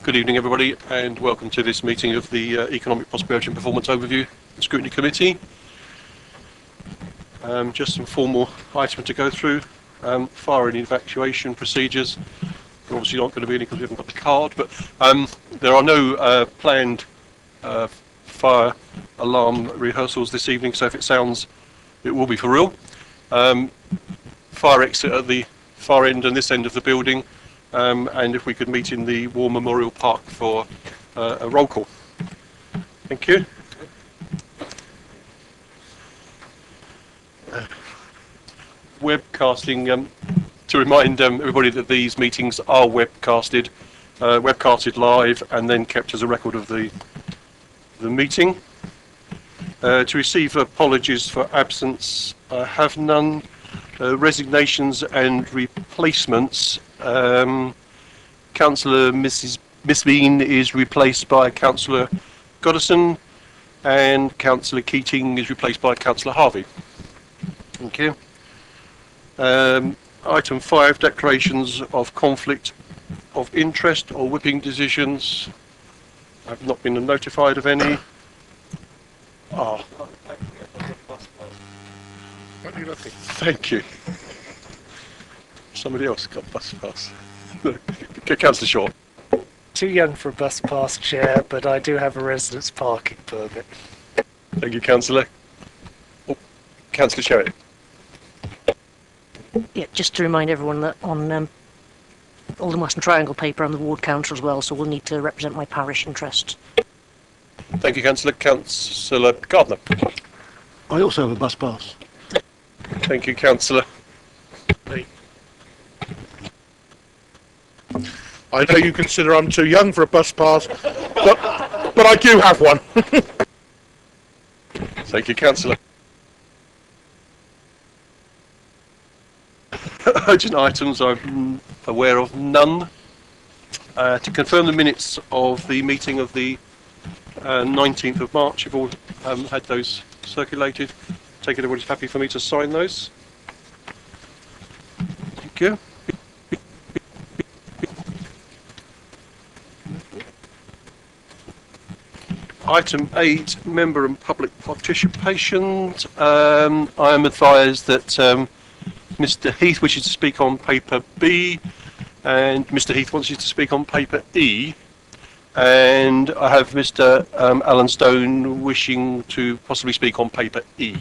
Good evening, everybody, and welcome to this meeting of the Economic Prosperity and Performance Overview Scrutiny Committee. Just some formal items to go through. Fire and evacuation procedures. There obviously not going to be any because we haven't got the card, but there are no planned fire alarm rehearsals this evening, so if it sounds, it will be for real. Fire exit at the far end and this end of the building, and if we could meet in the War Memorial Park for a roll call. Thank you. Webcasting, to remind everybody that these meetings are webcasted live and then kept as a record of the meeting. To receive apologies for absence, I have none. Resignations and replacements. Councillor Miss Bean is replaced by Councillor Goddison, and Councillor Keating is replaced by Councillor Harvey. Thank you. Item 5, declarations of conflict of interest or whipping decisions. I've not been notified of any. Thank you. Somebody else got bus pass. Councillor Shaw. Too young for a bus pass, Chair, but I do have a residence parking permit. Thank you, Councillor. Oh, Councillor Sherritt. Yeah, just to remind everyone that on Oldham Western Triangle paper I'm the ward councillor as well, so we'll need to represent my parish interests. Thank you, Councillor. Councillor Gardner. I also have a bus pass. Thank you, Councillor. I know you consider I'm too young for a bus pass, but I do have one. Thank you, Councillor. Urgent items, I'm aware of none. To confirm the minutes of the meeting of the 19th of March, you've all had those circulated. Take it everybody's happy for me to sign those. Thank you. Item 8, member and public participation. I am advised that Mr. Heath wishes to speak on paper B, and Mr. Heath wants you to speak on paper E, and I have Mr. Alan Stone wishing to possibly speak on paper E.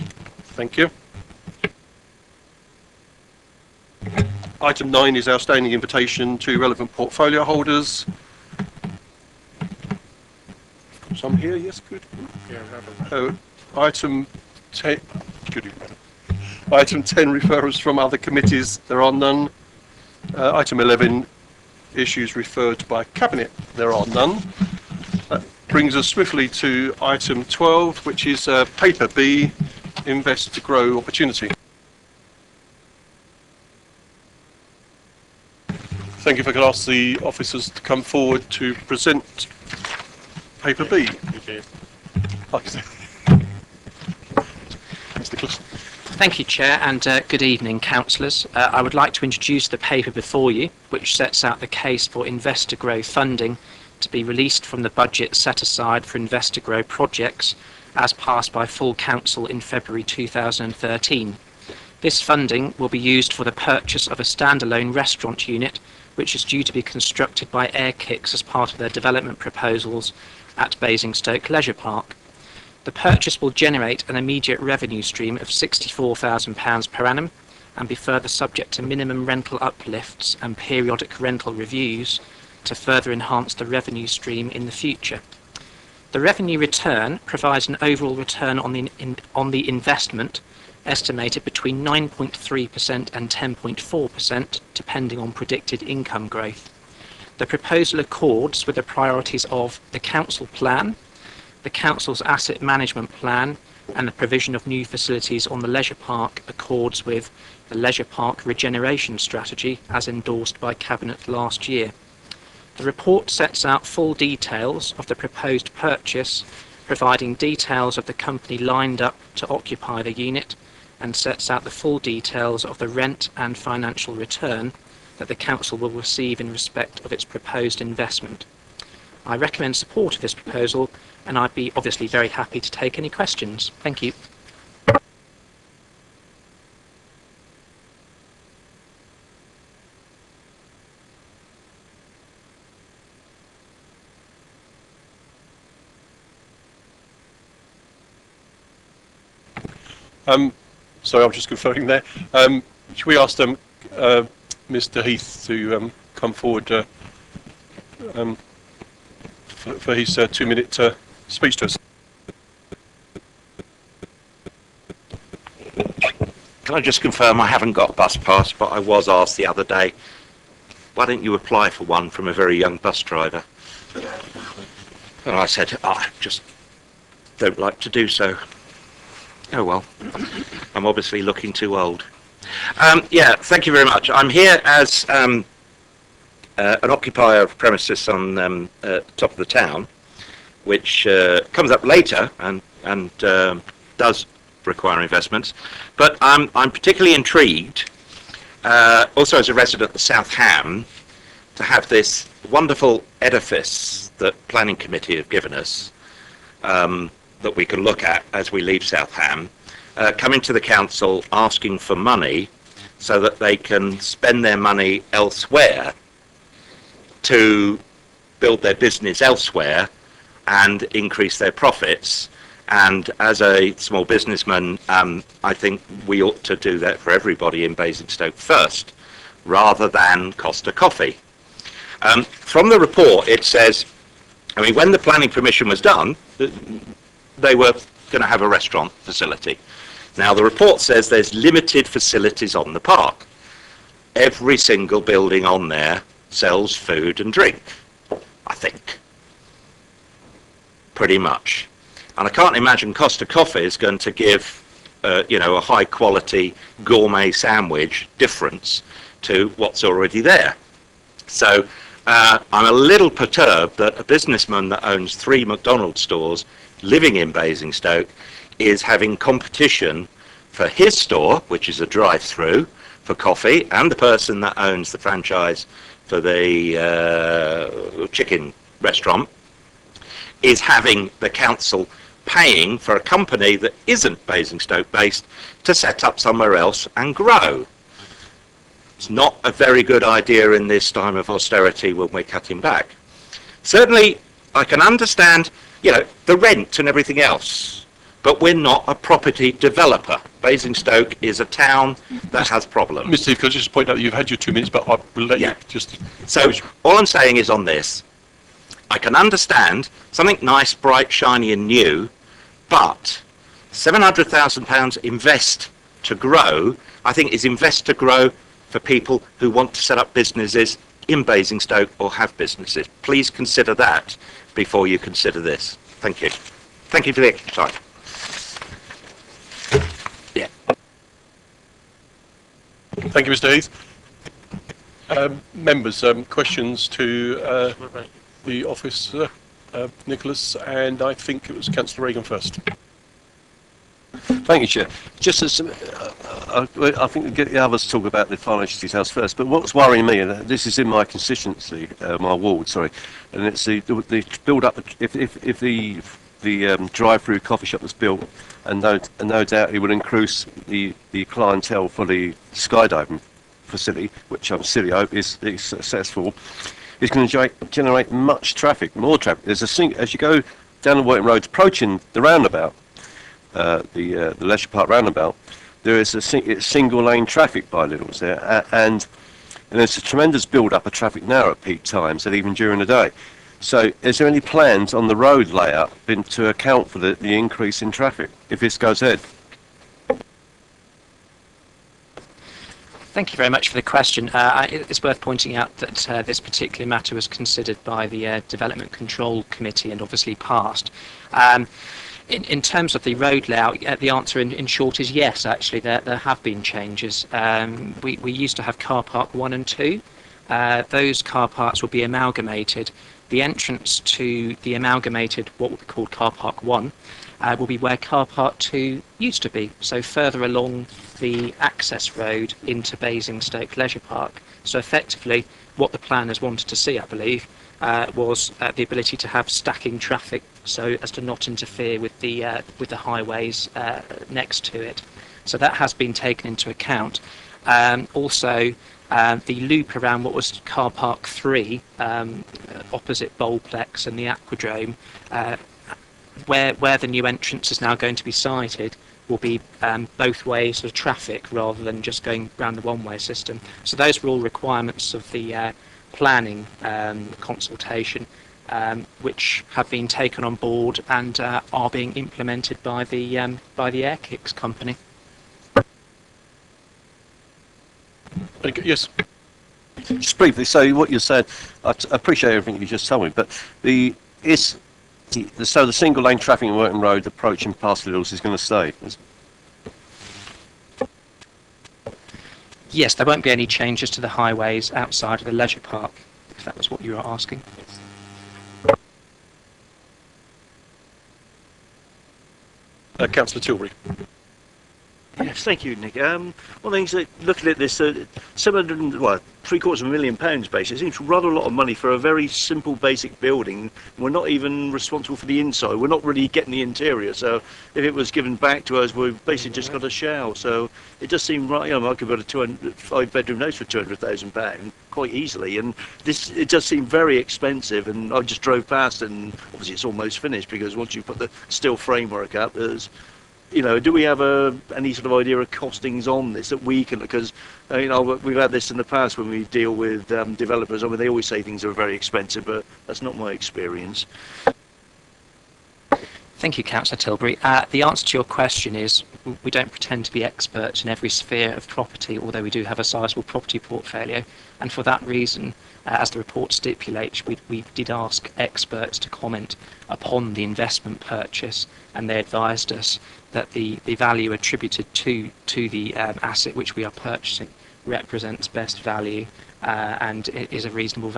Thank you. Item 9 is our standing invitation to relevant portfolio holders. Some here, yes, good. Item 10, good. Item 10, referrals from other committees, there are none. Item 11, issues referred by Cabinet, there are none. That brings us swiftly to item 12, which is paper B, invest to grow opportunity. Thank you. If I could ask the officers to come forward to present paper B. Thank you, Chair, and good evening, councillors. I would like to introduce the paper before you, which sets out the case for Investor Grow funding to be released from the budget set aside for Investor Grow projects as passed by full council in February 2013. This funding will be used for the purchase of a standalone restaurant unit, which is due to be constructed by Air Kicks as part of their development proposals at Basingstoke Leisure Park. The purchase will generate an immediate revenue stream of £64,000 per annum and be further subject to minimum rental uplifts and periodic rental reviews to further enhance the revenue stream in the future. The revenue return provides an overall return on the investment estimated between 9.3% and 10.4% depending on predicted income growth. The proposal accords with the priorities of the council plan, the council's asset management plan, and the provision of new facilities on the leisure park accords with the leisure park regeneration strategy as endorsed by Cabinet last year. The report sets out full details of the proposed purchase, providing details of the company lined up to occupy the unit, and sets out the full details of the rent and financial return that the council will receive in respect of its proposed investment. I recommend support of this proposal, and I'd be obviously very happy to take any questions. Thank you. Sorry, I'm just conferring there. Should we ask Mr. Heath to come forward for his 2-minute speech to us? Can I just confirm I haven't got a bus pass, but I was asked the other day, why don't you apply for one from a very young bus driver? And I said, I just don't like to do so. Oh well, I'm obviously looking too old. Yeah, thank you very much. I'm here as an occupier of premises on top of the town, which comes up later and does require investments. But I'm particularly intrigued, also as a resident of South Ham, to have this wonderful edifice that Planning Committee have given us, that we can look at as we leave South Ham, coming to the council asking for money so that they can spend their money elsewhere to build their business elsewhere and increase their profits. And as a small businessman, I think we ought to do that for everybody in Basingstoke first, rather than Costa Coffee. From the report, it says, I mean, when the planning permission was done, they were going to have a restaurant facility. Now, the report says there's limited facilities on the park. Every single building on there sells food and drink, I think. Pretty much. And I can't imagine Costa Coffee is going to give, a high quality gourmet sandwich difference to what's already there. So I'm a little perturbed that a businessman that owns 3 McDonald's stores living in Basingstoke is having competition for his store, which is a drive-through for coffee, and the person that owns the franchise for the chicken restaurant is having the council paying for a company that isn't Basingstoke based to set up somewhere else and grow. It's not a very good idea in this time of austerity when we're cutting back. Certainly I can understand, the rent and everything else, but we're not a property developer. Basingstoke is a town that has problems. Mr. Heath, could I just point out that you've had your 2 minutes, but I will let you just... So all I'm saying is on this, I can understand something nice, bright, shiny and new, but £700,000 invest to grow, I think is invest to grow for people who want to set up businesses in Basingstoke or have businesses. Please consider that before you consider this. Thank you. Thank you for the extra time. Yeah. Thank you, Mr. Heath. Members, questions to the officer, Nicholas, and I think it was Councillor Reagan first. Thank you, Chair. Just as I think the others talk about the financial details first, but what's worrying me, and this is in my constituency, my ward, sorry, and it's the build-up. If the drive-through coffee shop that's built, and no doubt it will increase the clientele for the skydiving facility, which I'm silly hope is successful. It's going to generate much traffic, more traffic. There's as you go down the Working Road approaching the roundabout, the Leisure Park roundabout, there is it's single lane traffic by Littles there, and there's a tremendous build up of traffic now at peak times and even during the day. So is there any plans on the road layout to account for the increase in traffic if this goes ahead? Thank you very much for the question. It's worth pointing out that this particular matter was considered by the Development Control Committee and obviously passed. In terms of the road layout, the answer in short is yes, actually, there have been changes. We used to have car park 1 and 2. Those car parks will be amalgamated. The entrance to the amalgamated, what we call car park 1, will be where car park 2 used to be, so further along the access road into Basingstoke Leisure Park. So effectively, what the planners wanted to see, I believe, was the ability to have stacking traffic so as to not interfere with the highways next to it. So that has been taken into account. Also, the loop around what was Car Park 3, opposite Bowlplex and the Aquadrome, where the new entrance is now going to be sited, will be both ways of traffic rather than just going round the one-way system. So those were all requirements of the planning consultation, which have been taken on board and are being implemented by the Air Kicks company. Yes. Just briefly, so what you're saying, appreciate everything you just told me, but the single lane traffic on Worthing Road approaching past Littles is going to stay. Yes, there won't be any changes to the highways outside of the leisure park, if that was what you were asking. Councillor Tilbury. Yes, thank you, Nick. One of the things that, looking at this, £750,000 basically, seems rather a lot of money for a very simple, basic building. We're not even responsible for the inside. We're not really getting the interior. So if it was given back to us, we've basically just got a shell. So it does seem right. I could build a 5-bedroom house for £200,000 quite easily. And it does seem very expensive. And I just drove past, and obviously it's almost finished because once you put the steel framework up, there's do we have any sort of idea of costings on this that we can, because we've had this in the past when we deal with developers. I mean, they always say things are very expensive, but that's not my experience. Thank you, Councillor Tilbury. The answer to your question is we don't pretend to be experts in every sphere of property, although we do have a sizable property portfolio. And for that reason, as the report stipulates, we did ask experts to comment upon the investment purchase, and they advised us that the value attributed to the asset which we are purchasing represents best value and is a reasonable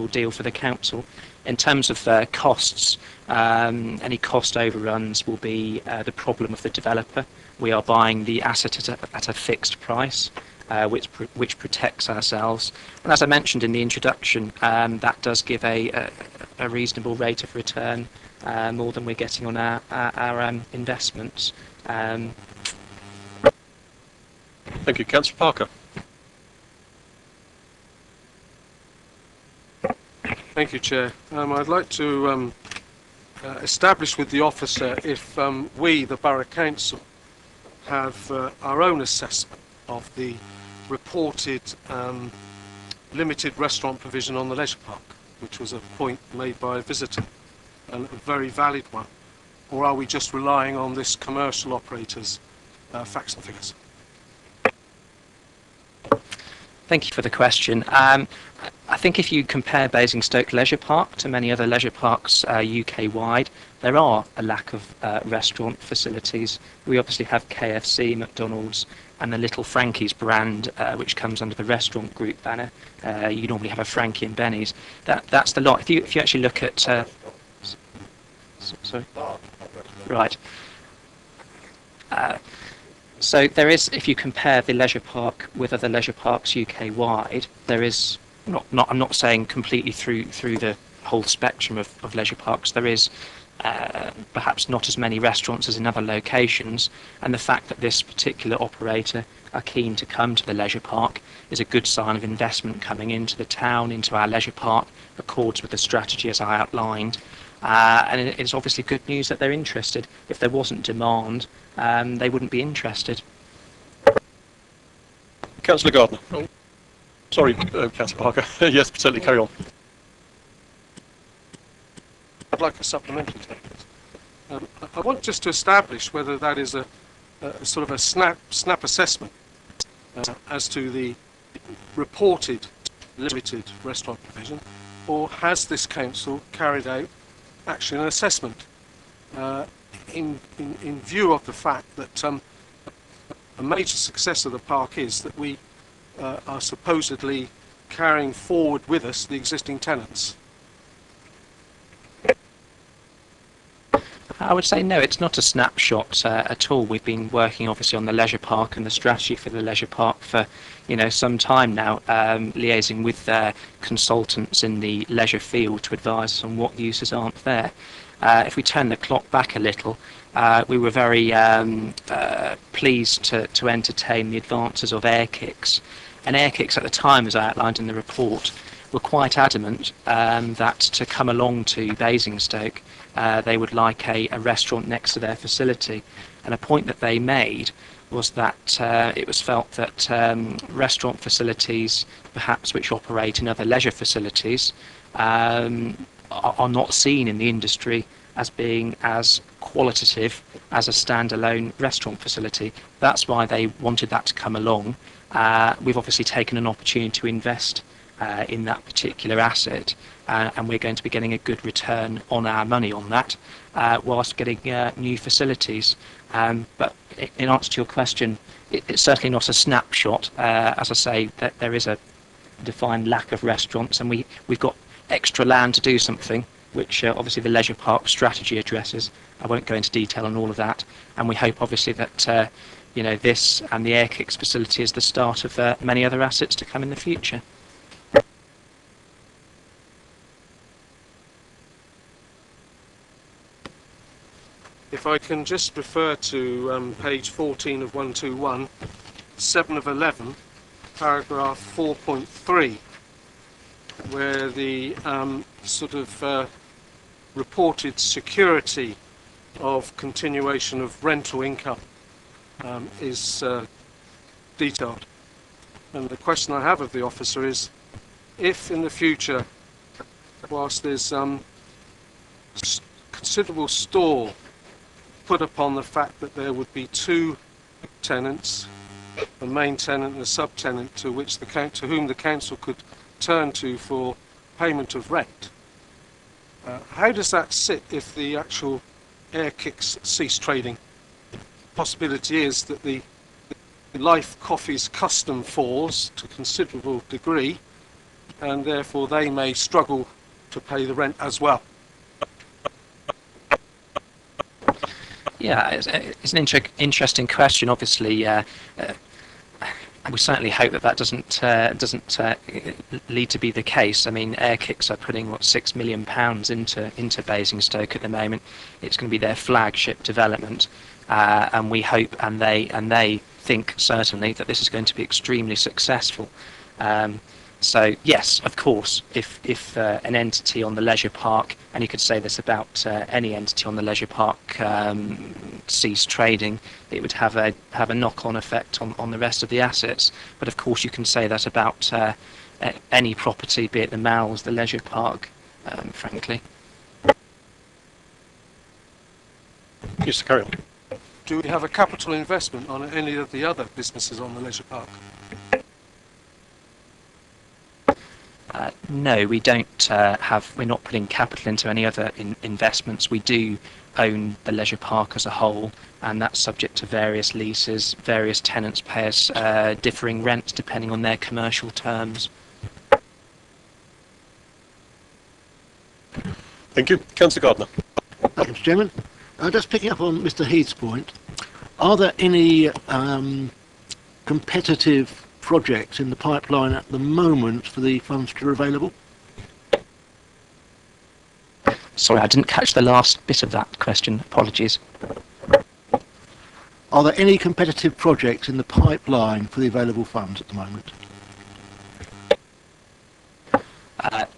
deal for the council. In terms of costs, any cost overruns will be the problem of the developer. We are buying the asset at a fixed price, which protects ourselves. And as I mentioned in the introduction, that does give a reasonable rate of return, more than we're getting on our investments. Thank you, Councillor Parker. Thank you, Chair. I'd like to establish with the officer if we, the Borough Council, have our own assessment of the reported limited restaurant provision on the leisure park, which was a point made by a visitor, and a very valid one, or are we just relying on this commercial operator's facts and figures? Thank you for the question. I think if you compare Basingstoke Leisure Park to many other leisure parks UK-wide, there are a lack of restaurant facilities. We obviously have KFC, McDonald's, and the Little Frankie's brand, which comes under the restaurant group banner. You normally have a Frankie and Benny's. That's the lot. If you actually look at... sorry? Right. So there is, if you compare the leisure park with other leisure parks UK-wide, there is I'm not saying completely through the whole spectrum of leisure parks. There is perhaps not as many restaurants as in other locations, and the fact that this particular operator are keen to come to the leisure park is a good sign of investment coming into the town, into our leisure park, accords with the strategy as I outlined. And it's obviously good news that they're interested. If there wasn't demand, they wouldn't be interested. Councillor Gardner. Oh, sorry, Councillor Parker. Yes, certainly, carry on. I'd like a supplementary statement. I want just to establish whether that is a sort of a snap assessment as to the reported limited restaurant provision, or has this council carried out actually an assessment in view of the fact that a major success of the park is that we are supposedly carrying forward with us the existing tenants. I would say no, it's not a snapshot at all. We've been working obviously on the leisure park and the strategy for the leisure park for some time now, liaising with consultants in the leisure field to advise us on what uses aren't there. If we turn the clock back a little, we were very pleased to entertain the advances of air kicks. And air kicks at the time, as I outlined in the report, were quite adamant that to come along to Basingstoke, they would like a restaurant next to their facility. And a point that they made was that it was felt that restaurant facilities, perhaps which operate in other leisure facilities, are not seen in the industry as being as qualitative as a standalone restaurant facility. That's why they wanted that to come along. We've obviously taken an opportunity to invest in that particular asset, and we're going to be getting a good return on our money on that, whilst getting new facilities. But in answer to your question, it's certainly not a snapshot. As I say, that there is a defined lack of restaurants, and we've got extra land to do something, which obviously the leisure park strategy addresses. I won't go into detail on all of that, and we hope obviously that this and the Air Kicks facility is the start of many other assets to come in the future. If I can just refer to page 14 of 121, 7 of 11, paragraph 4.3, where the reported security of continuation of rental income is detailed. And the question I have of the officer is, if in the future, whilst there's considerable store put upon the fact that there would be two tenants, a main tenant and a subtenant to whom the council could turn to for payment of rent, how does that sit if the actual Air Kicks cease trading? Possibility is that the Life Coffee's custom falls to a considerable degree, and therefore they may struggle to pay the rent as well. Yeah, it's an interesting question. Obviously, we certainly hope that doesn't lead to be the case. I mean, Air Kicks are putting £6 million into Basingstoke at the moment. It's going to be their flagship development, and we hope and they think certainly that this is going to be extremely successful. So yes, of course, if an entity on the leisure park, and you could say this about any entity on the leisure park, ceased trading, it would have a knock-on effect on the rest of the assets. But of course, you can say that about any property, be it the Malls, the leisure park, frankly. Yes, carry on. Do we have a capital investment on any of the other businesses on the leisure park? No, we don't we're not putting capital into any other investments. We do own the leisure park as a whole, and that's subject to various leases. Various tenants pay us differing rents depending on their commercial terms. Thank you. Councillor Gardner. Thank you, Mr. Chairman. Just picking up on Mr. Heath's point, are there any competitive projects in the pipeline at the moment for the funds that are available? Sorry, I didn't catch the last bit of that question. Apologies. Are there any competitive projects in the pipeline for the available funds at the moment?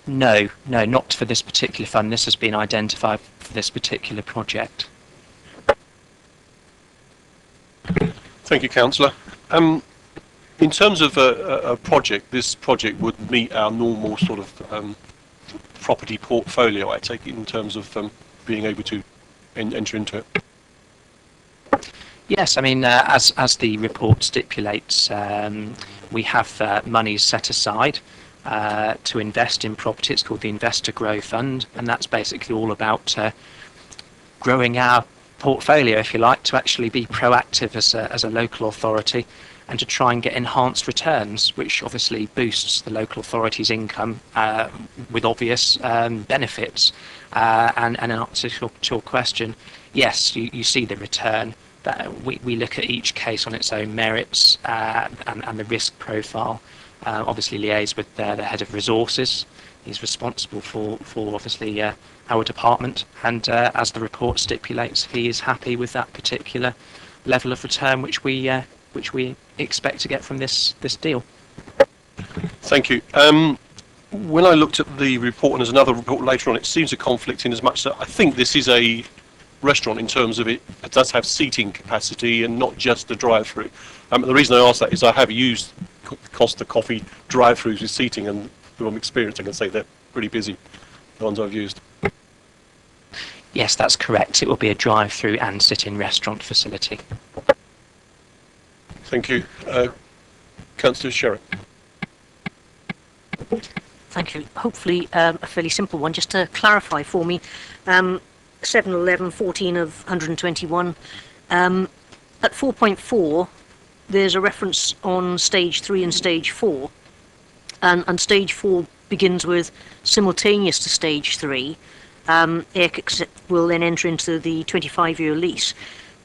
No, not for this particular fund. This has been identified for this particular project. Thank you, Councillor. In terms of a project, this project would meet our normal sort of property portfolio, I take it, in terms of being able to enter into it. Yes, I mean, as the report stipulates, we have monies set aside to invest in property. It's called the Investor Grow Fund, and that's basically all about growing our portfolio, if you like, to actually be proactive as a local authority and to try and get enhanced returns, which obviously boosts the local authority's income with obvious benefits. And in answer to your question, yes, you see the return. That we look at each case on its own merits and the risk profile. Obviously liaise with the head of resources. He's responsible for obviously our department, and as the report stipulates, he is happy with that particular level of return which we expect to get from this deal. Thank you. When I looked at the report, and there's another report later on, it seems a conflict in as much that I think this is a restaurant in terms of it does have seating capacity and not just a drive-through. The reason I ask that is I have used Costa Coffee drive-throughs with seating, and from experience I can say they're pretty busy, the ones I've used. Yes, that's correct. It will be a drive-through and sit-in restaurant facility. Thank you. Councillor Sherritt. Thank you. Hopefully a fairly simple one, just to clarify for me. 7, 11, 14 of 121. At 4.4, there's a reference on stage 3 and stage 4. And stage 4 begins with simultaneous to stage 3. Airkicks will then enter into the 25-year lease.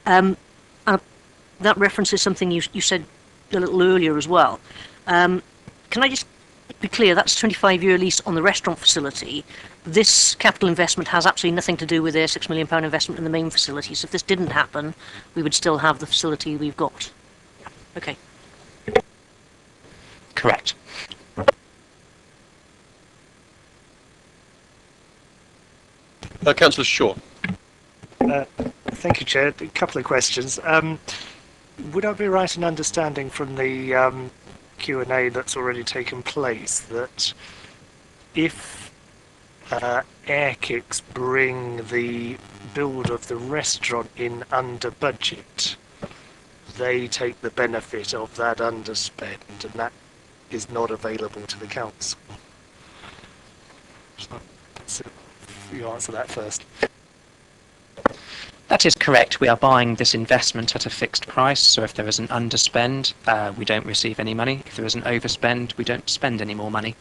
That references something you said a little earlier as well. Can I just be clear, that's a 25-year lease on the restaurant facility. This capital investment has absolutely nothing to do with their £6 million investment in the main facility. So if this didn't happen, we would still have the facility we've got. Okay. Correct. Councillor Shaw. Thank you, Chair. A couple of questions. Would I be right in understanding from the Q&A that's already taken place that if Airkicks bring the build of the restaurant in under budget, they take the benefit of that underspend, and that is not available to the council? So you answer that first. That is correct. We are buying this investment at a fixed price, so if there is an underspend, we don't receive any money. If there is an overspend, we don't spend any more money.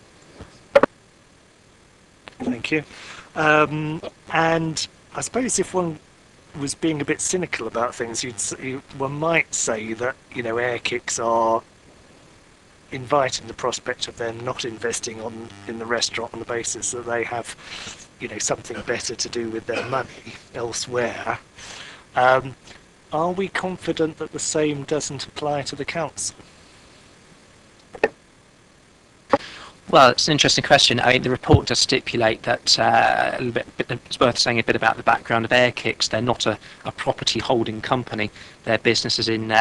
Thank you. And I suppose if one was being a bit cynical about things, one might say that, Airkicks are inviting the prospect of them not investing in the restaurant on the basis that they have, something better to do with their money elsewhere. Are we confident that the same doesn't apply to the council? Well, it's an interesting question. I mean, the report does stipulate that it's worth saying a bit about the background of Airkicks. They're not a property holding company. Their business is in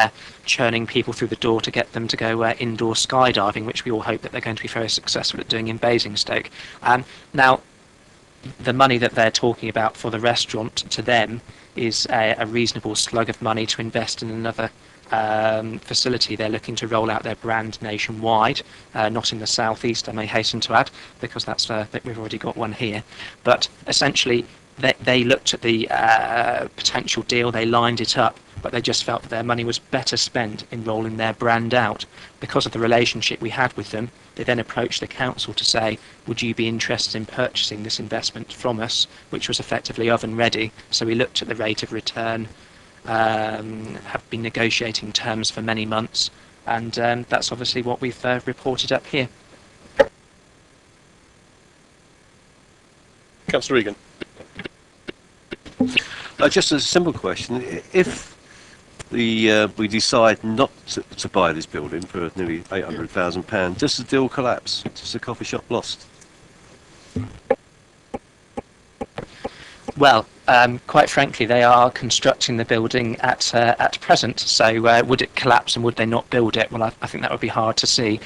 churning people through the door to get them to go indoor skydiving, which we all hope that they're going to be very successful at doing in Basingstoke. Now, the money that they're talking about for the restaurant to them is a reasonable slug of money to invest in another facility. They're looking to roll out their brand nationwide, not in the southeast, I may hasten to add, because we've already got one here. But essentially, they looked at the potential deal, they lined it up, but they just felt that their money was better spent in rolling their brand out. Because of the relationship we had with them, they then approached the council to say, would you be interested in purchasing this investment from us, which was effectively oven ready. So we looked at the rate of return, have been negotiating terms for many months, and that's obviously what we've reported up here. Councillor Regan. Just a simple question. If we decide not to buy this building for nearly £800,000, does the deal collapse? Does the coffee shop lost? Well, quite frankly, they are constructing the building at present. So would it collapse and would they not build it? Well, I think that would be hard to see.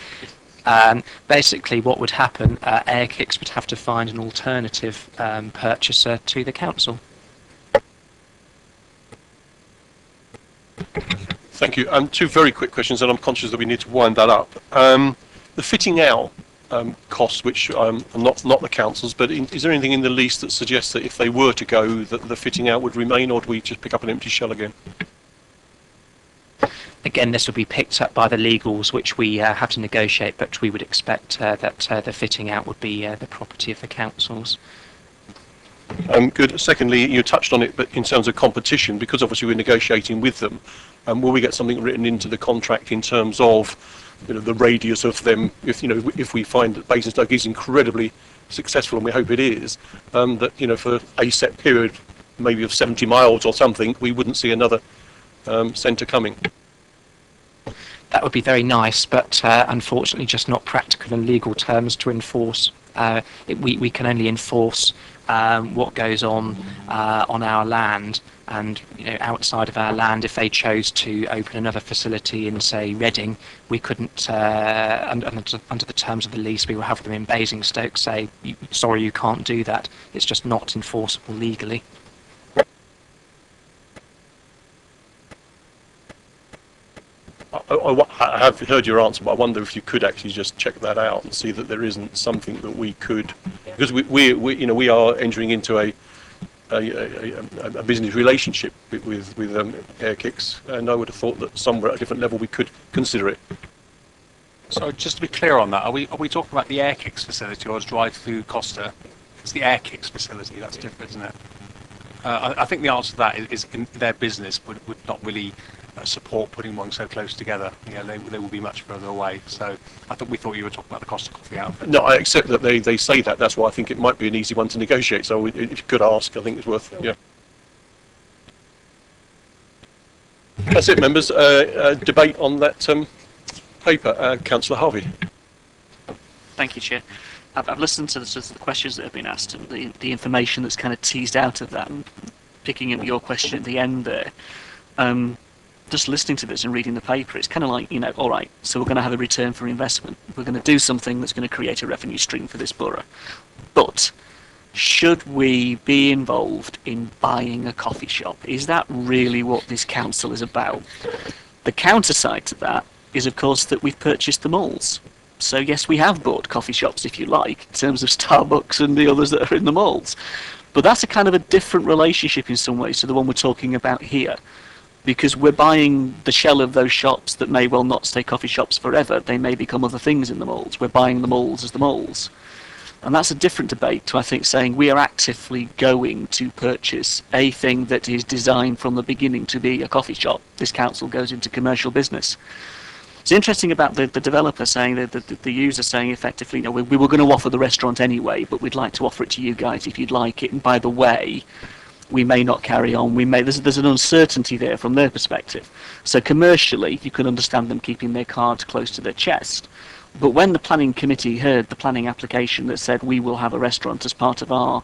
Basically, what would happen? Airkicks would have to find an alternative purchaser to the council. Thank you. Two very quick questions, and I'm conscious that we need to wind that up. The fitting out costs, which are not the council's, but is there anything in the lease that suggests that if they were to go, that the fitting out would remain, or do we just pick up an empty shell again? Again, this will be picked up by the legals, which we have to negotiate, but we would expect that the fitting out would be the property of the councils. Good. Secondly, you touched on it, but in terms of competition, because obviously we're negotiating with them, will we get something written into the contract in terms of, the radius of them? If we find that Basingstoke is incredibly successful, and we hope it is, that for a set period, maybe of 70 miles or something, we wouldn't see another centre coming. That would be very nice, but unfortunately just not practical in legal terms to enforce. We can only enforce what goes on our land, and outside of our land, if they chose to open another facility in, say, Reading, we couldn't, under the terms of the lease, we will have them in Basingstoke say, sorry, you can't do that. It's just not enforceable legally. I have heard your answer, but I wonder if you could actually just check that out and see that there isn't something that we could, because we are entering into a business relationship with Air Kicks, and I would have thought that somewhere at a different level we could consider it. So just to be clear on that, are we talking about the Air Kicks facility or is drive-through Costa? It's the Air Kicks facility. That's different, isn't it? I think the answer to that is in their business would not really support putting one so close together. They will be much further away. So we thought you were talking about the Costa Coffee outfit. No, I accept that they say that. That's why I think it might be an easy one to negotiate. So if you could ask, I think it's worth. Yeah. That's it, members. Debate on that paper. Councillor Harvey. Thank you, Chair. I've listened to the questions that have been asked and the information that's kind of teased out of that, and picking up your question at the end there. Just listening to this and reading the paper, it's kind of like, all right, so we're going to have a return for investment. We're going to do something that's going to create a revenue stream for this borough. But should we be involved in buying a coffee shop? Is that really what this council is about? The counter side to that is, of course, that we've purchased the malls. So yes, we have bought coffee shops, if you like, in terms of Starbucks and the others that are in the malls. But that's a kind of a different relationship in some ways to the one we're talking about here. Because we're buying the shell of those shops that may well not stay coffee shops forever. They may become other things in the malls. We're buying the malls as the malls. And that's a different debate to, I think, saying we are actively going to purchase a thing that is designed from the beginning to be a coffee shop. This council goes into commercial business. It's interesting about the developer saying, the user saying effectively, we were going to offer the restaurant anyway, but we'd like to offer it to you guys if you'd like it. And by the way, we may not carry on. There's an uncertainty there from their perspective. So commercially, you can understand them keeping their cards close to their chest. But when the planning committee heard the planning application that said we will have a restaurant as part of our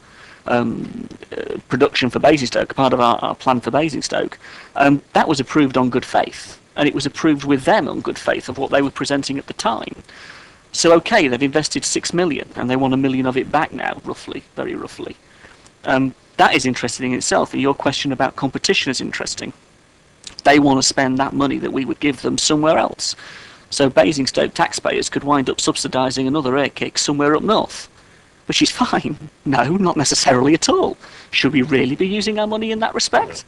production for Basingstoke, part of our plan for Basingstoke, that was approved on good faith. And it was approved with them on good faith of what they were presenting at the time. So okay, they've invested 6 million and they want 1 million of it back now, roughly, very roughly. That is interesting in itself, and your question about competition is interesting. They want to spend that money that we would give them somewhere else. So Basingstoke taxpayers could wind up subsidising another Air Kick somewhere up north, which is fine. No, not necessarily at all. Should we really be using our money in that respect?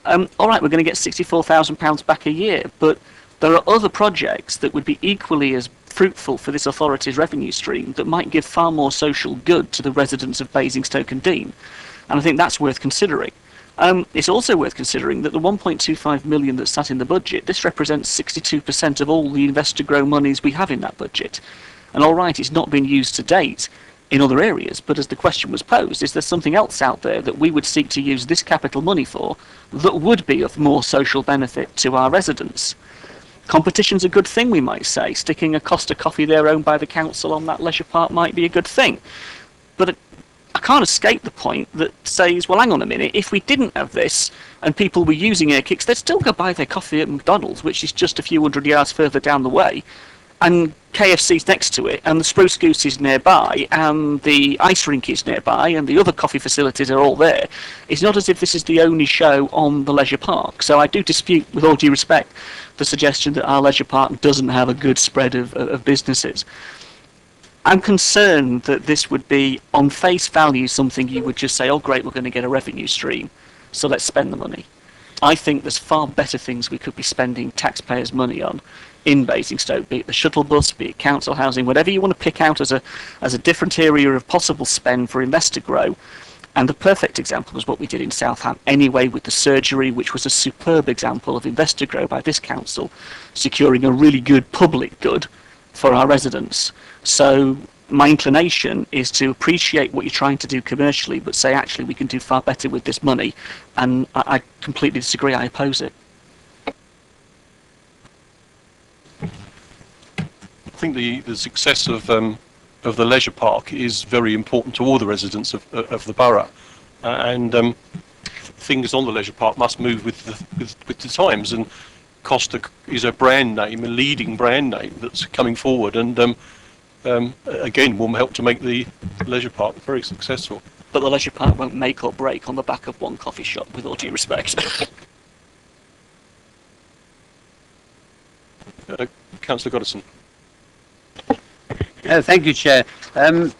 All right, we're going to get £64,000 back a year, but there are other projects that would be equally as fruitful for this authority's revenue stream that might give far more social good to the residents of Basingstoke and Dean. And I think that's worth considering. It's also worth considering that the 1.25 million that's sat in the budget, this represents 62% of all the Invest to Grow monies we have in that budget. And all right, it's not been used to date in other areas, but as the question was posed, is there something else out there that we would seek to use this capital money for that would be of more social benefit to our residents? Competition's a good thing, we might say. Sticking a Costa Coffee there owned by the council on that leisure park might be a good thing. But I can't escape the point that says, well, hang on a minute, if we didn't have this and people were using Air Kicks, they'd still go buy their coffee at McDonald's, which is just a few hundred yards further down the way, and KFC's next to it, and the Spruce Goose is nearby, and the ice rink is nearby, and the other coffee facilities are all there. It's not as if this is the only show on the leisure park. So I do dispute, with all due respect, the suggestion that our leisure park doesn't have a good spread of businesses. I'm concerned that this would be, on face value, something you would just say, oh great, we're going to get a revenue stream, so let's spend the money. I think there's far better things we could be spending taxpayers' money on in Basingstoke, be it the shuttle bus, be it council housing, whatever you want to pick out as a different area of possible spend for investor grow. And the perfect example was what we did in Southam anyway with the surgery, which was a superb example of investor grow by this council, securing a really good public good for our residents. So my inclination is to appreciate what you're trying to do commercially, but say actually we can do far better with this money. And I completely disagree. I oppose it. I think the success of the leisure park is very important to all the residents of the borough, and things on the leisure park must move with the times. And Costa is a brand name, a leading brand name that's coming forward, and again will help to make the leisure park very successful. But the leisure park won't make or break on the back of one coffee shop, with all due respect. Councillor Goddison. Thank you, Chair. I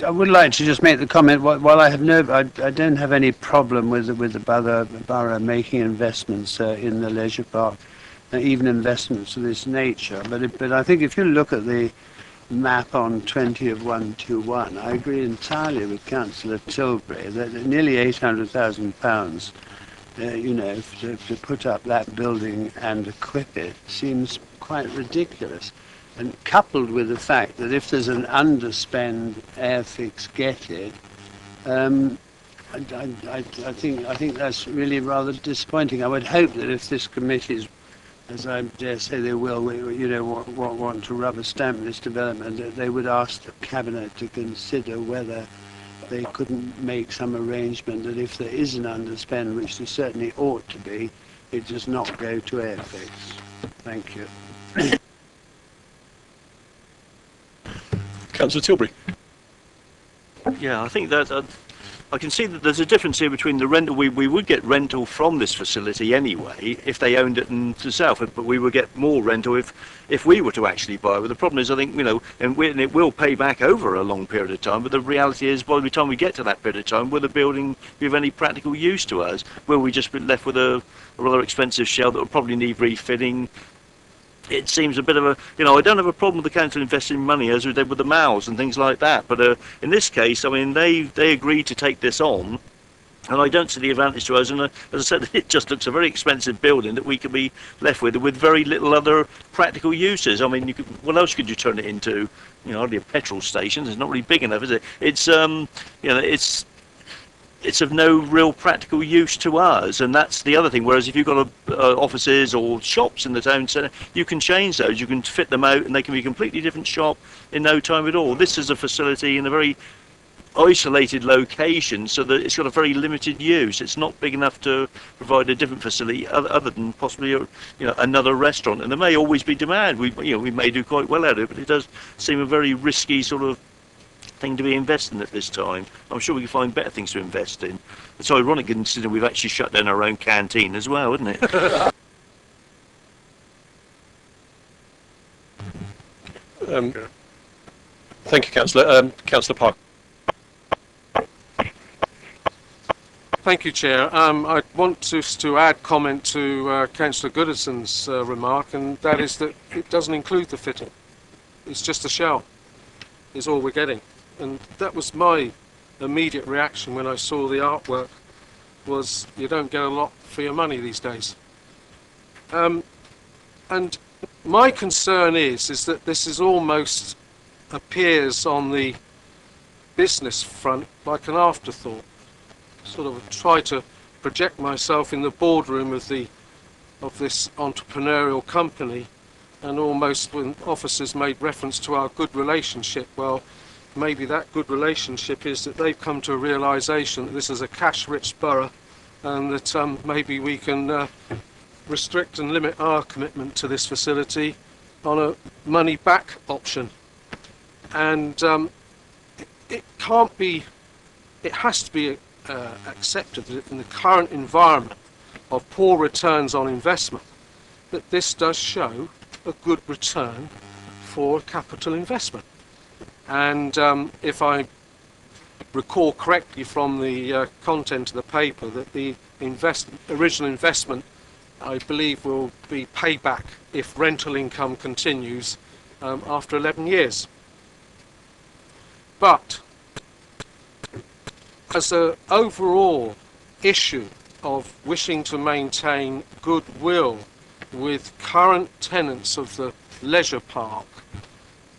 would like to just make the comment. While I don't have any problem with the borough making investments in the leisure park, even investments of this nature. But I think if you look at the map on 20 of 121, I agree entirely with Councillor Tilbury that nearly £800,000, to put up that building and equip it seems quite ridiculous. And coupled with the fact that if there's an underspend, Airfix get it, I think that's really rather disappointing. I would hope that if this committee is, as I dare say they will, want to rubber stamp this development, that they would ask the Cabinet to consider whether they couldn't make some arrangement that if there is an underspend, which there certainly ought to be, it does not go to Airfix. Thank you. Councillor Tilbury. Yeah, I think that I can see that there's a difference here between the rental. We would get rental from this facility anyway if they owned it themselves, but we would get more rental if we were to actually buy it. But the problem is, I think, and it will pay back over a long period of time, but the reality is by the time we get to that period of time, will the building be of any practical use to us? Will we just be left with a rather expensive shell that will probably need refitting? It seems a bit of a, I don't have a problem with the council investing money as we did with the Mals and things like that. But in this case, I mean, they agreed to take this on, and I don't see the advantage to us. And as I said, it just looks a very expensive building that we could be left with very little other practical uses. I mean, what else could you turn it into? Hardly a petrol station. It's not really big enough, is it? It's, it's of no real practical use to us, and that's the other thing. Whereas if you've got offices or shops in the town centre, you can change those, you can fit them out, and they can be a completely different shop in no time at all. This is a facility in a very isolated location, so that it's got a very limited use. It's not big enough to provide a different facility other than possibly another restaurant, and there may always be demand. We may do quite well at it, but it does seem a very risky sort of thing to be investing in at this time. I'm sure we can find better things to invest in. It's ironic considering we've actually shut down our own canteen as well, isn't it? Thank you, Councillor. Councillor Park. Thank you, Chair. I want to add comment to Councillor Goodison's remark, and that is that it doesn't include the fitting. It's just a shell, is all we're getting. And that was my immediate reaction when I saw the artwork, was you don't get a lot for your money these days. And my concern is that this is almost appears on the business front like an afterthought. Sort of try to project myself in the boardroom of this entrepreneurial company, and almost when officers made reference to our good relationship, well, maybe that good relationship is that they've come to a realisation that this is a cash-rich borough, and that maybe we can restrict and limit our commitment to this facility on a money-back option. And it can't be, it has to be accepted that in the current environment of poor returns on investment, that this does show a good return for capital investment. And if I recall correctly from the content of the paper that the original investment, I believe, will be payback if rental income continues after 11 years. But as an overall issue of wishing to maintain goodwill with current tenants of the leisure park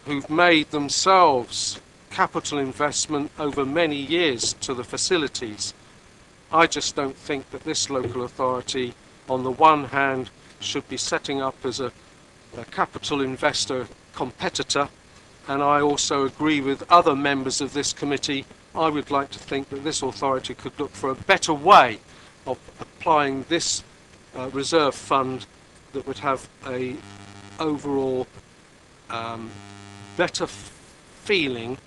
who've made themselves capital investment over many years to the facilities, I just don't think that this local authority, on the one hand, should be setting up as a capital investor competitor, and I also agree with other members of this committee. I would like to think that this authority could look for a better way of applying this reserve fund that would have a overall better feeling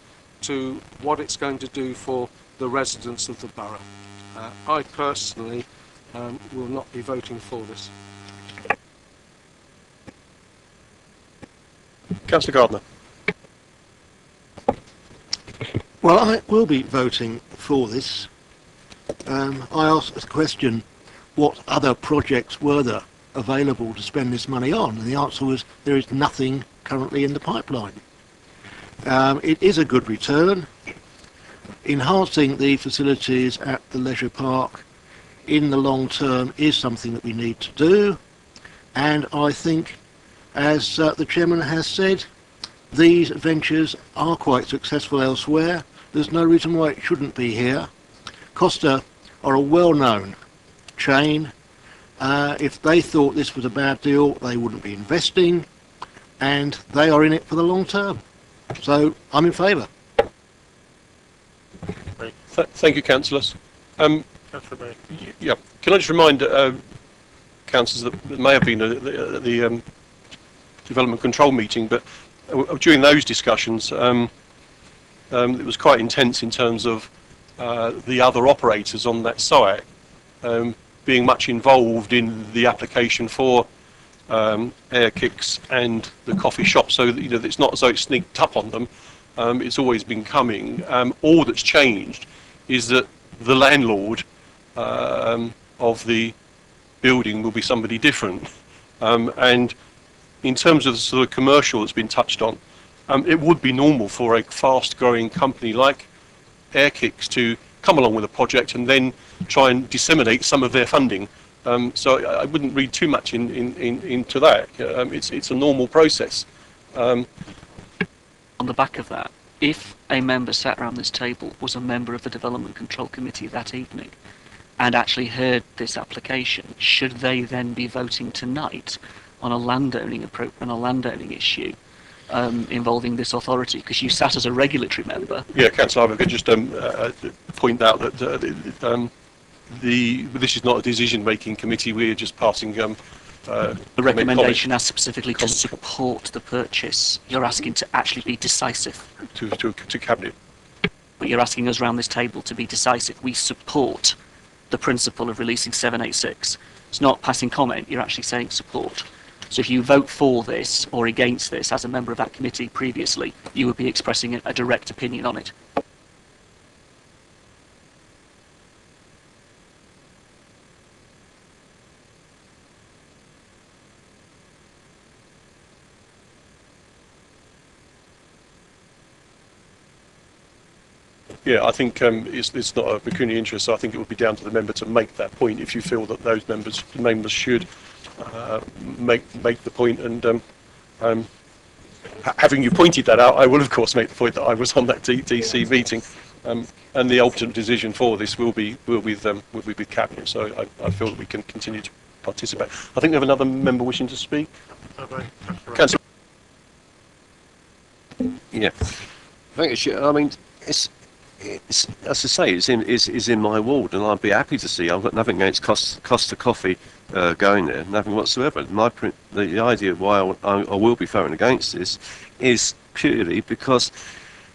to what it's going to do for the residents of the borough. I personally will not be voting for this. Councillor Gardner. Well, I will be voting for this. I asked the question, what other projects were there available to spend this money on? And the answer was, there is nothing currently in the pipeline. It is a good return. Enhancing the facilities at the leisure park in the long term is something that we need to do. And I think, as the chairman has said, these ventures are quite successful elsewhere. There's no reason why it shouldn't be here. Costa are a well-known chain. If they thought this was a bad deal, they wouldn't be investing, and they are in it for the long term. So I'm in favour. Thank you, councillors. Yeah, can I just remind councillors that there may have been the development control meeting, but during those discussions, it was quite intense in terms of the other operators on that site being much involved in the application for air kicks and the coffee shop, so that, it's not as though it's sneaked up on them. It's always been coming. All that's changed is that the landlord of the building will be somebody different. And in terms of the sort of commercial that's been touched on, it would be normal for a fast-growing company like Air Kicks to come along with a project and then try and disseminate some of their funding. So I wouldn't read too much into that. It's a normal process. On the back of that, if a member sat around this table was a member of the Development Control Committee that evening and actually heard this application, should they then be voting tonight on a landowning issue involving this authority? Because you sat as a regulatory member. Yeah, Councillor, I could just point out that this is not a decision-making committee. We're just passing the recommendation as specifically to support the purchase. You're asking to actually be decisive. To Cabinet. But you're asking us around this table to be decisive. We support the principle of releasing 786. It's not passing comment, you're actually saying support. So if you vote for this or against this as a member of that committee previously, you would be expressing a direct opinion on it. Yeah, I think it's not a pecuniary interest, so I think it would be down to the member to make that point if you feel that those members should make the point. And having you pointed that out, I will of course make the point that I was on that DC meeting, and the ultimate decision for this will be with Cabinet. So I feel that we can continue to participate. I think we have another member wishing to speak. Councillor. Yeah, thank you. I mean, it's as I say, it's in my ward, and I'd be happy to see. I've got nothing against Costa Coffee going there, nothing whatsoever. The idea why I will be voting against this is purely because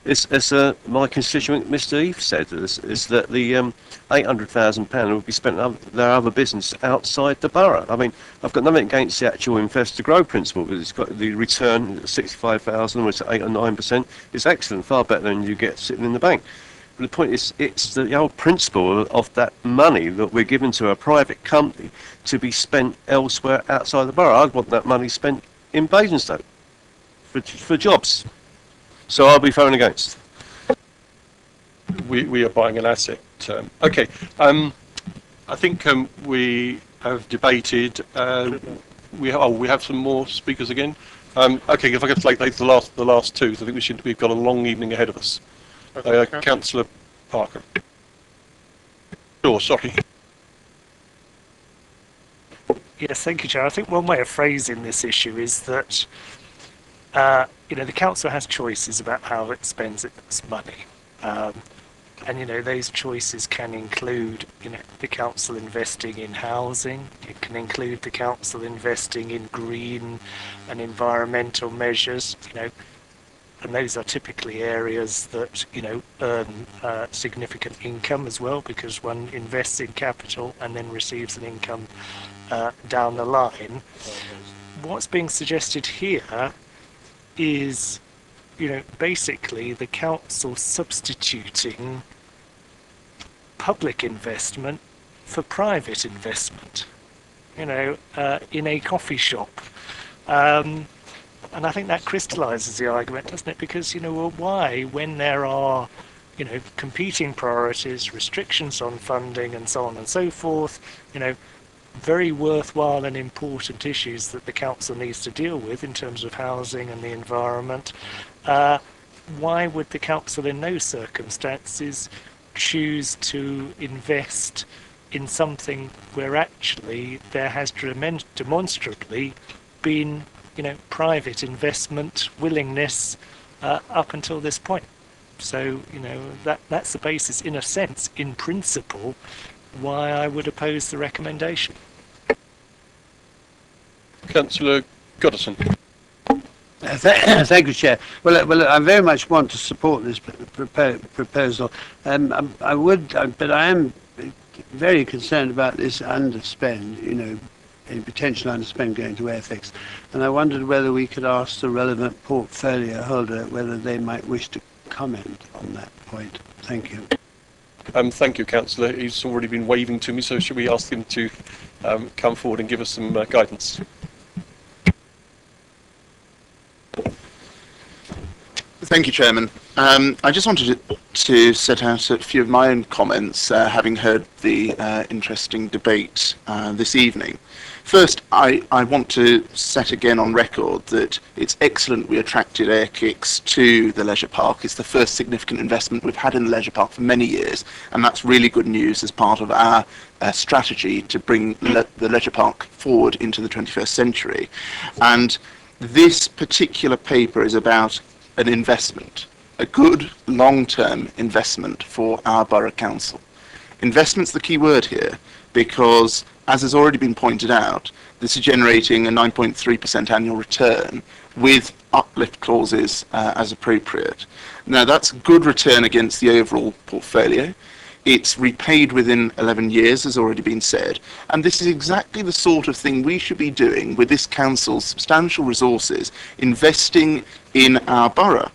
as my constituent Mr. Eve said, is that the £800,000 will be spent on their other business outside the borough. I mean, I've got nothing against the actual invest to grow principle, because it's got the return, 65,000, which is 8 or 9%, is excellent, far better than you get sitting in the bank. the point is, it's the old principle of that money that we're giving to a private company to be spent elsewhere outside the borough. I'd want that money spent in Basingstoke for jobs. So I'll be voting against. We are buying an asset. Okay. I think we have debated. We have some more speakers again. Okay, if I could take the last two, so I think we've got a long evening ahead of us. Councillor Parker. Sure, sorry. Yes, thank you, Chair. I think one way of phrasing this issue is that the council has choices about how it spends its money. And those choices can include the council investing in housing. It can include the council investing in green and environmental measures. And those are typically areas that earn significant income as well, because one invests in capital and then receives an income down the line. What's being suggested here is basically the council substituting public investment for private investment, in a coffee shop. And I think that crystallises the argument, doesn't it? Because, why, when there are, competing priorities, restrictions on funding and so on and so forth, very worthwhile and important issues that the council needs to deal with in terms of housing and the environment, why would the council in those circumstances choose to invest in something where actually there has demonstrably been private investment willingness up until this point? So that's the basis, in a sense, in principle, why I would oppose the recommendation. Councillor Goddison. Thank you, Chair. Well, I very much want to support this proposal. I would, but I am very concerned about this underspend, a potential underspend going to Airfix. And I wondered whether we could ask the relevant portfolio holder whether they might wish to comment on that point. Thank you. Thank you, Councillor. He's already been waving to me, so should we ask him to come forward and give us some guidance? Thank you, Chairman. I just wanted to set out a few of my own comments, having heard the interesting debate this evening. First, I want to set again on record that it's excellent we attracted Air Kicks to the leisure park. It's the first significant investment we've had in the leisure park for many years, and that's really good news as part of our strategy to bring the leisure park forward into the 21st century. And this particular paper is about an investment, a good long-term investment for our borough council. Investment's the key word here, because as has already been pointed out, this is generating a 9.3% annual return with uplift clauses as appropriate. Now that's good return against the overall portfolio. It's repaid within 11 years, as already been said, and this is exactly the sort of thing we should be doing with this council's substantial resources, investing in our borough.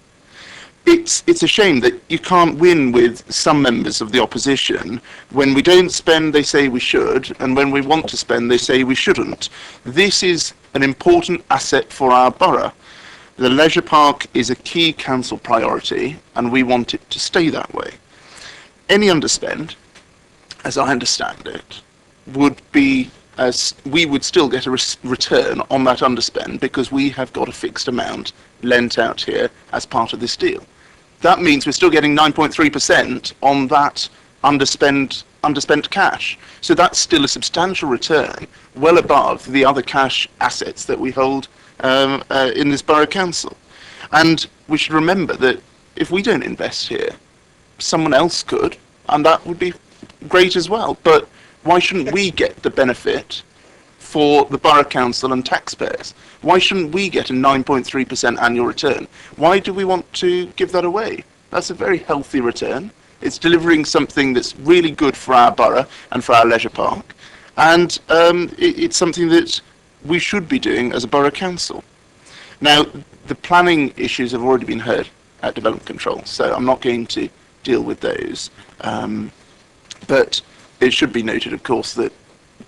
It's a shame that you can't win with some members of the opposition. When we don't spend, they say we should, and when we want to spend, they say we shouldn't. This is an important asset for our borough. The leisure park is a key council priority, and we want it to stay that way. Any underspend, as I understand it, would be as we would still get a return on that underspend because we have got a fixed amount lent out here as part of this deal. That means we're still getting 9.3% on that underspent cash. So that's still a substantial return, well above the other cash assets that we hold in this borough council. And we should remember that if we don't invest here, someone else could, and that would be great as well. But why shouldn't we get the benefit for the borough council and taxpayers? Why shouldn't we get a 9.3% annual return? Why do we want to give that away? That's a very healthy return. It's delivering something that's really good for our borough and for our leisure park, and it's something that we should be doing as a borough council. Now, the planning issues have already been heard at development control, so I'm not going to deal with those. But it should be noted, of course, that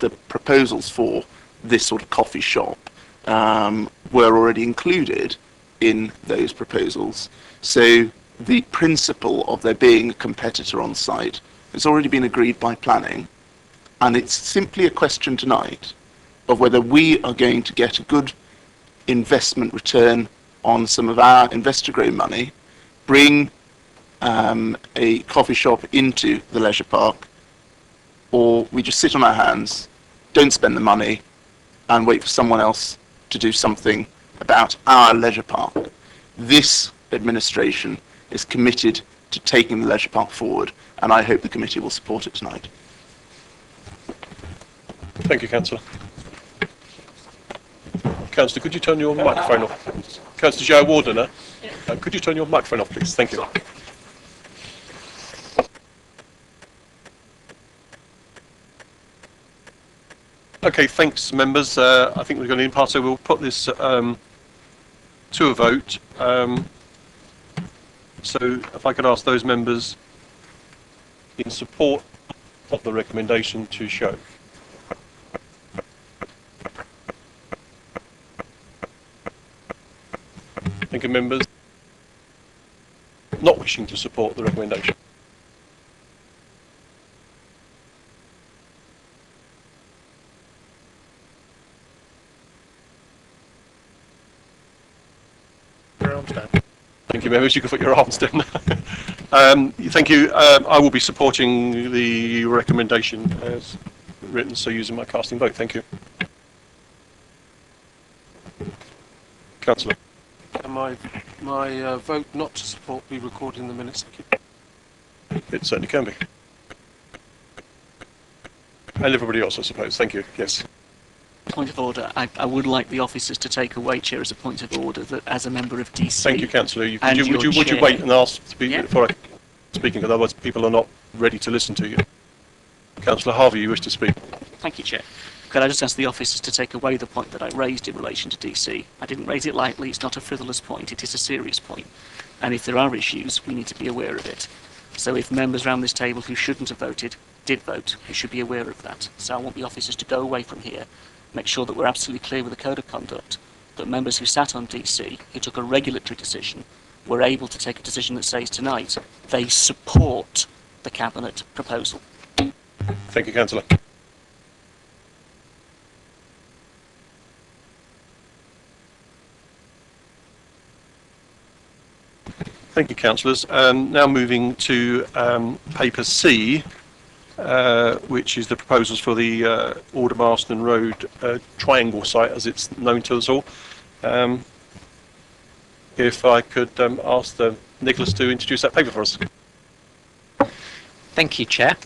the proposals for this sort of coffee shop were already included in those proposals. So the principle of there being a competitor on site has already been agreed by planning, and it's simply a question tonight of whether we are going to get a good investment return on some of our investor grow money, bring a coffee shop into the leisure park, or we just sit on our hands, don't spend the money, and wait for someone else to do something about our leisure park. This administration is committed to taking the leisure park forward, and I hope the committee will support it tonight. Thank you, Councillor. Councillor, could you turn your microphone off? Councillor Joe Wardener, could you turn your microphone off, please? Thank you. Okay, thanks, members. I think we're going to pass, so we'll put this to a vote. So if I could ask those members in support of the recommendation to show. Thank you, members not wishing to support the recommendation. Thank you, members. You can put your arms down. Thank you. I will be supporting the recommendation as written, so using my casting vote. Thank you. Councillor. And my vote not to support be recorded in the minutes. Thank you. It certainly can be. And everybody else, I suppose. Thank you. Yes. Point of order. I would like the officers to take away, Chair, as a point of order, that as a member of DC... Thank you, Councillor. Would you chair, wait and ask to be, yeah, before I speaking, because otherwise people are not ready to listen to you. Councillor Harvey, you wish to speak? Thank you, Chair. Could I just ask the officers to take away the point that I raised in relation to DC? I didn't raise it lightly. It's not a frivolous point. It is a serious point. And if there are issues, we need to be aware of it. So if members around this table who shouldn't have voted did vote, we should be aware of that. So I want the officers to go away from here, make sure that we're absolutely clear with the code of conduct, that members who sat on DC, who took a regulatory decision, were able to take a decision that says tonight they support the Cabinet proposal. Thank you, Councillor. Thank you, councillors. Now moving to paper C, which is the proposals for the Aldermaston Road triangle site, as it's known to us all. If I could ask Nicholas to introduce that paper for us. Thank you, Chair.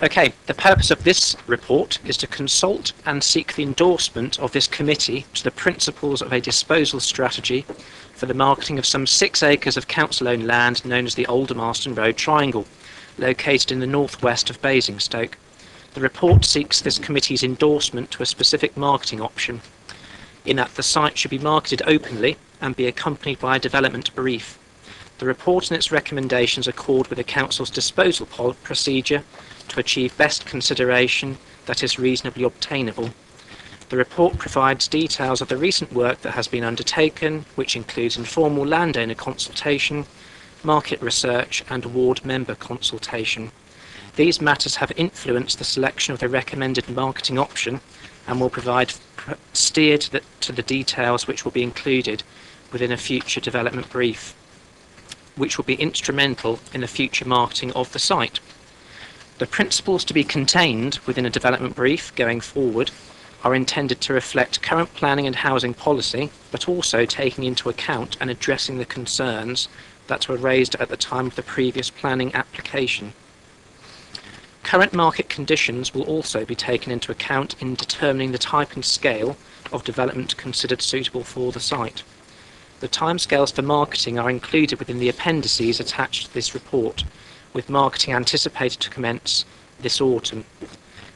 Okay, the purpose of this report is to consult and seek the endorsement of this committee to the principles of a disposal strategy for the marketing of some 6 acres of council-owned land known as the Aldermaston Road Triangle, located in the northwest of Basingstoke. The report seeks this committee's endorsement to a specific marketing option, in that the site should be marketed openly and be accompanied by a development brief. The report and its recommendations accord with the Council's disposal procedure to achieve best consideration that is reasonably obtainable. The report provides details of the recent work that has been undertaken, which includes informal landowner consultation, market research and ward member consultation. These matters have influenced the selection of the recommended marketing option and will provide steer to the details which will be included within a future development brief, which will be instrumental in the future marketing of the site. The principles to be contained within a development brief going forward are intended to reflect current planning and housing policy, but also taking into account and addressing the concerns that were raised at the time of the previous planning application. Current market conditions will also be taken into account in determining the type and scale of development considered suitable for the site. The timescales for marketing are included within the appendices attached to this report, with marketing anticipated to commence this autumn.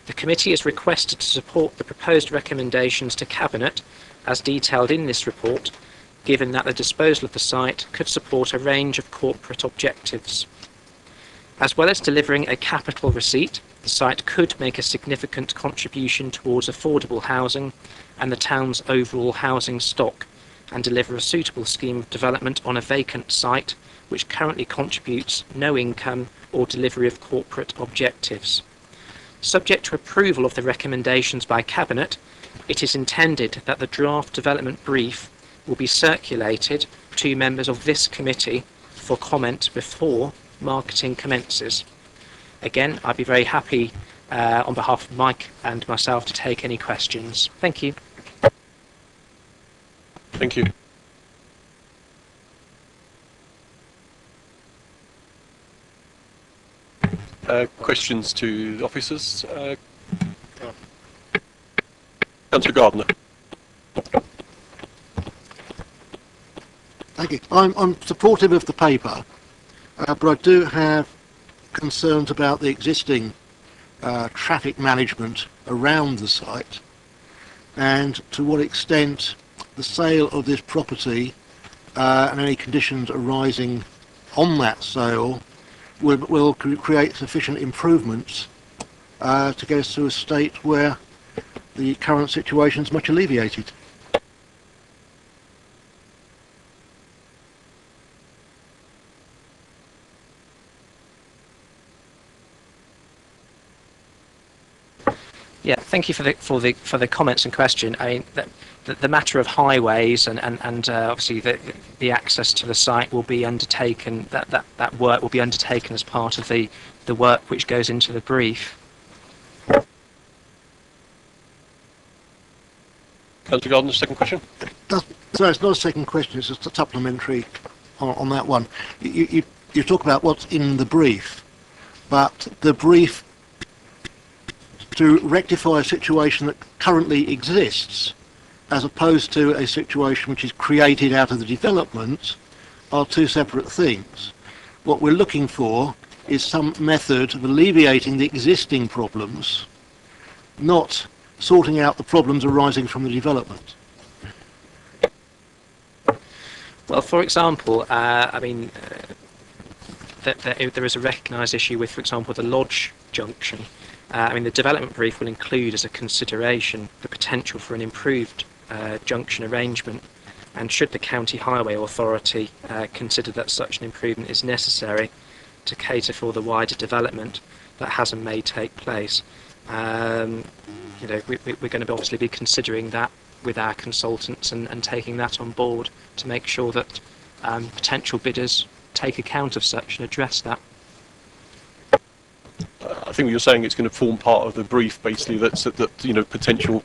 The committee is requested to support the proposed recommendations to Cabinet as detailed in this report, given that the disposal of the site could support a range of corporate objectives. As well as delivering a capital receipt, the site could make a significant contribution towards affordable housing and the town's overall housing stock, and deliver a suitable scheme of development on a vacant site which currently contributes no income or delivery of corporate objectives. Subject to approval of the recommendations by Cabinet, it is intended that the draft development brief will be circulated to members of this committee for comment before marketing commences. Again, I'd be very happy on behalf of Mike and myself to take any questions. Thank you. Thank you. Questions to the officers? Councillor Gardner. Thank you. I'm supportive of the paper, but I do have concerns about the existing traffic management around the site, and to what extent the sale of this property and any conditions arising on that sale will create sufficient improvements to get us to a state where the current situation is much alleviated. Yeah, thank you for the comments and question. I mean, the matter of highways and obviously the access to the site will be undertaken. That work will be undertaken as part of the work which goes into the brief. Councillor Gardner, second question. Sorry, it's not a second question. It's just a supplementary on that one. You talk about what's in the brief, but the brief to rectify a situation that currently exists, as opposed to a situation which is created out of the development, are two separate things. What we're looking for is some method of alleviating the existing problems, not sorting out the problems arising from the development. Well, for example, I mean, there is a recognised issue with, for example, the Lodge junction. I mean, the development brief will include as a consideration the potential for an improved junction arrangement, and should the County Highway Authority consider that such an improvement is necessary to cater for the wider development that has and may take place, you know, we're going to obviously be considering that with our consultants and taking that on board to make sure that potential bidders take account of such and address that. I think what you're saying, it's going to form part of the brief, basically, that you know, potential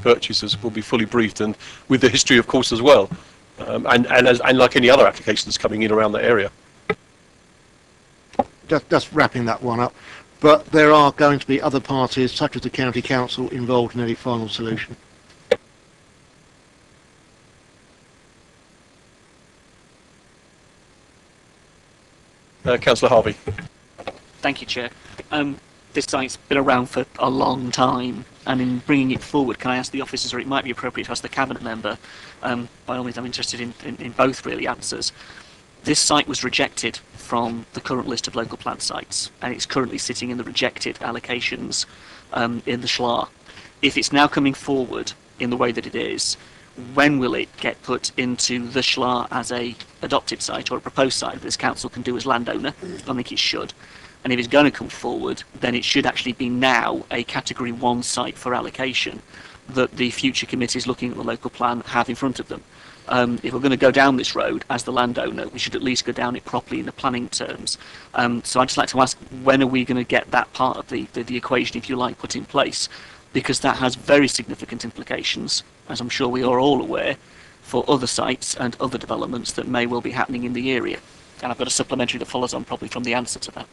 purchasers will be fully briefed, and with the history, of course, as well, and like any other applications coming in around that area. Just wrapping that one up, but there are going to be other parties, such as the County Council, involved in any final solution. Councillor Harvey. Thank you, Chair. This site's been around for a long time, and in bringing it forward, can I ask the officers, or it might be appropriate to ask the Cabinet member, by all means I'm interested in both really answers. This site was rejected from the current list of local plan sites, and it's currently sitting in the rejected allocations in the SHLA. If it's now coming forward in the way that it is, when will it get put into the SHLA as a adopted site or a proposed site that this council can do as landowner? I think it should. And if it's going to come forward, then it should actually be now a Category 1 site for allocation that the future committees looking at the local plan have in front of them. If we're going to go down this road as the landowner, we should at least go down it properly in the planning terms. So I'd just like to ask, when are we going to get that part of the equation, if you like, put in place? Because that has very significant implications, as I'm sure we are all aware, for other sites and other developments that may well be happening in the area. And I've got a supplementary that follows on probably from the answer to that.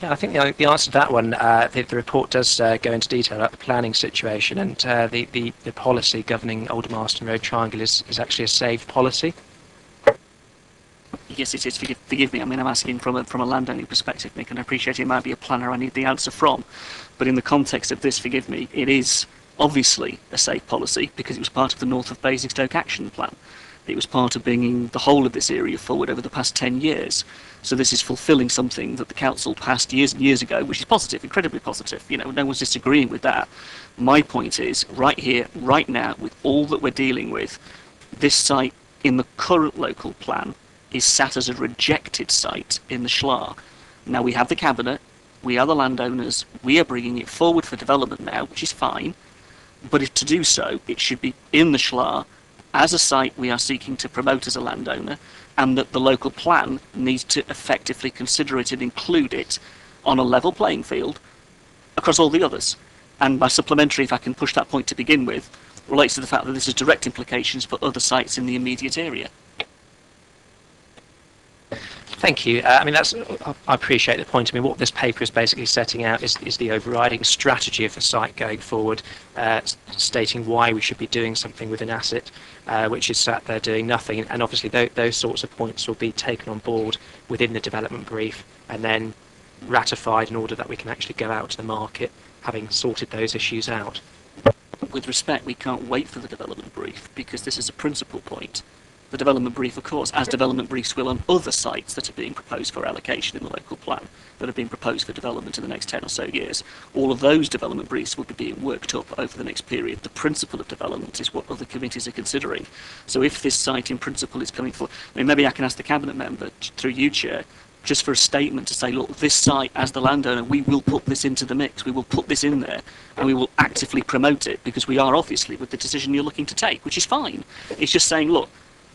Yeah, I think the answer to that one, the report does go into detail about the planning situation, and the policy governing Old Marston Road Triangle is actually a saved policy. Yes, it is. Forgive me. I mean, I'm asking from a landowning perspective, Nick, and I appreciate it might be a planner I need the answer from. But in the context of this, forgive me, it is obviously a safe policy because it was part of the North of Basingstoke Action Plan. It was part of bringing the whole of this area forward over the past 10 years. So this is fulfilling something that the council passed years and years ago, which is positive, incredibly positive. You know, no one's disagreeing with that. My point is, right here, right now, with all that we're dealing with, this site in the current local plan is sat as a rejected site in the Schlar. Now we have the cabinet, we are the landowners, we are bringing it forward for development now, which is fine, but if to do so, it should be in the Schlar as a site we are seeking to promote as a landowner, and that the local plan needs to effectively consider it and include it on a level playing field across all the others. And my supplementary, if I can push that point to begin with, relates to the fact that this has direct implications for other sites in the immediate area. Thank you. I appreciate the point. I mean, what this paper is basically setting out is the overriding strategy of the site going forward, stating why we should be doing something with an asset which is sat there doing nothing. And obviously, those sorts of points will be taken on board within the development brief and then ratified in order that we can actually go out to the market, having sorted those issues out. With respect, we can't wait for the development brief because this is a principal point. The development brief, of course, as development briefs will on other sites that are being proposed for allocation in the local plan, that are being proposed for development in the next 10 or so years. All of those development briefs will be being worked up over the next period. The principle of development is what other committees are considering. So if this site in principle is coming for, I mean, maybe I can ask the cabinet member, through you, Chair, just for a statement to say, look, this site, as the landowner, we will put this into the mix, we will put this in there, and we will actively promote it, because we are obviously with the decision you're looking to take, which is fine. It's just saying, look,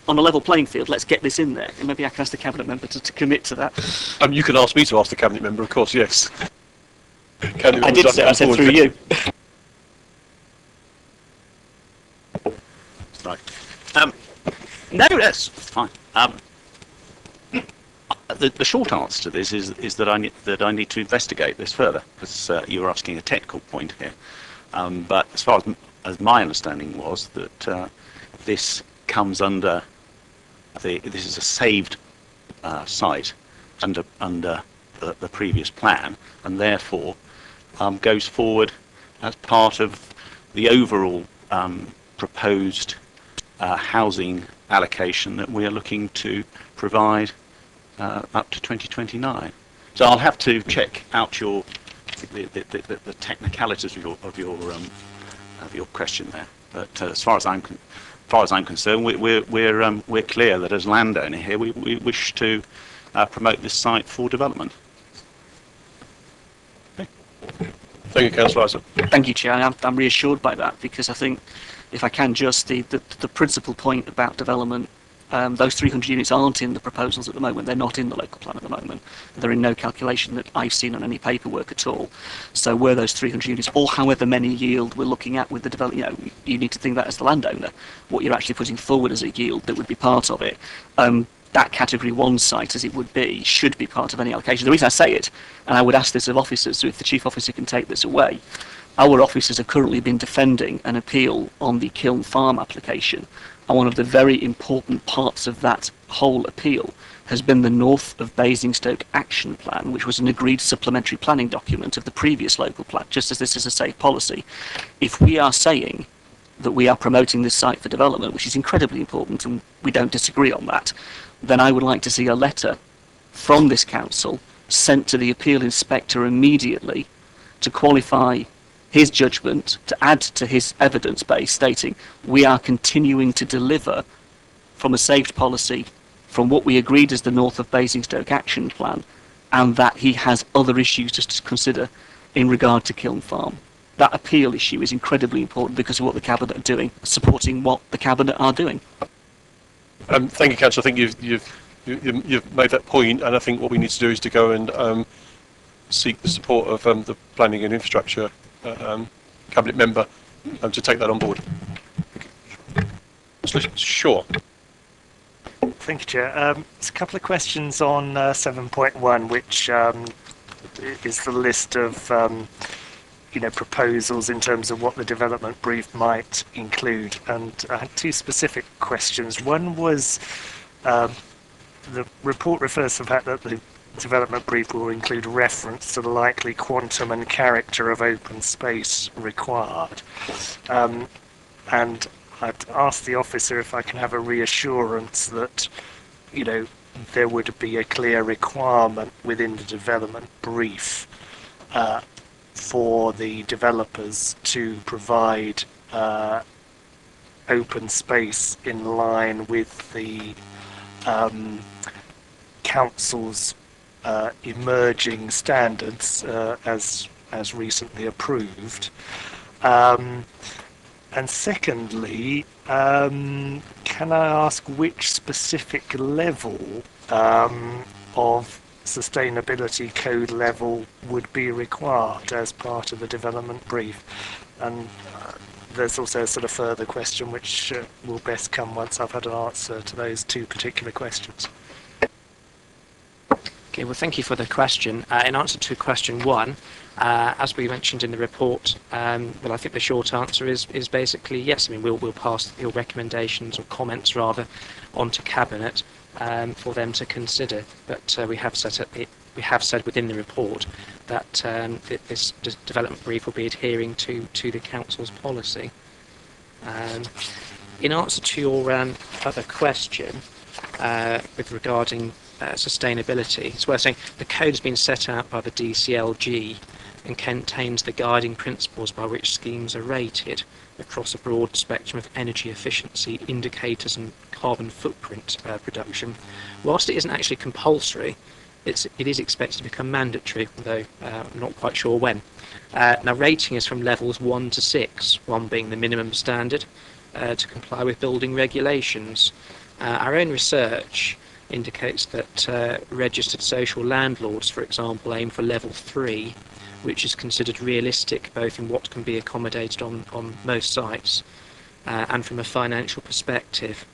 on a level playing field, let's get this in there. And maybe I can ask the cabinet member to commit to that. You can ask me to ask the cabinet member, of course, yes. I did say, I said through you. Right. No, that's fine. The short answer to this is that I need to investigate this further, because you were asking a technical point here. But as far as my understanding was that this comes under this is a saved site under the previous plan, and therefore goes forward as part of the overall proposed housing allocation that we are looking to provide up to 2029. So I'll have to check out the technicalities of your question there. But as far as I'm concerned, we're clear that as landowner here, we wish to promote this site for development. Okay. Thank you, Councillor Isaac. Thank you, Chair. I'm reassured by that, because I think, if I can just, the principal point about development, those 300 units aren't in the proposals at the moment. They're not in the local plan at the moment. They're in no calculation that I've seen on any paperwork at all. So were those 300 units, or however many yield we're looking at with the development, you need to think that as the landowner, what you're actually putting forward as a yield that would be part of it. That category 1 site, as it would be, should be part of any allocation. The reason I say it, and I would ask this of officers, so if the chief officer can take this away, our officers have currently been defending an appeal on the Kiln Farm application, and one of the very important parts of that whole appeal has been the North of Basingstoke Action Plan, which was an agreed supplementary planning document of the previous local plan, just as this is a safe policy. If we are saying that we are promoting this site for development, which is incredibly important, and we don't disagree on that, then I would like to see a letter from this council sent to the appeal inspector immediately to qualify his judgment, to add to his evidence base, stating we are continuing to deliver from a saved policy, from what we agreed as the North of Basingstoke Action Plan, and that he has other issues just to consider in regard to Kiln Farm. That appeal issue is incredibly important because of what the Cabinet are doing, supporting what the Cabinet are doing. Thank you, Councillor. I think you've made that point, and I think what we need to do is to go and seek the support of the Planning and Infrastructure Cabinet member to take that on board. Sure. Thank you, Chair. There's a couple of questions on 7.1, which is the list of proposals in terms of what the development brief might include. And I had two specific questions. One was the report refers to the fact that the development brief will include reference to the likely quantum and character of open space required. And I'd ask the officer if I can have a reassurance that, you know, there would be a clear requirement within the development brief for the developers to provide open space in line with the council's emerging standards as recently approved. And secondly, can I ask which specific level of sustainability code level would be required as part of the development brief? And there's also a sort of further question which will best come once I've had an answer to those two particular questions. Okay, well, thank you for the question. In answer to question one, as we mentioned in the report, well, I think the short answer is basically yes. I mean, we'll pass your recommendations or comments rather onto Cabinet for them to consider. But we have said within the report that this development brief will be adhering to the council's policy. In answer to your other question with regarding sustainability, it's worth saying the code has been set out by the DCLG and contains the guiding principles by which schemes are rated across a broad spectrum of energy efficiency indicators and carbon footprint reduction. Whilst it isn't actually compulsory, it is expected to become mandatory, although I'm not quite sure when. Now, rating is from levels 1 to 6, 1 being the minimum standard to comply with building regulations. Our own research indicates that registered social landlords, for example, aim for level 3, which is considered realistic both in what can be accommodated on most sites and from a financial perspective.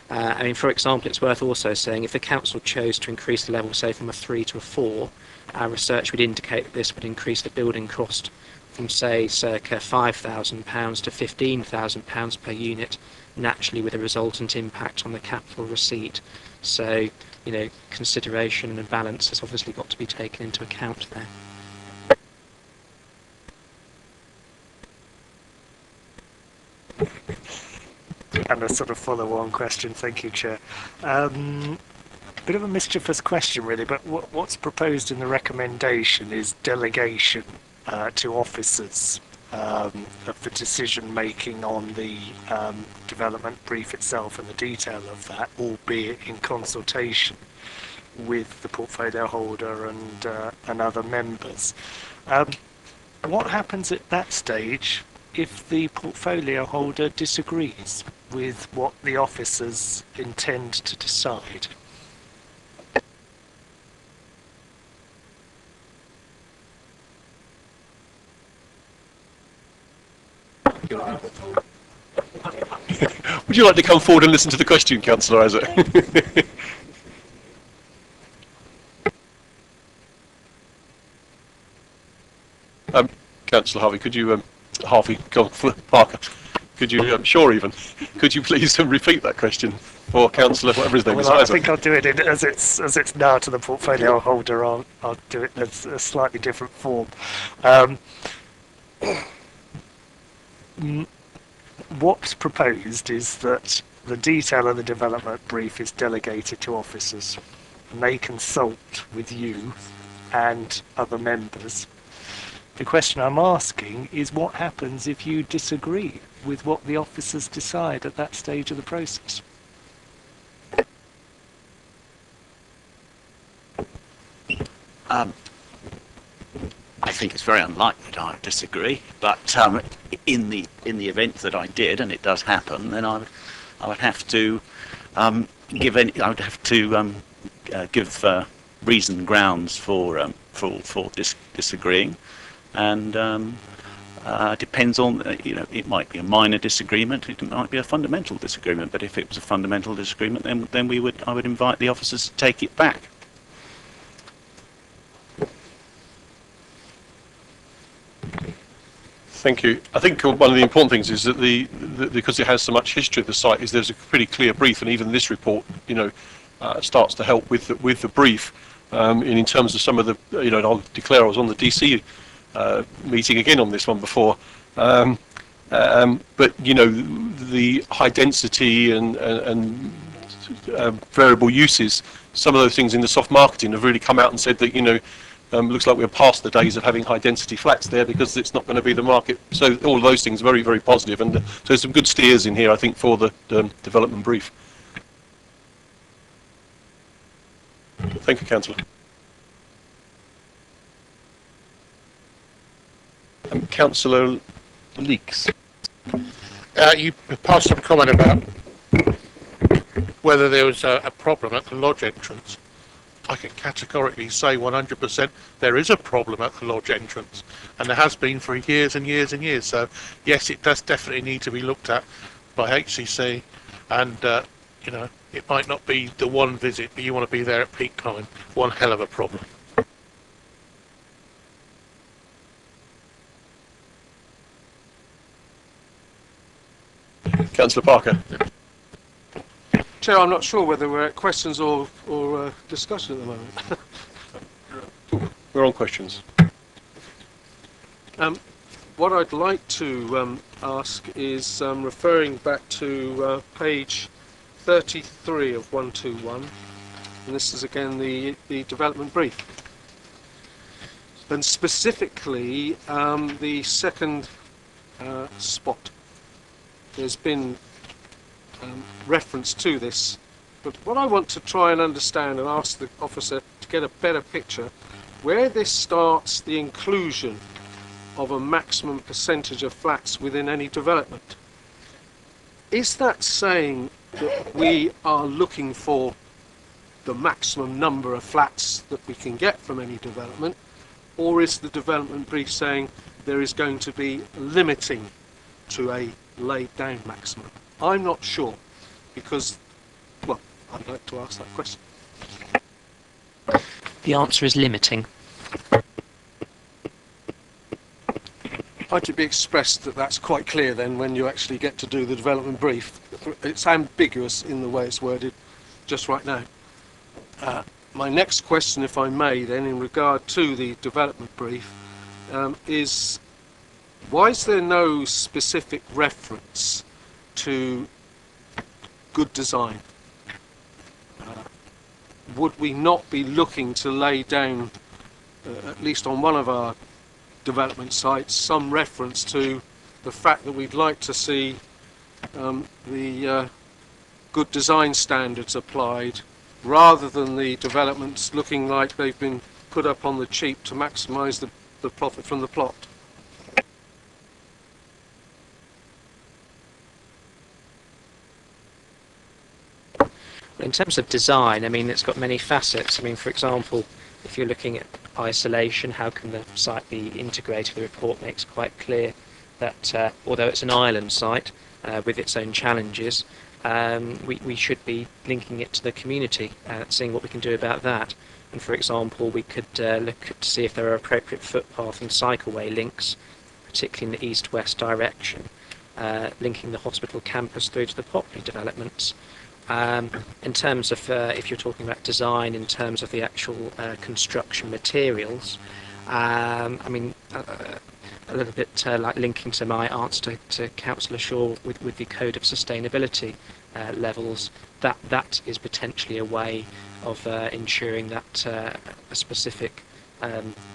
I mean, for example, it's worth also saying if the council chose to increase the level, say, from a 3 to a 4, our research would indicate that this would increase the building cost from, say, circa £5,000 to £15,000 per unit, naturally with a resultant impact on the capital receipt. So, you know, consideration and balance has obviously got to be taken into account there. And a sort of follow-on question, thank you, Chair. Bit of a mischievous question, really, but what's proposed in the recommendation is delegation to officers of the decision-making on the development brief itself and the detail of that, albeit in consultation with the portfolio holder and other members. What happens at that stage if the portfolio holder disagrees with what the officers intend to decide? Would you like to come forward and listen to the question, Councillor Isaac? Councillor Harvey, could you, Parker, could you, sure even, could you please repeat that question for Councillor, whatever his name is, Well, I Isaac? think I'll do it as it's now to the portfolio holder. I'll do it in a slightly different form. What's proposed is that the detail of the development brief is delegated to officers, and they consult with you and other members. The question I'm asking is what happens if you disagree with what the officers decide at that stage of the process? I think it's very unlikely that I would disagree, but in the event that I did, and it does happen, then I would have to give reasoned grounds for disagreeing, and depends on it might be a minor disagreement, it might be a fundamental disagreement, but if it was a fundamental disagreement, then I would invite the officers to take it back. Thank you. I think one of the important things is that because it has so much history of the site, is there's a pretty clear brief, and even this report, starts to help with the brief. In terms of some of the, and I'll declare I was on the DC meeting again on this one before, and But you know, the high density and variable uses, some of those things in the soft marketing have really come out and said that, you know, looks like we're past the days of having high density flats there because it's not going to be the market. So all of those things are very, very positive, and so there's some good steers in here, I think, for the development brief. Thank you, Councillor. Councillor Leeks. You passed some comment about whether there was a problem at the lodge entrance. I can categorically say 100% there is a problem at the lodge entrance, and there has been for years and years and years. So yes, it does definitely need to be looked at by HCC, and you know, it might not be the one visit, but you want to be there at peak time. One hell of a problem. Councillor Parker. Chair, I'm not sure whether we're at questions or discussion at the moment. We're on questions. What I'd like to ask is, referring back to page 33 of 121, and this is again the development brief, and specifically the second spot. There's been reference to this, but what I want to try and understand and ask the officer to get a better picture, where this starts the inclusion of a maximum percentage of flats within any development. Is that saying that we are looking for the maximum number of flats that we can get from any development, or is the development brief saying there is going to be limiting to a laid down maximum? I'm not sure, because, well, I'd like to ask that question. The answer is limiting. Might it be expressed that that's quite clear then when you actually get to do the development brief? It's ambiguous in the way it's worded just right now. My next question, if I may, then, in regard to the development brief, is why is there no specific reference to good design? Would we not be looking to lay down, at least on one of our development sites, some reference to the fact that we'd like to see the good design standards applied, rather than the developments looking like they've been put up on the cheap to maximise the profit from the plot? In terms of design, I mean, it's got many facets. I mean, for example, if you're looking at isolation, how can the site be integrated? The report makes quite clear that although it's an island site with its own challenges, we should be linking it to the community, seeing what we can do about that. And for example, we could look to see if there are appropriate footpath and cycleway links, particularly in the east-west direction, linking the hospital campus through to the Popley developments. In terms of, if you're talking about design, in terms of the actual construction materials, I mean, a little bit like linking to my answer to Councillor Shaw with the Code of Sustainability levels, that is potentially a way of ensuring that a specific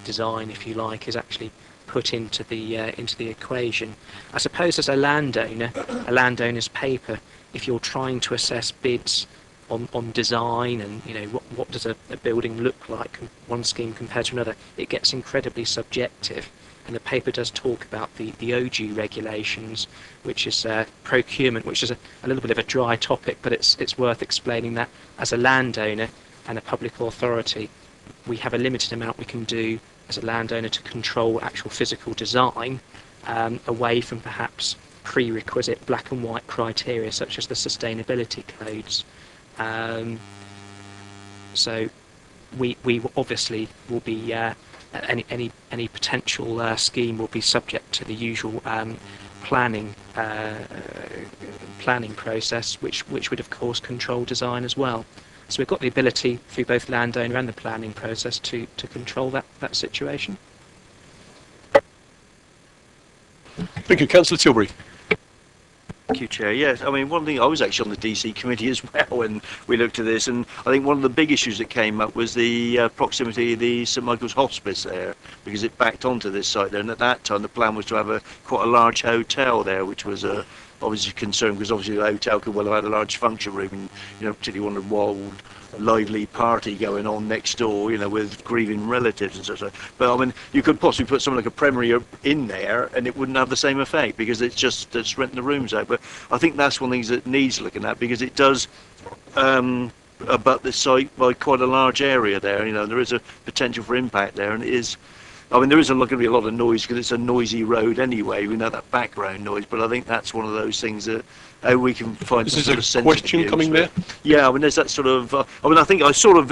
design, if you like, is actually put into the equation. I suppose as a landowner's paper, if you're trying to assess bids on design and, you know, what does a building look like, one scheme compared to another, it gets incredibly subjective. And the paper does talk about the OG regulations, which is procurement, which is a little bit of a dry topic, but it's worth explaining that as a landowner and a public authority, we have a limited amount we can do as a landowner to control actual physical design, away from perhaps prerequisite black and white criteria such as the sustainability codes. So we obviously will be any potential scheme will be subject to the usual planning process, which would of course control design as well. So we've got the ability through both landowner and the planning process to control that situation. Thank you, Councillor Tilbury. Thank you, Chair. Yes, I mean, one thing, I was actually on the DC committee as well when we looked at this, and I think one of the big issues that came up was the proximity of the St Michael's Hospice there, because it backed onto this site there, and at that time the plan was to have quite a large hotel there, which was obviously a concern, because obviously the hotel could well have had a large function room, and, particularly one of the wild, lively party going on next door, with grieving relatives and such. But I mean, you could possibly put something like a Premier in there, and it wouldn't have the same effect because it's renting the rooms out. But I think that's one of the things that needs looking at, because it does abut the site by quite a large area there. There is a potential for impact there, and it is. I mean, there isn't going to be a lot of noise because it's a noisy road anyway. We know that background noise, but I think that's one of those things that we can find. This some is sort a of sensitive question use coming for it. Yeah, I mean, there's that sort of. I think I sort of,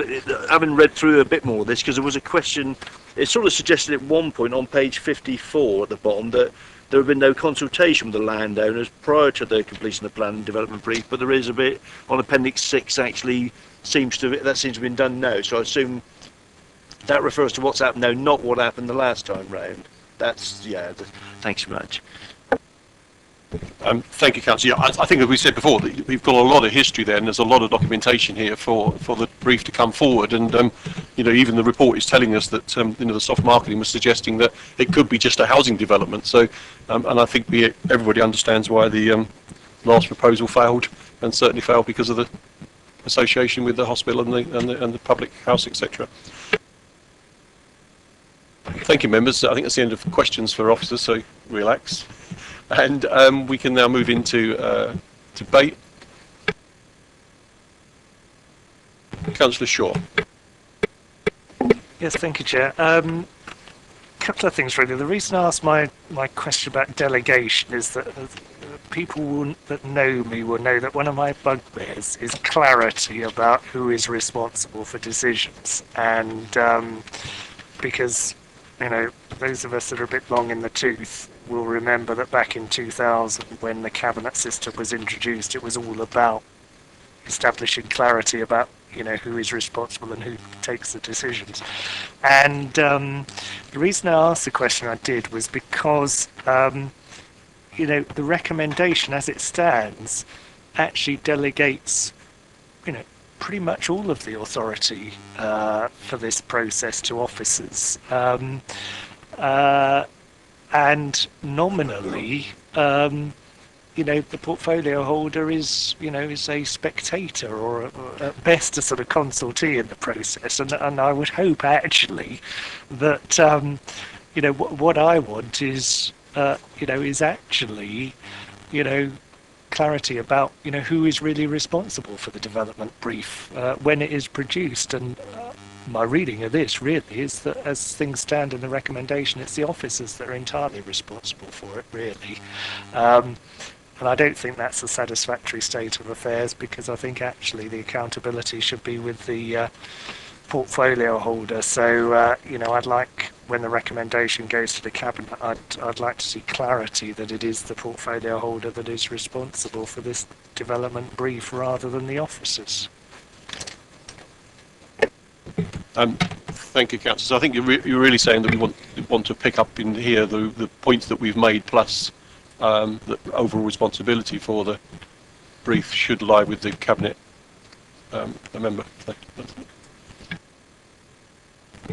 having read through a bit more of this, because there was a question. It sort of suggested at one point on page 54 at the bottom that there had been no consultation with the landowners prior to the completion of the plan and development brief, but there is a bit on Appendix 6 actually seems to have been done now. So I assume that refers to what's happened now, not what happened the last time round. Thanks very much. Thank you, Councillor. Yeah, I think, as we said before, that we've got a lot of history there, and there's a lot of documentation here for the brief to come forward. And even the report is telling us that the soft marketing was suggesting that it could be just a housing development. So, and I think everybody understands why the last proposal failed, and certainly failed because of the association with the hospital and the public house, etc. Thank you, members. I think that's the end of questions for officers, so relax. And we can now move into debate. Councillor Shaw. Yes, thank you, Chair. Couple of things, really. The reason I asked my question about delegation is that people that know me will know that one of my bugbears is clarity about who is responsible for decisions. And because, those of us that are a bit long in the tooth will remember that back in 2000, when the cabinet system was introduced, it was all about establishing clarity about who is responsible and who takes the decisions. And the reason I asked the question I did was because the recommendation as it stands actually delegates pretty much all of the authority for this process to officers. And nominally, the portfolio holder is a spectator or at best a sort of consultee in the process. And I would hope actually that, what I want is, is actually, clarity about, who is really responsible for the development brief when it is produced. And my reading of this really is that as things stand in the recommendation, it's the officers that are entirely responsible for it, really. And I don't think that's a satisfactory state of affairs, because I think actually the accountability should be with the portfolio holder. So, I'd like, when the recommendation goes to the cabinet, I'd like to see clarity that it is the portfolio holder that is responsible for this development brief rather than the officers. Thank you, Councillor. So I think you're really saying that we want to pick up in here the points that we've made, plus the overall responsibility for the brief should lie with the cabinet member.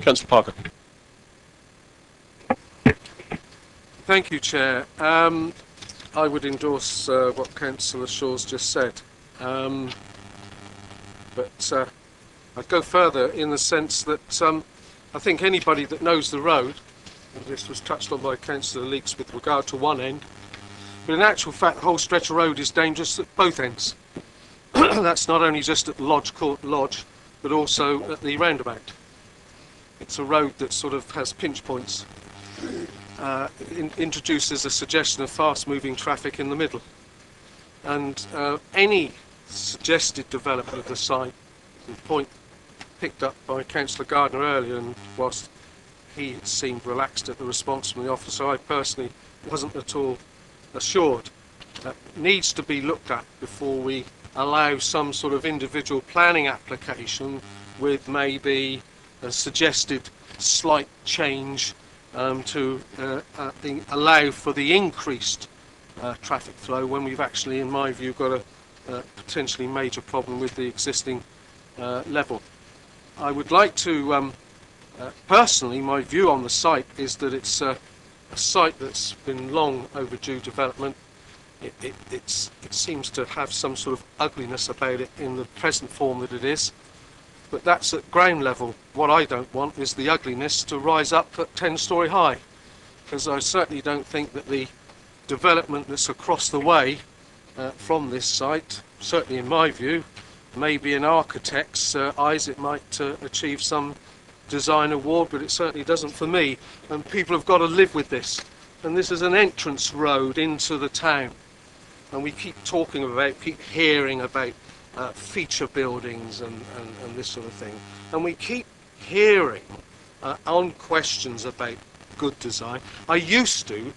Councillor Parker. Thank you, Chair. I would endorse what Councillor Shaw's just said. But I'd go further in the sense that I think anybody that knows the road, and this was touched on by Councillor Leeks with regard to one end, but in actual fact the whole stretch of road is dangerous at both ends. That's not only just at Lodge Court Lodge, but also at the roundabout. It's a road that sort of has pinch points, introduces a suggestion of fast-moving traffic in the middle. And any suggested development of the site, the point picked up by Councillor Gardner earlier, and whilst he seemed relaxed at the response from the officer, I personally wasn't at all assured. That needs to be looked at before we allow some sort of individual planning application with maybe a suggested slight change to allow for the increased traffic flow when we've actually, in my view, got a potentially major problem with the existing level. I would like to, personally, my view on the site is that it's a site that's been long overdue development. It seems to have some sort of ugliness about it in the present form that it is, but that's at ground level. What I don't want is the ugliness to rise up at 10-storey high, because I certainly don't think that the development that's across the way from this site, certainly in my view, maybe in architects' eyes it might achieve some design award, but it certainly doesn't for me, and people have got to live with this. And this is an entrance road into the town, and we keep hearing about feature buildings and this sort of thing, and we keep hearing on questions about good design. I used to,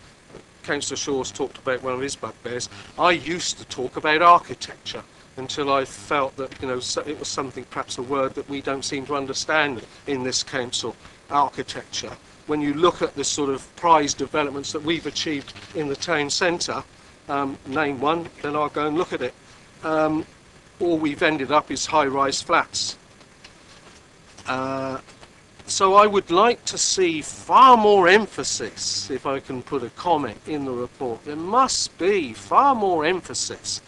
Councillor Shaw's talked about one of his bugbears, I used to talk about architecture until I felt that, you know, it was something, perhaps a word that we don't seem to understand in this council, architecture. When you look at the sort of prize developments that we've achieved in the town centre, name one, then I'll go and look at it. All we've ended up is high-rise flats. So I would like to see far more emphasis, if I can put a comment in the report. There must be far more emphasis.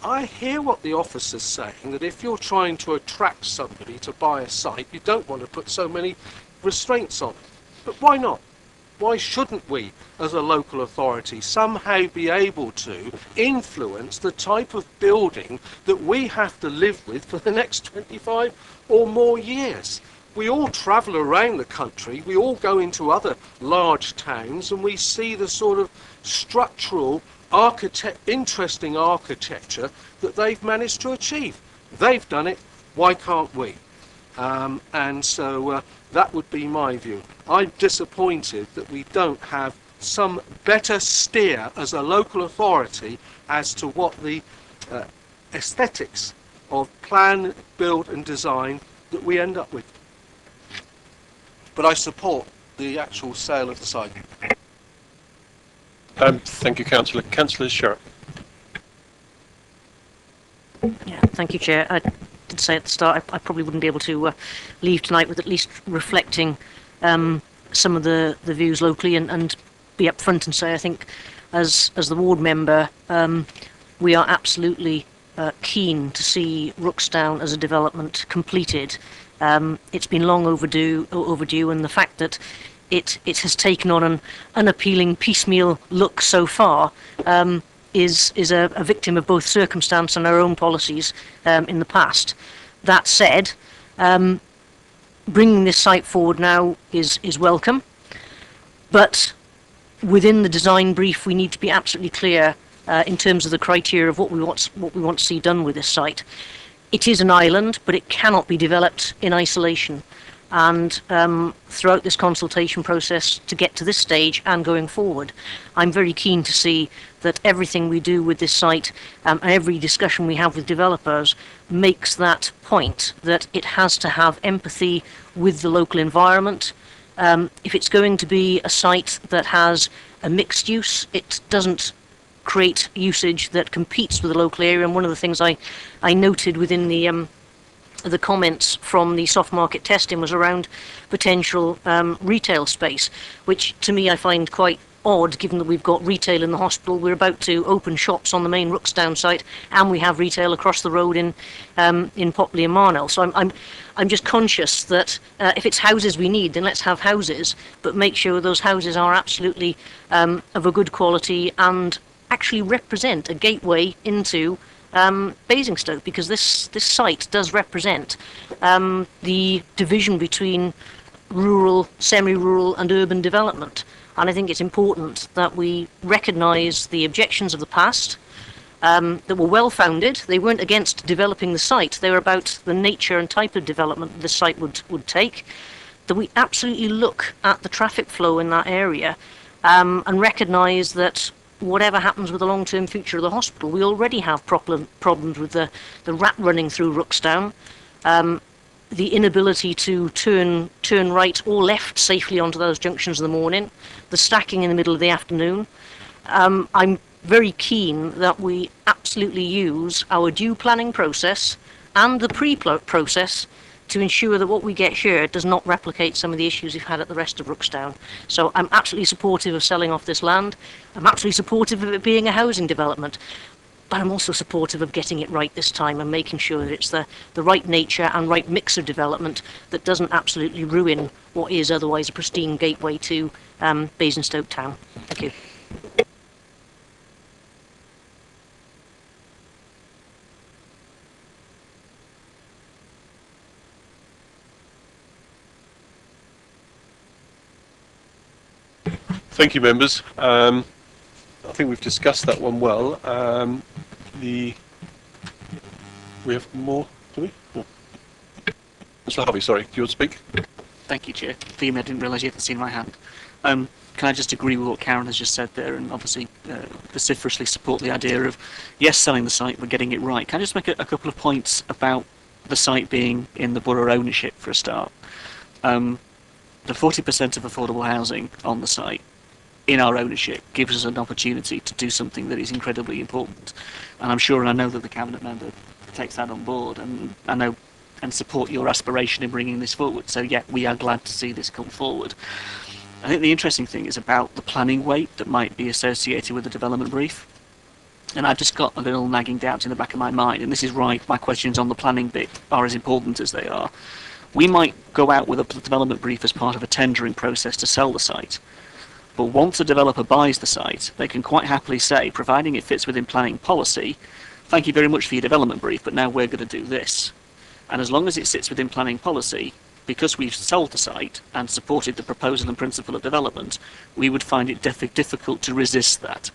I hear what the officer's saying, that if you're trying to attract somebody to buy a site, you don't want to put so many restraints on it. But why not? Why shouldn't we, as a local authority, somehow be able to influence the type of building that we have to live with for the next 25 or more years? We all travel around the country, we all go into other large towns, and we see the sort of structural, interesting architecture that they've managed to achieve. They've done it, why can't we? And so that would be my view. I'm disappointed that we don't have some better steer as a local authority as to what the aesthetics of plan, build and design that we end up with. But I support the actual sale of the site. Thank you, Councillor. Councillor Sherritt. Yeah, thank you, Chair. I did say at the start I probably wouldn't be able to leave tonight with at least reflecting some of the views locally and be upfront and say I think as the ward member we are absolutely keen to see Rookstown as a development completed. It's been long overdue, and the fact that it has taken on an unappealing piecemeal look so far is a victim of both circumstance and our own policies in the past. That said, bringing this site forward now is welcome, but within the design brief we need to be absolutely clear in terms of the criteria of what we want to see done with this site. It is an island, but it cannot be developed in isolation. And throughout this consultation process to get to this stage and going forward, I'm very keen to see that everything we do with this site and every discussion we have with developers makes that point, that it has to have empathy with the local environment. If it's going to be a site that has a mixed use, it doesn't create usage that competes with the local area. And one of the things I noted within the comments from the soft market testing was around potential retail space, which to me I find quite odd given that we've got retail in the hospital. We're about to open shops on the main Rookstown site, and we have retail across the road in Popley and Marnell. So I'm just conscious that if it's houses we need, then let's have houses, but make sure those houses are absolutely of a good quality and actually represent a gateway into Basingstoke, because this site does represent the division between rural, semi-rural and urban development. And I think it's important that we recognise the objections of the past that were well-founded. They weren't against developing the site. They were about the nature and type of development the site would take. That we absolutely look at the traffic flow in that area and recognise that whatever happens with the long-term future of the hospital, we already have problems with the rat running through Rookstown. the inability to turn right or left safely onto those junctions in the morning, the stacking in the middle of the afternoon. I'm very keen that we absolutely use our due planning process and the process to ensure that what we get here does not replicate some of the issues we've had at the rest of Rookstown. So I'm absolutely supportive of selling off this land. I'm absolutely supportive of it being a housing development. But I'm also supportive of getting it right this time and making sure that it's the right nature and right mix of development that doesn't absolutely ruin what is otherwise a pristine gateway to Basingstoke town. Thank you. Thank you, members. I think we've discussed that one well. We have more, do we? Oh. Mr. Harvey, sorry, do you want to speak? Thank you, Chair. Forgive me, I didn't realise you hadn't seen my hand. Can I just agree with what Karen has just said there, and obviously vociferously support the idea of, yes, selling the site, but getting it right. Can I just make a couple of points about the site being in the borough ownership for a start? The 40% of affordable housing on the site in our ownership gives us an opportunity to do something that is incredibly important. And I'm sure, and I know that the Cabinet member takes that on board, and I know and support your aspiration in bringing this forward. So yeah, we are glad to see this come forward. I think the interesting thing is about the planning weight that might be associated with the development brief. And I've just got a little nagging doubt in the back of my mind, and this is right, my questions on the planning bit are as important as they are. We might go out with a development brief as part of a tendering process to sell the site. But once a developer buys the site, they can quite happily say, providing it fits within planning policy, thank you very much for your development brief, but now we're going to do this. And as long as it sits within planning policy, because we've sold the site and supported the proposal and principle of development, we would find it difficult to resist that.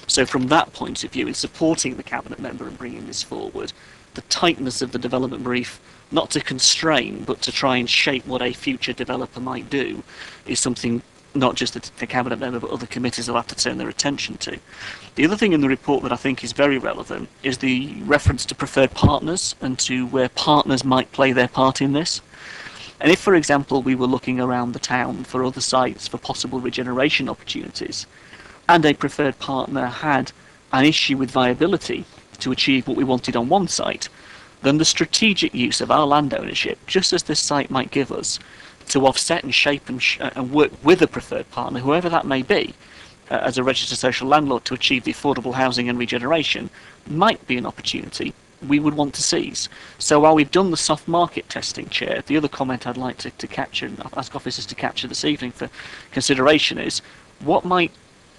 So from that point of view, in supporting the Cabinet member and bringing this forward, the tightness of the development brief, not to constrain, but to try and shape what a future developer might do, is something not just the Cabinet member, but other committees will have to turn their attention to. The other thing in the report that I think is very relevant is the reference to preferred partners and to where partners might play their part in this. And if, for example, we were looking around the town for other sites for possible regeneration opportunities, and a preferred partner had an issue with viability to achieve what we wanted on one site, then the strategic use of our land ownership, just as this site might give us, to offset and shape and work with a preferred partner, whoever that may be, as a registered social landlord to achieve the affordable housing and regeneration, might be an opportunity we would want to seize. So while we've done the soft market testing, Chair, the other comment I'd like to capture and ask officers to capture this evening for consideration is, what might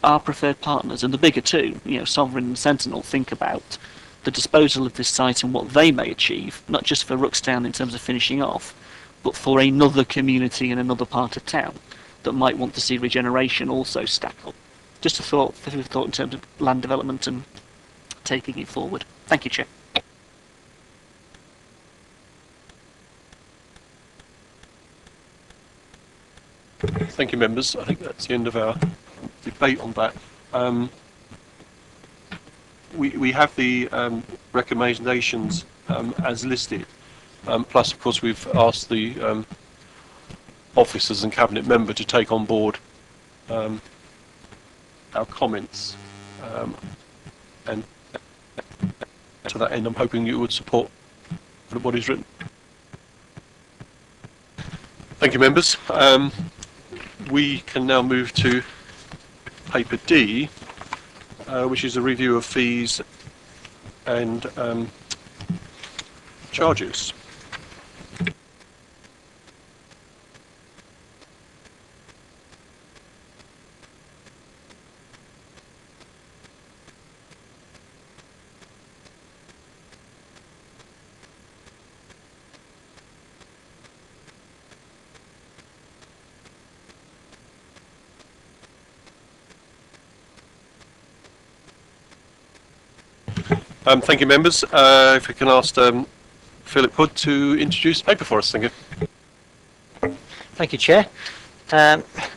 our preferred partners, and the bigger two, Sovereign and Sentinel, think about the disposal of this site and what they may achieve, not just for Rookstown in terms of finishing off, but for another community in another part of town that might want to see regeneration also stack up. Just a thought, food for thought in terms of land development and taking it forward. Thank you, Chair. Thank you, members. I think that's the end of our debate on that. We have the recommendations as listed. Plus, of course, we've asked the officers and Cabinet member to take on board our comments. And to that end, I'm hoping you would support what is written. Thank you, members. We can now move to paper D, which is a review of fees and charges. Thank you, members. If we can ask Philip Hood to introduce the paper for us. Thank you. Thank you, Chair.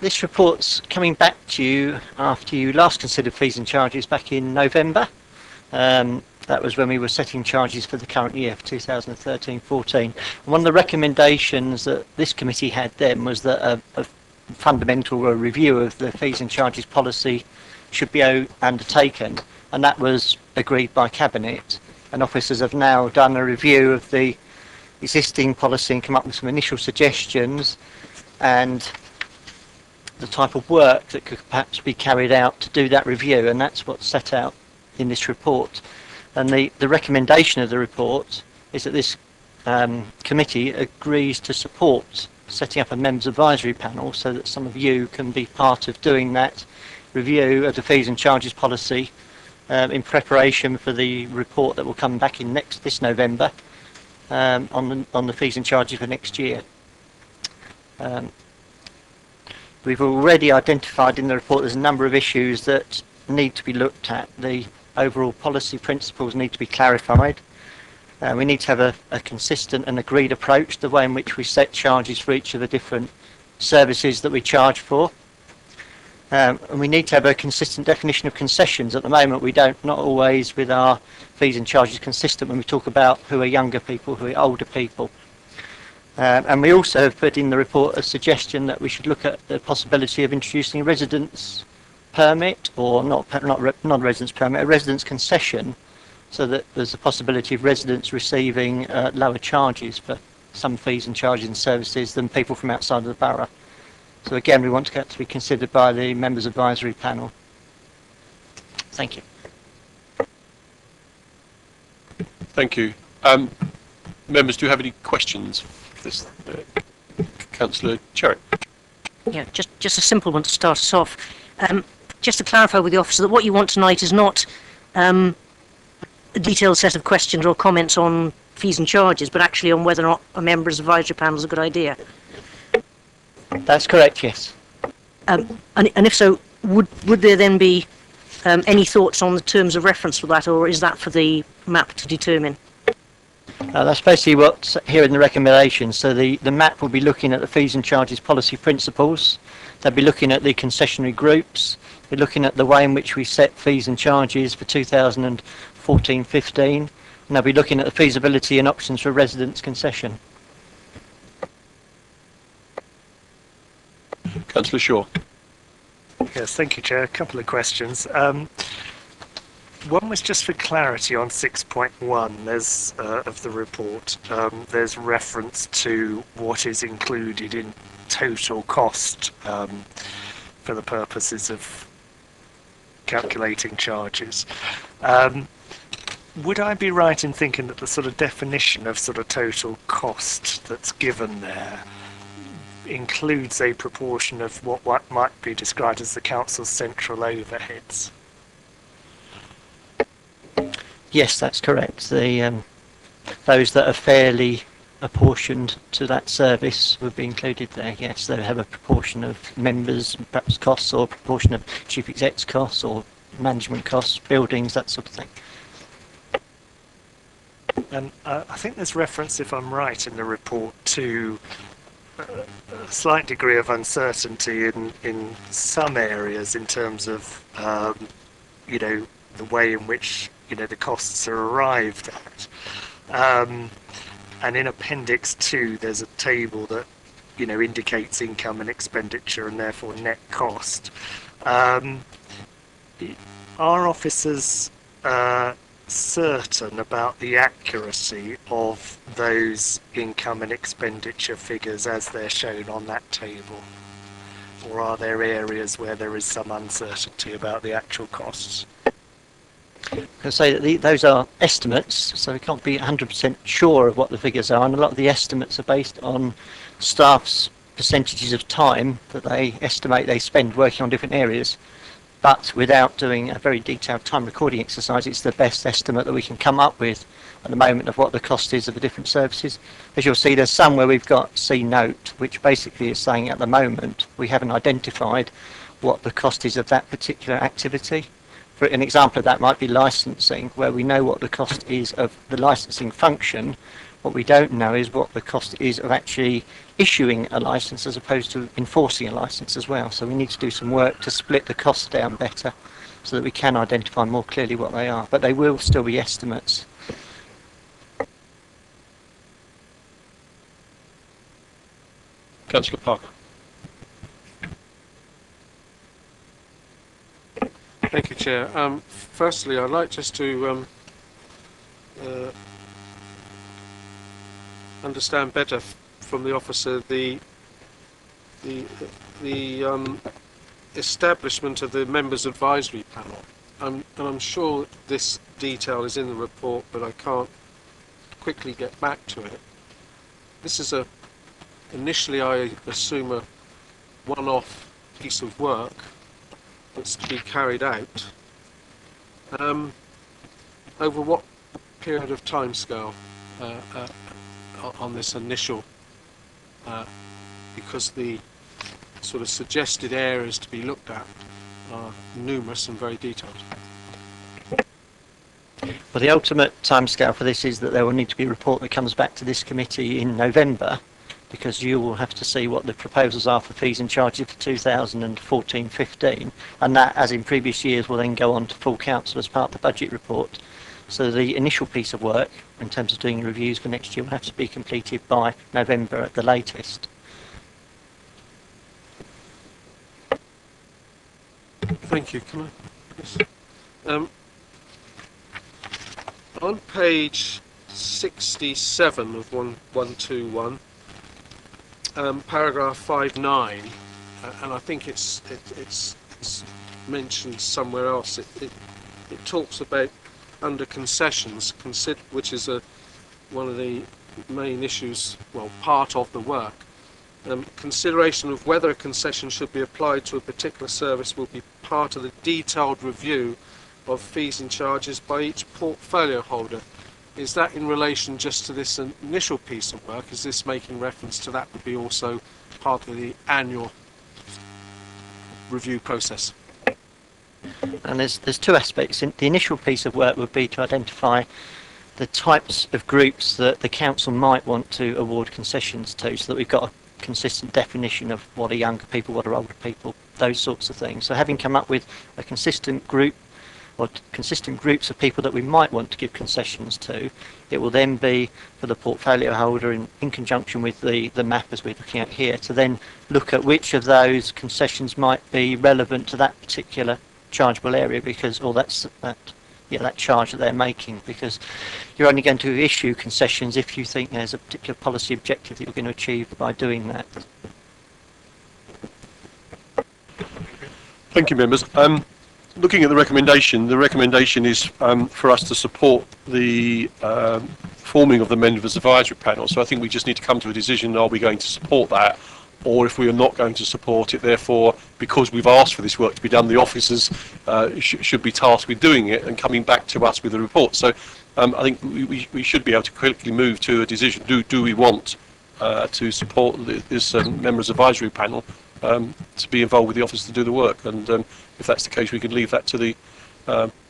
This report's coming back to you after you last considered fees and charges back in November. That was when we were setting charges for the current year, for 2013-14. And one of the recommendations that this committee had then was that a fundamental review of the fees and charges policy should be undertaken, and that was agreed by Cabinet. And officers have now done a review of the existing policy and come up with some initial suggestions and the type of work that could perhaps be carried out to do that review, and that's what's set out in this report. And the recommendation of the report is that this committee agrees to support setting up a members advisory panel so that some of you can be part of doing that review of the fees and charges policy in preparation for the report that will come back in this November on the fees and charges for next year. We've already identified in the report there's a number of issues that need to be looked at. The overall policy principles need to be clarified. We need to have a consistent and agreed approach, the way in which we set charges for each of the different services that we charge for. And we need to have a consistent definition of concessions. At the moment, we don't, not always with our fees and charges consistent when we talk about who are younger people, who are older people. And we also have put in the report a suggestion that we should look at the possibility of introducing a residence permit, or not residence permit, a residence concession, so that there's a possibility of residents receiving lower charges for some fees and charges and services than people from outside of the borough. So again, we want to be considered by the members advisory panel. Thank you. Thank you. Members, do you have any questions? This, Councillor Cherry. Yeah, just a simple one to start us off. Just to clarify with the officer that what you want tonight is not a detailed set of questions or comments on fees and charges, but actually on whether or not a members' advisory panel is a good idea. That's correct, yes. And if so, would there then be any thoughts on the terms of reference for that, or is that for the map to determine? That's basically what's here in the recommendations. So the map will be looking at the fees and charges policy principles. They'll be looking at the concessionary groups. We're looking at the way in which we set fees and charges for 2014-15. And they'll be looking at the feasibility and options for residence concession. Councillor Shaw. Yes, thank you, Chair. A couple of questions. One was just for clarity on 6.1. There's of the report. There's reference to what is included in total cost for the purposes of calculating charges. Would I be right in thinking that the sort of definition of sort of total cost that's given there includes a proportion of what might be described as the council's central overheads? Yes, that's correct. The those that are fairly apportioned to that service would be included there. Yes, they have a proportion of members, perhaps costs, or a proportion of chief exec's costs, or management costs, buildings, that sort of thing. And I think there's reference, if I'm right, in the report to a slight degree of uncertainty in some areas in terms of, the way in which, the costs are arrived at. And in Appendix 2, there's a table that, indicates income and expenditure and therefore net cost. Are officers certain about the accuracy of those income and expenditure figures as they're shown on that table? Or are there areas where there is some uncertainty about the actual costs? I can say that those are estimates, so we can't be 100% sure of what the figures are, and a lot of the estimates are based on staff's percentages of time that they estimate they spend working on different areas. But without doing a very detailed time recording exercise, it's the best estimate that we can come up with at the moment of what the cost is of the different services. As you'll see, there's some where we've got C note, which basically is saying at the moment we haven't identified what the cost is of that particular activity. For an example of that might be licensing, where we know what the cost is of the licensing function. What we don't know is what the cost is of actually issuing a license as opposed to enforcing a license as well. So we need to do some work to split the costs down better so that we can identify more clearly what they are. But they will still be estimates. Councillor Parker. Thank you, Chair. Firstly, I'd like just to understand better from the officer the establishment of the members' advisory panel. And I'm sure this detail is in the report, but I can't quickly get back to it. This is initially, I assume, a one-off piece of work that's to be carried out. Over what period of timescale on this initial, because the sort of suggested areas to be looked at are numerous and very detailed. Well, the ultimate timescale for this is that there will need to be a report that comes back to this committee in November, because you will have to see what the proposals are for fees and charges for 2014-15, and that, as in previous years, will then go on to full council as part of the budget report. So the initial piece of work, in terms of doing reviews for next year, will have to be completed by November at the latest. Thank you. Can I? Yes. On page 67 of 121, paragraph 5.9, and I think it's mentioned somewhere else. It talks about under concessions, which is one of the main issues, well, part of the work. Consideration of whether a concession should be applied to a particular service will be part of the detailed review of fees and charges by each portfolio holder. Is that in relation just to this initial piece of work? Is this making reference to that would be also part of the annual review process? And there's two aspects. The initial piece of work would be to identify the types of groups that the council might want to award concessions to, so that we've got a consistent definition of what are younger people, what are older people, those sorts of things. So having come up with a consistent group or consistent groups of people that we might want to give concessions to, it will then be for the portfolio holder in conjunction with the map as we're looking at here to then look at which of those concessions might be relevant to that particular chargeable area, because that charge that they're making, because you're only going to issue concessions if you think there's a particular policy objective that you're going to achieve by doing that. Thank you, members. Looking at the recommendation is for us to support the forming of the members' advisory panel. So I think we just need to come to a decision: are we going to support that, or if we are not going to support it, therefore, because we've asked for this work to be done, the officers should be tasked with doing it and coming back to us with a report. So I think we should be able to quickly move to a decision. Do we want to support this members' advisory panel to be involved with the officers to do the work? And if that's the case, we can leave that to the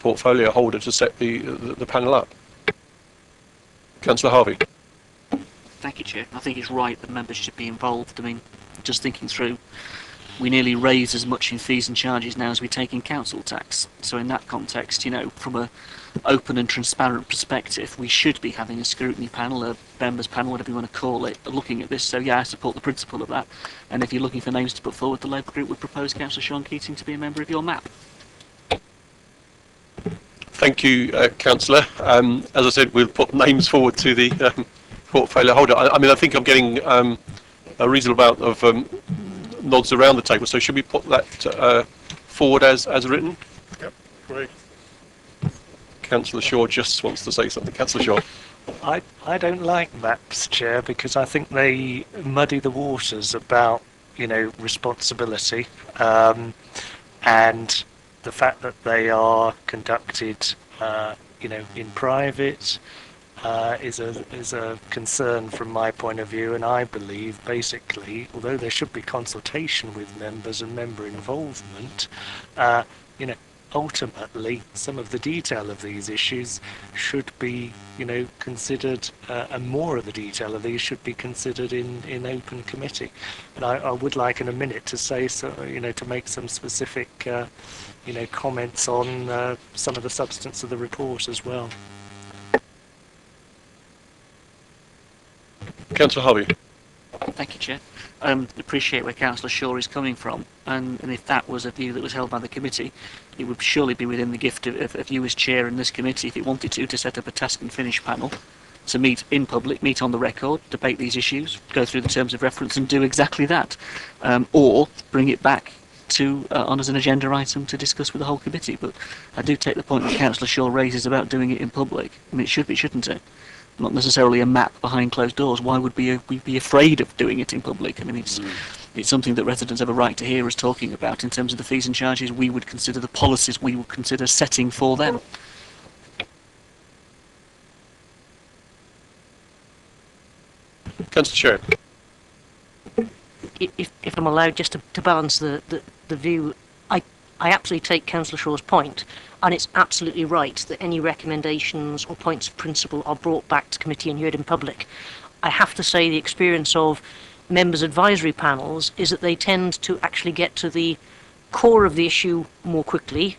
portfolio holder to set the panel up. Councillor Harvey. Thank you, Chair. I think it's right that members should be involved. I mean, just thinking through, we nearly raise as much in fees and charges now as we take in council tax. So in that context, from a open and transparent perspective, we should be having a scrutiny panel, a members panel, whatever you want to call it, looking at this. So yeah, I support the principle of that. And if you're looking for names to put forward, the Labour Group would propose Councillor Sean Keating to be a member of your map. Thank you, Councillor. As I said, we'll put names forward to the portfolio holder. I mean, I think I'm getting a reasonable amount of nods around the table. So should we put that forward as written? Yep, great. Councillor Shaw just wants to say something. Councillor Shaw. I don't like maps, Chair, because I think they muddy the waters about, responsibility, and the fact that they are conducted, in private, is a concern from my point of view. And I believe, basically, although there should be consultation with members and member involvement, ultimately some of the detail of these issues should be, considered, and more of the detail of these should be considered in open committee. And I would like in a minute to say so, to make some specific, comments on some of the substance of the report as well. Councillor Harvey. Thank you, Chair. Appreciate where Councillor Shaw is coming from, and if that was a view that was held by the committee, it would surely be within the gift of you as Chair in this committee, if it wanted to set up a task and finish panel to meet in public, meet on the record, debate these issues, go through the terms of reference and do exactly that, or bring it back to on as an agenda item to discuss with the whole committee. But I do take the point that Councillor Shaw raises about doing it in public. I mean, it should be, shouldn't it? Not necessarily a map behind closed doors. Why would we be afraid of doing it in public? I mean, it's something that residents have a right to hear us talking about in terms of the fees and charges we would consider, the policies we would consider setting for them. Councillor Chair. If I'm allowed just to balance the view, I absolutely take Councillor Shaw's point, and it's absolutely right that any recommendations or points of principle are brought back to committee and heard in public. I have to say the experience of members' advisory panels is that they tend to actually get to the core of the issue more quickly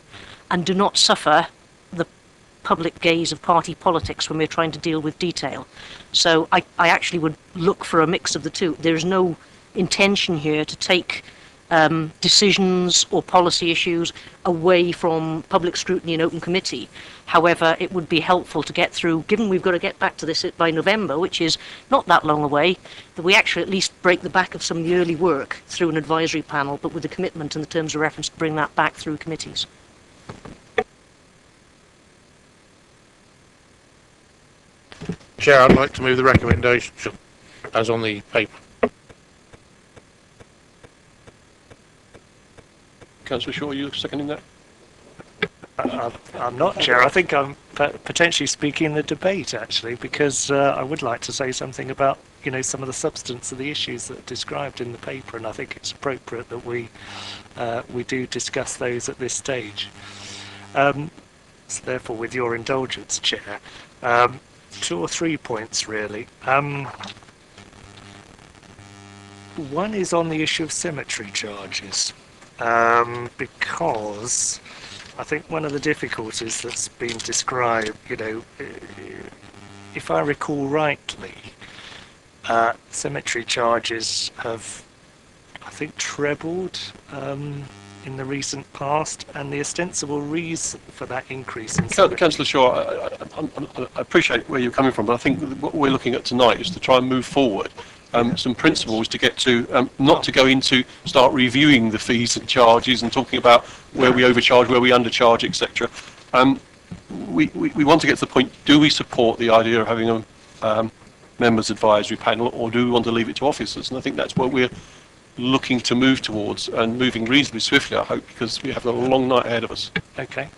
and do not suffer the public gaze of party politics when we're trying to deal with detail. So I actually would look for a mix of the two. There is no intention here to take decisions or policy issues away from public scrutiny in open committee. However, it would be helpful to get through, given we've got to get back to this by November, which is not that long away, that we actually at least break the back of some of the early work through an advisory panel, but with the commitment and the terms of reference to bring that back through committees. Chair, I'd like to move the recommendation as on the paper. Councillor Shaw, are you seconding that? I'm not, Chair. I think I'm potentially speaking in the debate, actually, because I would like to say something about, some of the substance of the issues that are described in the paper, and I think it's appropriate that we do discuss those at this stage. So therefore, with your indulgence, Chair, 2 or 3 points, really. One is on the issue of cemetery charges. Because I think one of the difficulties that's been described, if I recall rightly, cemetery charges have, I think, trebled in the recent past, and the ostensible reason for that increase in Councillor Shaw, I appreciate where you're coming from, but I think what we're looking at tonight is to try and move forward some principles to get to, not to go into start reviewing the fees and charges and talking about where we overcharge, where we undercharge, etc. We want to get to the point, do we support the idea of having a members advisory panel, or do we want to leave it to officers? And I think that's what we're looking to move towards, and moving reasonably swiftly, I hope, because we have a long night ahead of us. Okay.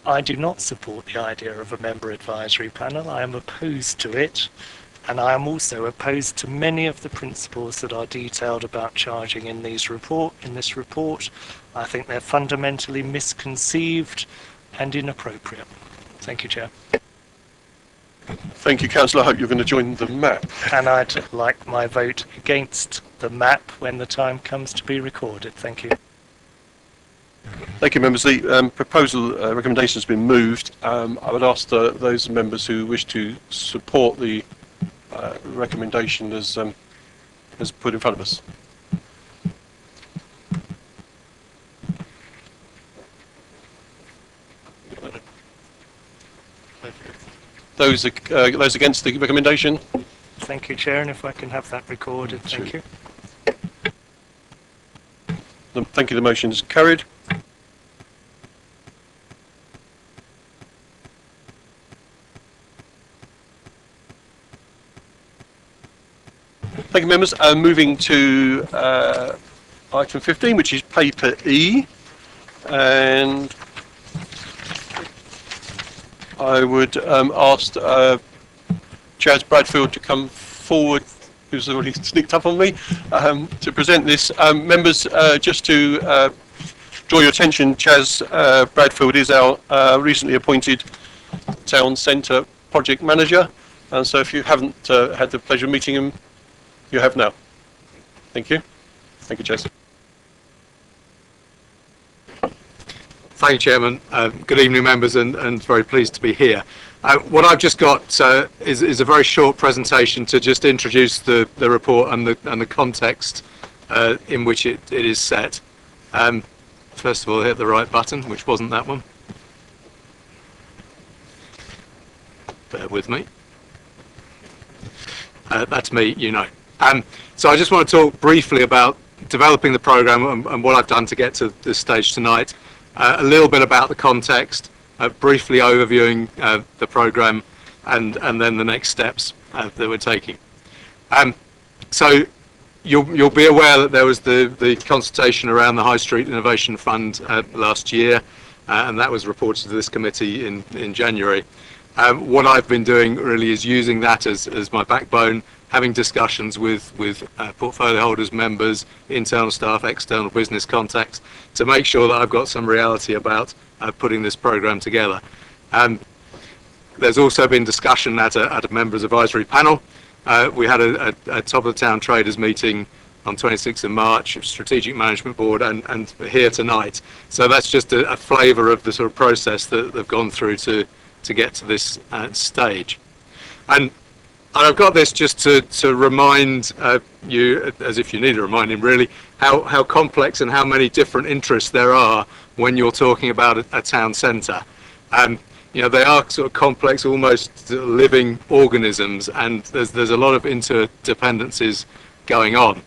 I do not support the idea of a member advisory panel. I am opposed to it. And I am also opposed to many of the principles that are detailed about charging in this report. I think they're fundamentally misconceived and inappropriate. Thank you, Chair. Thank you, Councillor. I hope you're going to join the MAP. And I'd like my vote against the MAP when the time comes to be recorded. Thank you. Thank you, members. The proposal recommendation has been moved. I would ask those members who wish to support the recommendation as put in front of us. Those against the recommendation? Thank you, Chair, and if I can have that recorded, thank you. Thank you, the motion is carried. Thank you, members. Moving to item 15, which is paper E, and I would ask Chaz Bradfield to come forward, who's already sneaked up on me, to present this. Members, just to draw your attention, Chaz Bradfield is our recently appointed town centre project manager, and so if you haven't had the pleasure of meeting him, you have now. Thank you. Thank you, Chaz. Thank you, Chairman. Good evening, members, and very pleased to be here. What I've just got is a very short presentation to just introduce the report and the context in which it is set. First of all, hit the right button, which wasn't that one. Bear with me. That's me, you know. So I just want to talk briefly about developing the programme and what I've done to get to this stage tonight. A little bit about the context, briefly overviewing the programme, and then the next steps that we're taking. So you'll be aware that there was the consultation around the High Street Innovation Fund last year, and that was reported to this committee in January. What I've been doing really is using that as my backbone, having discussions with portfolio holders, members, internal staff, external business contacts, to make sure that I've got some reality about putting this programme together. There's also been discussion at a members advisory panel. We had a top of the town traders meeting on 26th of March, Strategic Management Board, and here tonight. So that's just a flavour of the sort of process that they've gone through to get to this stage. And I've got this just to remind you, as if you need a reminding really, how complex and how many different interests there are when you're talking about a town centre. You know, they are sort of complex, almost living organisms, and there's a lot of interdependencies going on.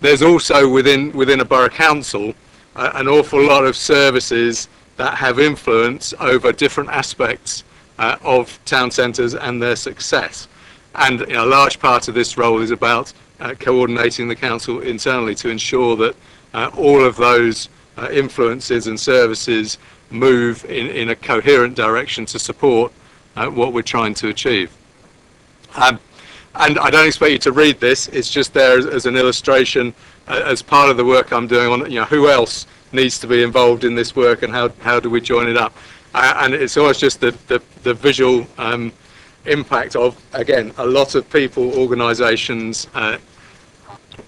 There's also within a borough council an awful lot of services that have influence over different aspects of town centres and their success. And a large part of this role is about coordinating the council internally to ensure that all of those influences and services move in a coherent direction to support what we're trying to achieve. And I don't expect you to read this, it's just there as an illustration as part of the work I'm doing on, you know, who else needs to be involved in this work and how do we join it up. And it's always just the visual impact of, again, a lot of people, organisations,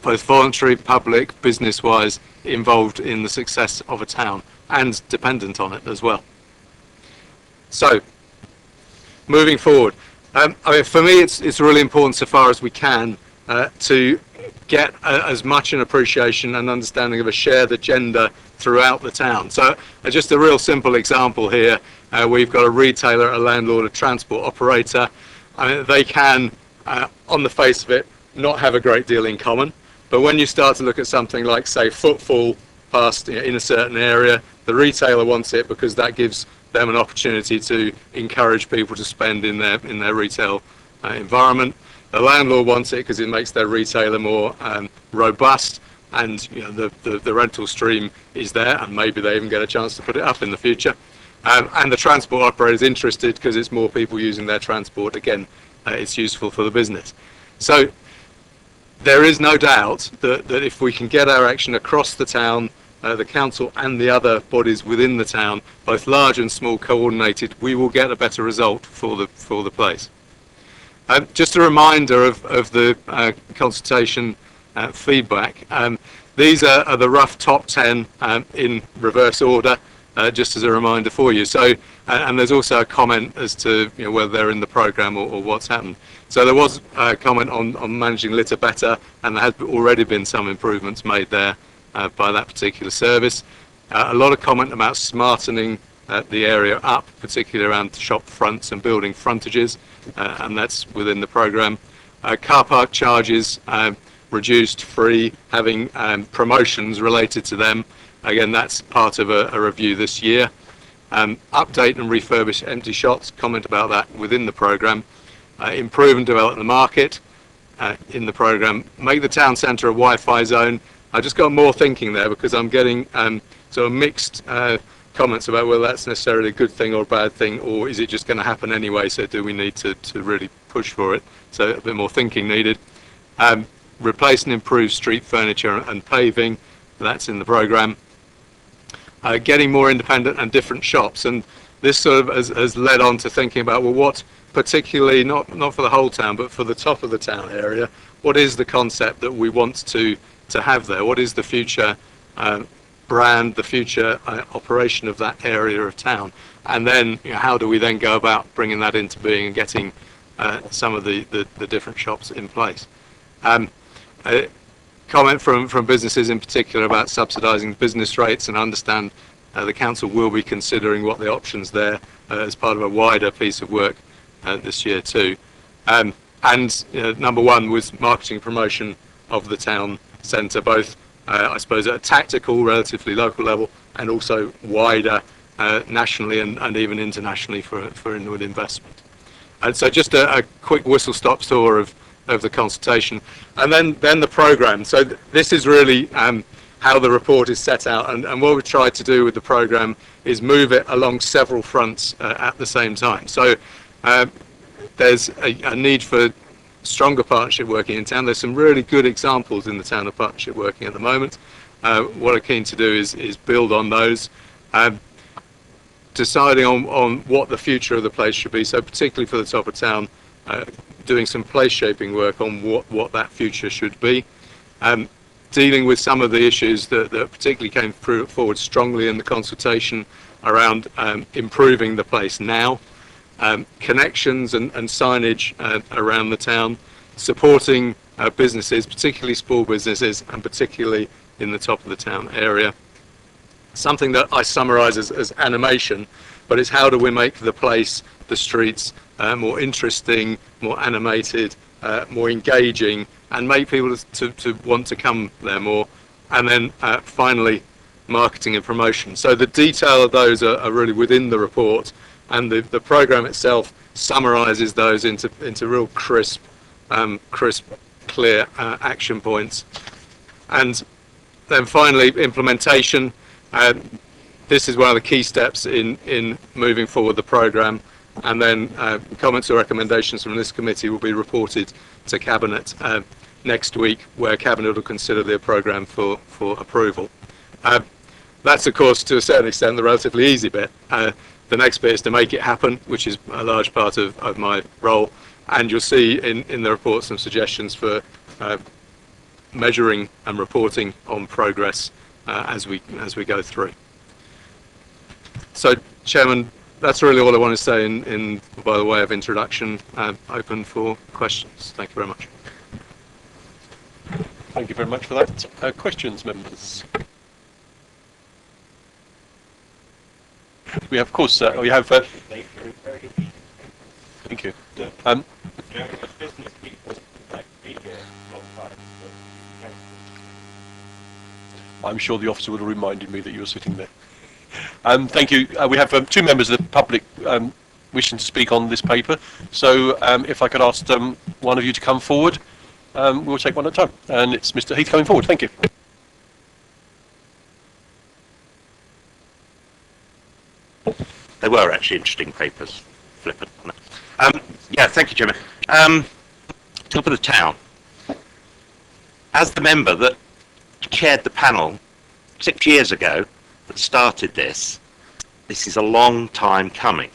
both voluntary, public, business-wise, involved in the success of a town and dependent on it as well. So, moving forward, I mean, for me it's really important so far as we can to get as much an appreciation and understanding of a shared agenda throughout the town. So just a real simple example here, we've got a retailer, a landlord, a transport operator. I mean, they can, on the face of it, not have a great deal in common, but when you start to look at something like, say, footfall past in a certain area, the retailer wants it because that gives them an opportunity to encourage people to spend in their retail environment. The landlord wants it because it makes their retailer more robust, and you know, the rental stream is there, and maybe they even get a chance to put it up in the future. And the transport operator is interested because it's more people using their transport. Again, it's useful for the business. So there is no doubt that if we can get our action across the town, the council and the other bodies within the town, both large and small, coordinated, we will get a better result for the place. Just a reminder of the consultation feedback. These are the rough top 10 in reverse order, just as a reminder for you. So, and there's also a comment as to whether they're in the programme or what's happened. So there was a comment on managing litter better, and there has already been some improvements made there by that particular service. A lot of comment about smartening the area up, particularly around shop fronts and building frontages, and that's within the programme. Car park charges reduced, free, having promotions related to them. Again, that's part of a review this year. Update and refurbish empty shops, comment about that within the programme. Improve and develop the market in the programme. Make the town centre a Wi-Fi zone. I just got more thinking there because I'm getting sort of mixed comments about whether that's necessarily a good thing or a bad thing, or is it just going to happen anyway, so do we need to really push for it? So a bit more thinking needed. Replace and improve street furniture and paving, that's in the programme. getting more independent and different shops. And this sort of has led on to thinking about, well, what particularly, not for the whole town, but for the top of the town area, what is the concept that we want to have there? What is the future brand, the future operation of that area of town? And then how do we then go about bringing that into being and getting some of the different shops in place? A comment from businesses in particular about subsidising business rates, and understand the council will be considering what the options there as part of a wider piece of work this year too. And number one was marketing and promotion of the town centre, both I suppose at a tactical, relatively local level, and also wider nationally and even internationally for inward investment. And so just a quick whistle-stop tour of the consultation, and then the programme. So this is really how the report is set out, and what we've tried to do with the programme is move it along several fronts at the same time. So there's a need for stronger partnership working in town. There's some really good examples in the town of partnership working at the moment. What I'm keen to do is build on those, deciding on what the future of the place should be. So particularly for the top of town, doing some place shaping work on what that future should be. Dealing with some of the issues that particularly came forward strongly in the consultation around improving the place now, connections and signage around the town, supporting businesses, particularly small businesses, and particularly in the top of the town area. Something that I summarise as animation, but it's how do we make the place, the streets, more interesting, more animated, more engaging, and make people to want to come there more. And then finally, marketing and promotion. So the detail of those are really within the report, and the programme itself summarises those into real crisp, clear action points. And then finally, implementation. This is one of the key steps in moving forward the programme, and then comments or recommendations from this committee will be reported to Cabinet next week, where Cabinet will consider the programme for approval. That's of course to a certain extent the relatively easy bit. The next bit is to make it happen, which is a large part of my role, and you'll see in the report some suggestions for measuring and reporting on progress as we go through. So, Chairman, that's really all I want to say by the way of introduction. Open for questions. Thank you very much. Thank you very much for that. Questions, members? We have, of course, we have. Thank you. I'm sure the officer would have reminded me that you were sitting there. Thank you. We have two members of the public wishing to speak on this paper. So if I could ask one of you to come forward, we'll take one at a time. And it's Mr. Heath coming forward. Thank you. They were actually interesting papers. Flippant. Yeah, thank you, Chairman. Top of the town. As the member that chaired the panel 6 years ago that started this is a long time coming.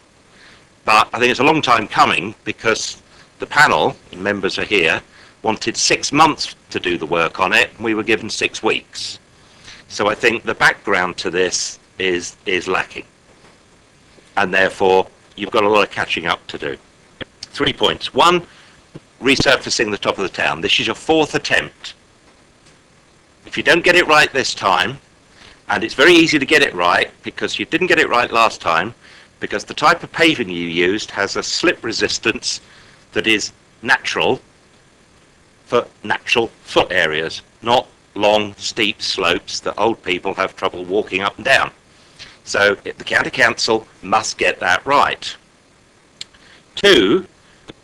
But I think it's a long time coming because the panel, the members are here, wanted 6 months to do the work on it, and we were given 6 weeks. So I think the background to this is lacking. And therefore, you've got a lot of catching up to do. 3 points. 1, resurfacing the top of the town. This is your 4th attempt. If you don't get it right this time, and it's very easy to get it right because you didn't get it right last time, because the type of paving you used has a slip resistance that is natural for natural foot areas, not long, steep slopes that old people have trouble walking up and down. So the County Council must get that right. 2,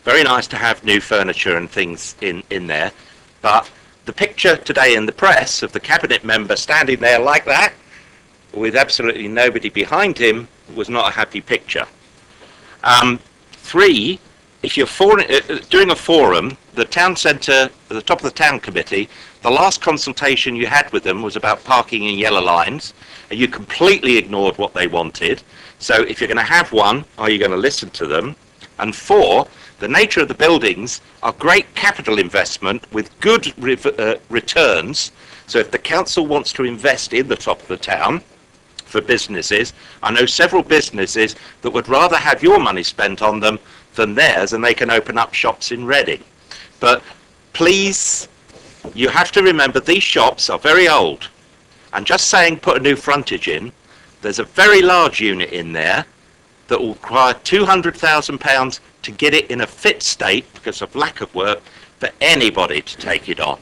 very nice to have new furniture and things in there, but the picture today in the press of the Cabinet member standing there like that, with absolutely nobody behind him, was not a happy picture. 3, if you're doing a forum, the town centre, the top of the town committee, the last consultation you had with them was about parking in yellow lines, and you completely ignored what they wanted. So if you're going to have one, are you going to listen to them? And 4, the nature of the buildings are great capital investment with good returns. So if the council wants to invest in the top of the town for businesses, I know several businesses that would rather have your money spent on them than theirs, and they can open up shops in Reading. But please, you have to remember these shops are very old. And just saying put a new frontage in, there's a very large unit in there that will require £200,000 to get it in a fit state because of lack of work for anybody to take it on.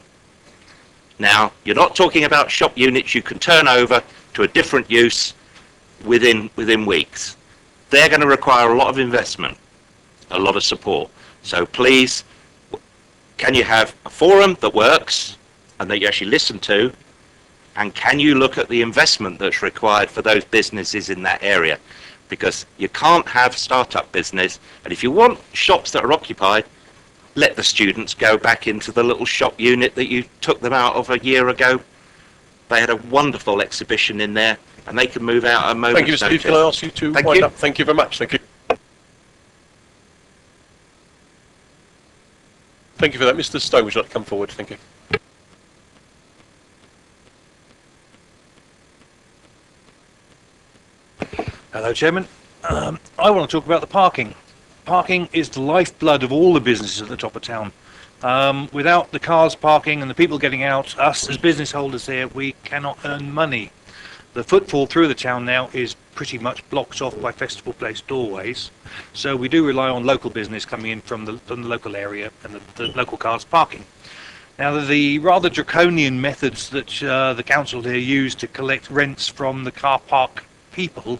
Now, you're not talking about shop units you can turn over to a different use within weeks. They're going to require a lot of investment, a lot of support. So please, can you have a forum that works and that you actually listen to? And can you look at the investment that's required for those businesses in that area? Because you can't have startup business. And if you want shops that are occupied, let the students go back into the little shop unit that you took them out of a year ago. They had a wonderful exhibition in there, and they can move out at a moment's Thank you, Mr. Heath. Can I ask you to wind up? Thank you very much. Thank you. Thank you for that. Mr. Stowe, would you like to come forward? Thank you. Hello, Chairman. I want to talk about the parking. Parking is the lifeblood of all the businesses at the top of town. Without the cars parking and the people getting out, us as business holders here, we cannot earn money. The footfall through the town now is pretty much blocked off by Festival Place doorways, so we do rely on local business coming in from the local area and the local cars parking. Now, the rather draconian methods that the council here use to collect rents from the car park people,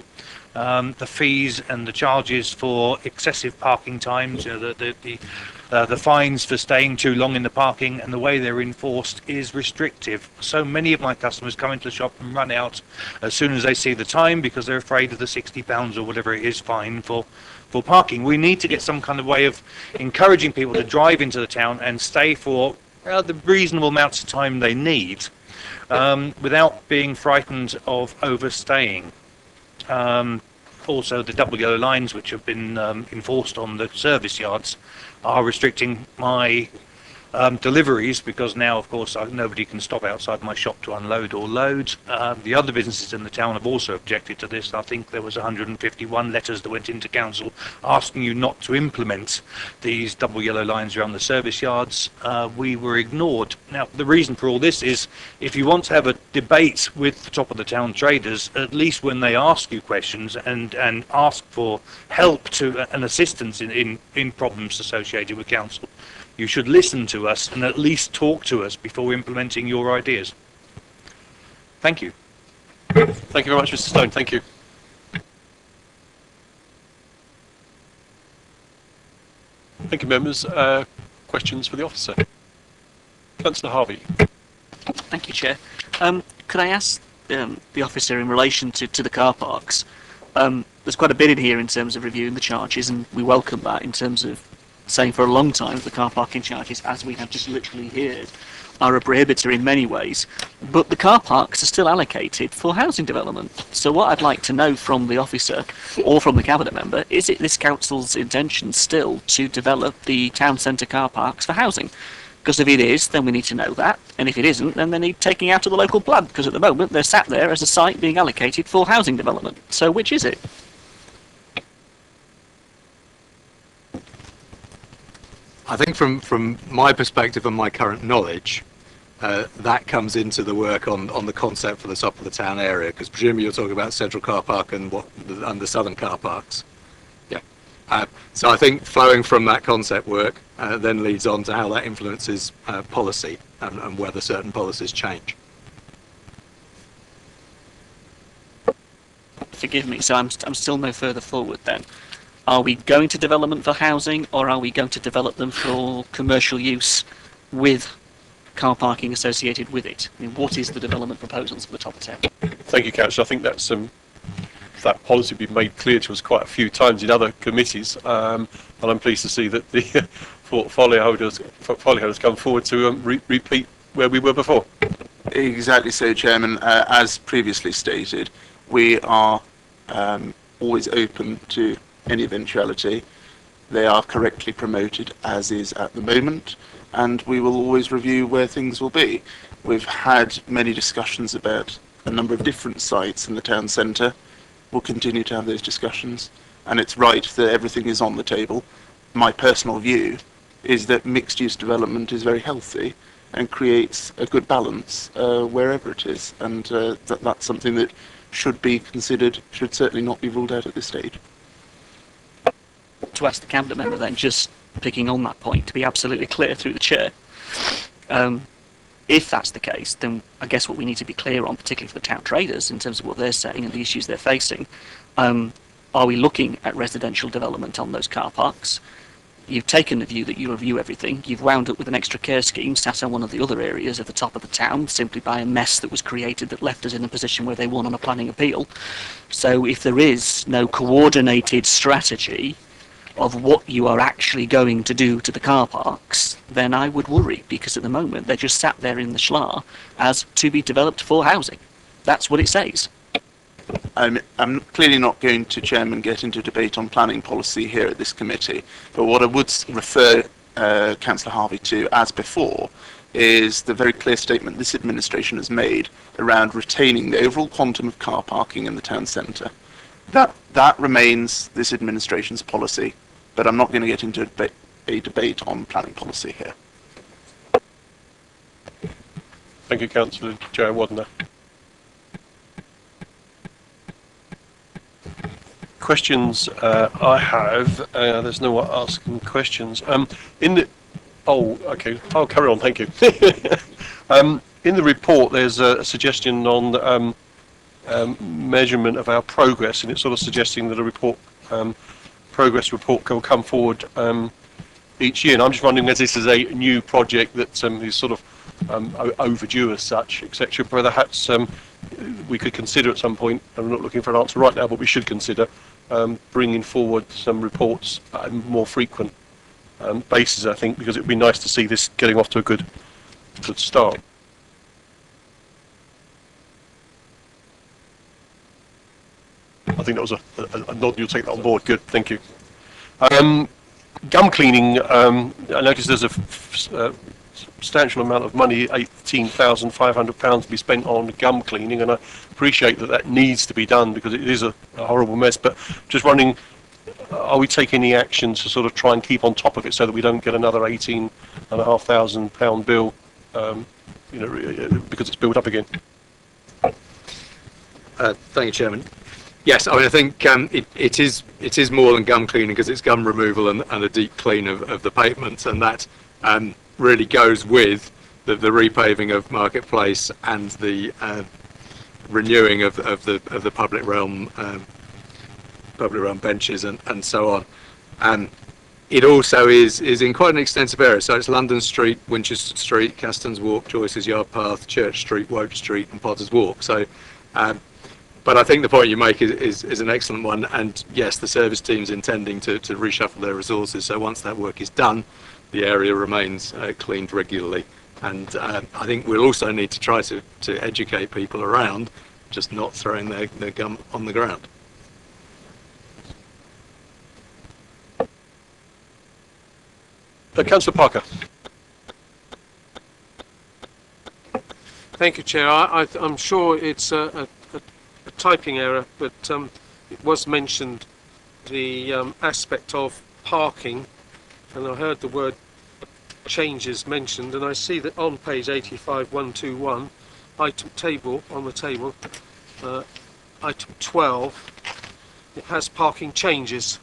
the fees and the charges for excessive parking times, the fines for staying too long in the parking, and the way they're enforced is restrictive. So many of my customers come into the shop and run out as soon as they see the time because they're afraid of the £60 or whatever it is fine for parking. We need to get some kind of way of encouraging people to drive into the town and stay for the reasonable amounts of time they need without being frightened of overstaying. Also, the double yellow lines which have been enforced on the service yards are restricting my deliveries, because now, of course, nobody can stop outside my shop to unload or load. The other businesses in the town have also objected to this. I think there was 151 letters that went into council asking you not to implement these double yellow lines around the service yards. We were ignored. Now, the reason for all this is, if you want to have a debate with the top of the town traders, at least when they ask you questions and ask for help and assistance in problems associated with council, you should listen to us and at least talk to us before implementing your ideas. Thank you. Thank you very much, Mr. Stone. Thank you. Thank you, members. Questions for the officer? Councillor Harvey. Thank you, Chair. Could I ask the officer in relation to the car parks? There's quite a bit in here in terms of reviewing the charges, and we welcome that in terms of saying for a long time that the car parking charges, as we have just literally heard, are a prohibitor in many ways. But the car parks are still allocated for housing development. So what I'd like to know from the officer or from the cabinet member, is it this council's intention still to develop the town centre car parks for housing? Because if it is, then we need to know that. And if it isn't, then they need taking out of the local plan, because at the moment they're sat there as a site being allocated for housing development. So which is it? I think from my perspective and my current knowledge, that comes into the work on the concept for the top of the town area, because presumably you're talking about Central Car Park and the Southern Car Parks. Yeah. So I think flowing from that concept work then leads on to how that influences policy and whether certain policies change. Forgive me, so I'm still no further forward then. Are we going to development for housing, or are we going to develop them for commercial use with car parking associated with it? I mean, what is the development proposals for the top of town? Thank you, Councillor. I think that's that policy been made clear to us quite a few times in other committees, and I'm pleased to see that the portfolio holders come forward to repeat where we were before. Exactly so, Chairman. As previously stated, we are always open to any eventuality. They are correctly promoted, as is at the moment, and we will always review where things will be. We've had many discussions about a number of different sites in the town centre. We'll continue to have those discussions, and it's right that everything is on the table. My personal view is that mixed-use development is very healthy and creates a good balance wherever it is, and that's something that should be considered, should certainly not be ruled out at this stage. To ask the cabinet member then, just picking on that point, to be absolutely clear through the chair, if that's the case, then I guess what we need to be clear on, particularly for the town traders, in terms of what they're saying and the issues they're facing, are we looking at residential development on those car parks? You've taken the view that you review everything. You've wound up with an extra care scheme sat on one of the other areas at the top of the town simply by a mess that was created that left us in a position where they won on a planning appeal. So if there is no coordinated strategy of what you are actually going to do to the car parks, then I would worry, because at the moment they're just sat there in the schlar as to be developed for housing. That's what it says. I'm clearly not going to, Chairman, get into debate on planning policy here at this committee, but what I would refer Councillor Harvey to, as before, is the very clear statement this administration has made around retaining the overall quantum of car parking in the town centre. That remains this administration's policy, but I'm not going to get into a debate on planning policy here. Thank you, Councillor Joe Wadner. Questions I have. There's no one asking questions. I'll carry on. Thank you. In the report, there's a suggestion on measurement of our progress, and it's sort of suggesting that a progress report will come forward each year. And I'm just wondering whether this is a new project that is sort of overdue as such, etc. Perhaps we could consider at some point. I'm not looking for an answer right now, but we should consider bringing forward some reports at a more frequent basis, I think, because it would be nice to see this getting off to a good start. I think that was a nod. You'll take that on board. Good, thank you. Gum cleaning. I noticed there's a substantial amount of money, £18,500 to be spent on gum cleaning, and I appreciate that needs to be done because it is a horrible mess. But just wondering, are we taking any action to sort of try and keep on top of it so that we don't get another £18,500 bill, because it's built up again? Thank you, Chairman. Yes, I mean, I think it is more than gum cleaning because it's gum removal and a deep clean of the pavements, and that really goes with the repaving of Marketplace and the renewing of the public realm benches and so on. And it also is in quite an extensive area. So it's London Street, Winchester Street, Caston's Walk, Joyce's Yard Path, Church Street, Woke Street, and Potter's Walk. So. But I think the point you make is an excellent one, and yes, the service team's intending to reshuffle their resources, so once that work is done, the area remains cleaned regularly. And I think we'll also need to try to educate people around just not throwing their gum on the ground. Councillor Parker. Thank you, Chair. I'm sure it's a typing error, but it was mentioned the aspect of parking, and I heard the word changes mentioned, and I see that on page 85-121, item table, on the table, item 12, it has parking changes.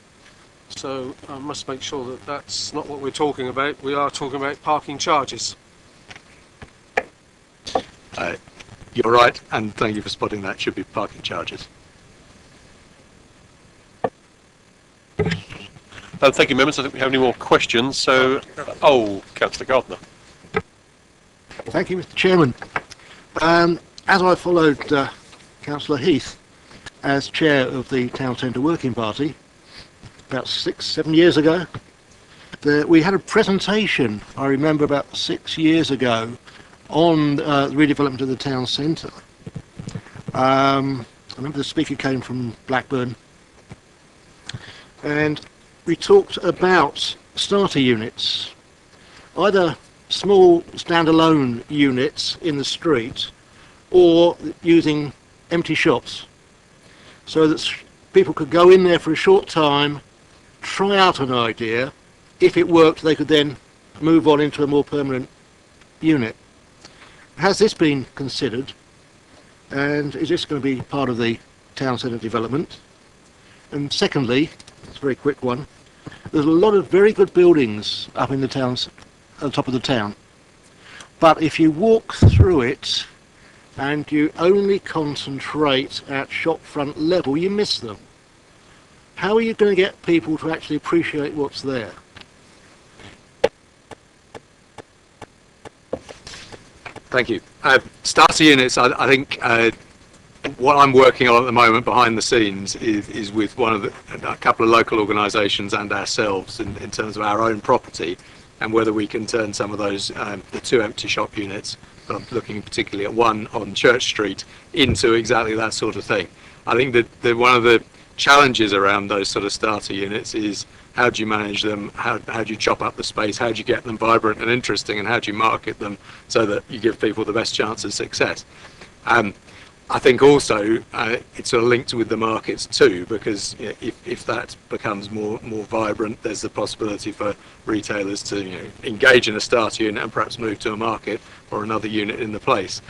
So I must make sure that that's not what we're talking about. We are talking about parking charges. You're right, and thank you for spotting that. Should be parking charges. Thank you, members. I think we have any more questions. So, Councillor Gardner. Thank you, Mr. Chairman. As I followed Councillor Heath, as chair of the Town Centre Working Party, about 6-7 years ago, we had a presentation, I remember about 6 years ago, on the redevelopment of the town centre. I remember the speaker came from Blackburn, and we talked about starter units, either small standalone units in the street or using empty shops, so that people could go in there for a short time, try out an idea. If it worked, they could then move on into a more permanent unit. Has this been considered, and is this going to be part of the town centre development? And secondly, it's a very quick one, there's a lot of very good buildings up in the towns, at the top of the town, but if you walk through it and you only concentrate at shop front level, you miss them. How are you going to get people to actually appreciate what's there? Thank you. Starter units, I think what I'm working on at the moment behind the scenes is with a couple of local organisations and ourselves in terms of our own property, and whether we can turn some of those, the 2 empty shop units, but I'm looking particularly at one on Church Street, into exactly that sort of thing. I think that one of the challenges around those sort of starter units is how do you manage them, how do you chop up the space, how do you get them vibrant and interesting, and how do you market them so that you give people the best chance of success. I think also it's sort of linked with the markets too, because if that becomes more vibrant, there's the possibility for retailers to engage in a starter unit and perhaps move to a market or another unit in the place.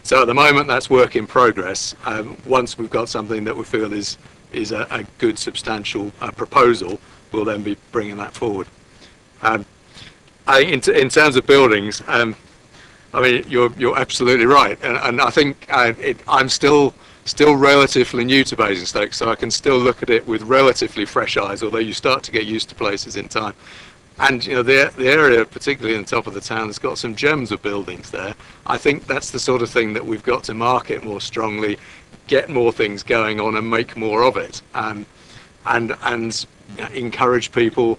So at the moment that's work in progress. Once we've got something that we feel is a good substantial proposal, we'll then be bringing that forward. In terms of buildings, I mean, you're absolutely right, and I think I'm still relatively new to Basingstoke, so I can still look at it with relatively fresh eyes, although you start to get used to places in time. And the area, particularly in the top of the town, has got some gems of buildings there. I think that's the sort of thing that we've got to market more strongly, get more things going on, and make more of it, and encourage people.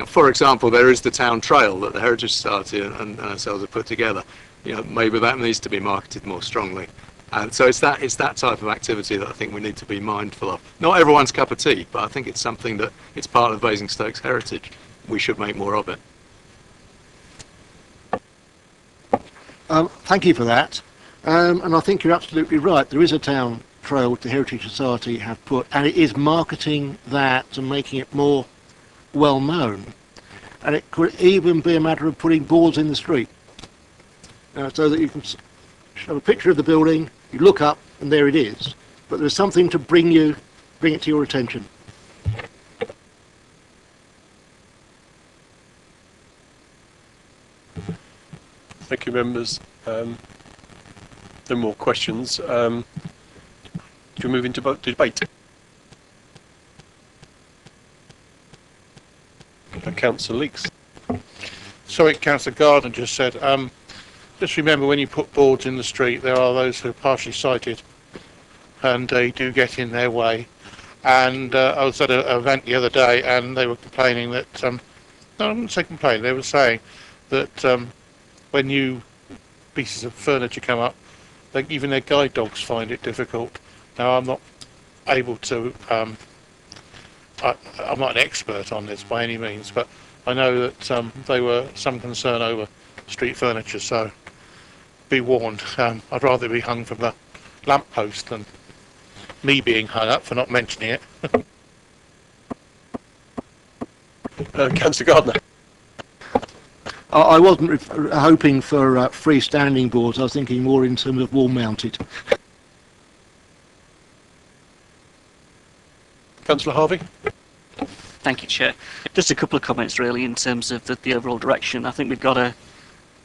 For example, there is the town trail that the Heritage Society and ourselves have put together. Maybe that needs to be marketed more strongly. And so it's that type of activity that I think we need to be mindful of. Not everyone's cup of tea, but I think it's something that it's part of Basingstoke's heritage. We should make more of it. Thank you for that. And I think you're absolutely right. There is a town trail which the Heritage Society have put, and it is marketing that and making it more well known. And it could even be a matter of putting boards in the street, so that you can show a picture of the building, you look up and there it is, but there's something to bring it to your attention. Thank you, members. No more questions. Do we move into debate? Councillor Leeks. Sorry, Councillor Gardner just said, just remember when you put boards in the street, there are those who are partially sighted, and they do get in their way. And I was at an event the other day, and they were complaining that, no, I wouldn't say complaining, they were saying that when new pieces of furniture come up, even their guide dogs find it difficult. Now, I'm not able to, I'm not an expert on this by any means, but I know that there were some concern over street furniture, so be warned. I'd rather be hung from the lamppost than me being hung up for not mentioning it. Councillor Gardner. I wasn't hoping for freestanding boards. I was thinking more in terms of wall-mounted. Councillor Harvey. Thank you, Chair. Just a couple of comments, really, in terms of the overall direction. I think we've got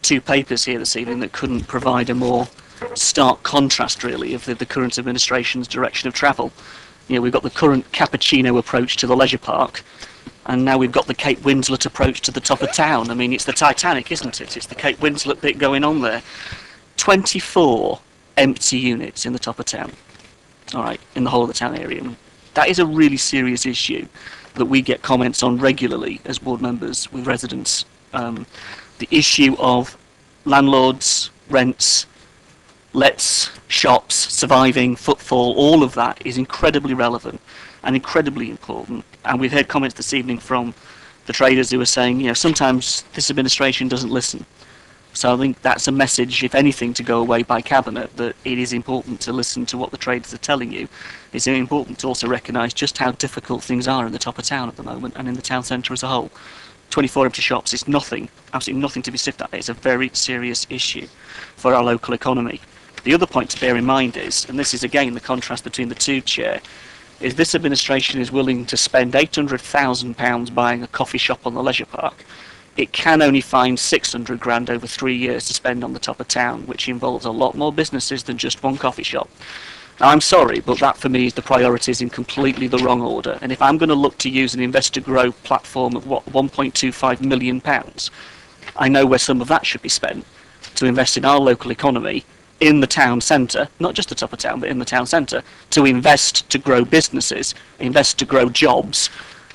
two papers here this evening that couldn't provide a more stark contrast, really, of the current administration's direction of travel. We've got the current cappuccino approach to the leisure park, and now we've got the Cape Winslet approach to the top of town. I mean, it's the Titanic, isn't it? It's the Cape Winslet bit going on there. 24 empty units in the top of town. all right, in the whole of the town area. And that is a really serious issue that we get comments on regularly as board members with residents. The issue of landlords, rents, lets, shops, surviving, footfall, all of that is incredibly relevant and incredibly important. And we've heard comments this evening from the traders who are saying, you know, sometimes this administration doesn't listen. So I think that's a message, if anything, to go away by Cabinet, that it is important to listen to what the traders are telling you. It's important to also recognise just how difficult things are in the top of town at the moment and in the town centre as a whole. 24 empty shops is nothing, absolutely nothing to be sniffed at. It's a very serious issue for our local economy. The other point to bear in mind is, and this is again the contrast between the two, Chair, is this administration is willing to spend £800,000 buying a coffee shop on the leisure park. It can only find 600 grand over 3 years to spend on the top of town, which involves a lot more businesses than just one coffee shop. Now, I'm sorry, but that for me is the priorities in completely the wrong order. And if I'm going to look to use an Investor Grow platform of what, £1.25 million, I know where some of that should be spent to invest in our local economy in the town centre, not just the top of town, but in the town centre, to invest to grow businesses, invest to grow jobs,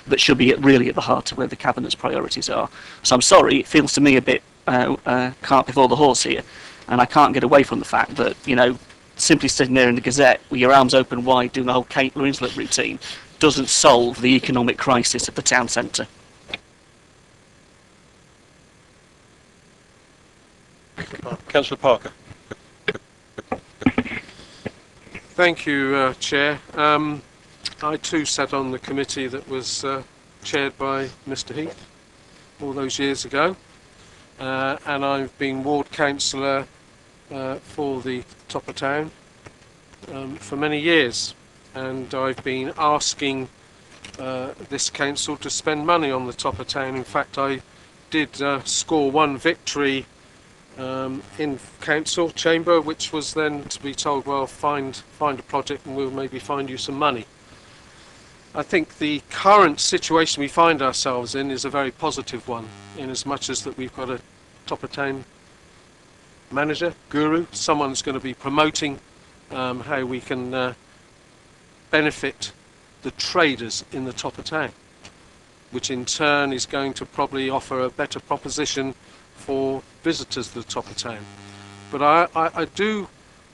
that should be really at the heart of where the Cabinet's priorities are. So I'm sorry, it feels to me a bit cart before the horse here, and I can't get away from the fact that, you know, simply sitting there in the Gazette with your arms open wide doing the whole Kate Winslet routine doesn't solve the economic crisis of the town centre. Councillor Parker. Thank you, Chair. I too sat on the committee that was chaired by Mr. Heath all those years ago, and I've been ward councillor for the top of town for many years, and I've been asking this council to spend money on the top of town. In fact, I did score one victory in council chamber, which was then to be told, well, find a project and we'll maybe find you some money. I think the current situation we find ourselves in is a very positive one, in as much as that we've got a top of town manager, guru, someone that's going to be promoting how we can benefit the traders in the top of town, which in turn is going to probably offer a better proposition for visitors to the top of town. But I do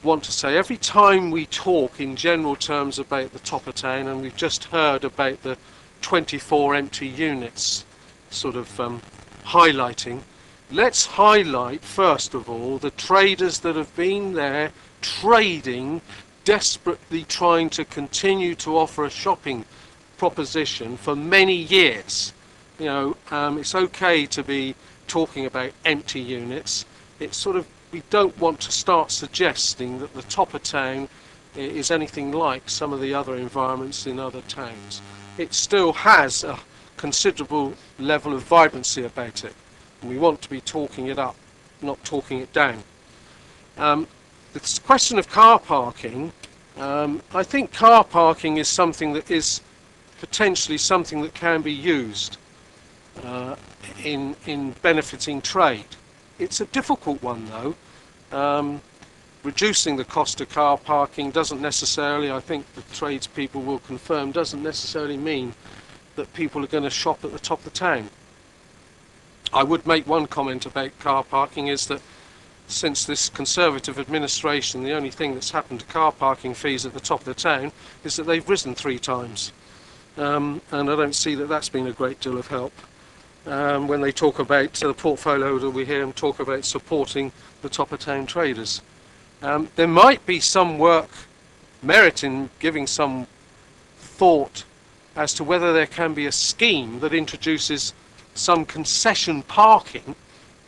want to say, every time we talk in general terms about the top of town, and we've just heard about the 24 empty units sort of highlighting, let's highlight first of all the traders that have been there trading, desperately trying to continue to offer a shopping proposition for many years. You know, it's okay to be talking about empty units. It's sort of, we don't want to start suggesting that the top of town is anything like some of the other environments in other towns. It still has a considerable level of vibrancy about it, and we want to be talking it up, not talking it down. The question of car parking, I think car parking is something that is potentially something that can be used in benefiting trade. It's a difficult one though. Reducing the cost of car parking doesn't necessarily, I think the tradespeople will confirm, doesn't necessarily mean that people are going to shop at the top of the town. I would make one comment about car parking, is that since this Conservative administration, the only thing that's happened to car parking fees at the top of the town is that they've risen 3 times. And I don't see that that's been a great deal of help. When they talk about the portfolio, that we hear them talk about supporting the top of town traders. There might be some merit in giving some thought as to whether there can be a scheme that introduces some concession parking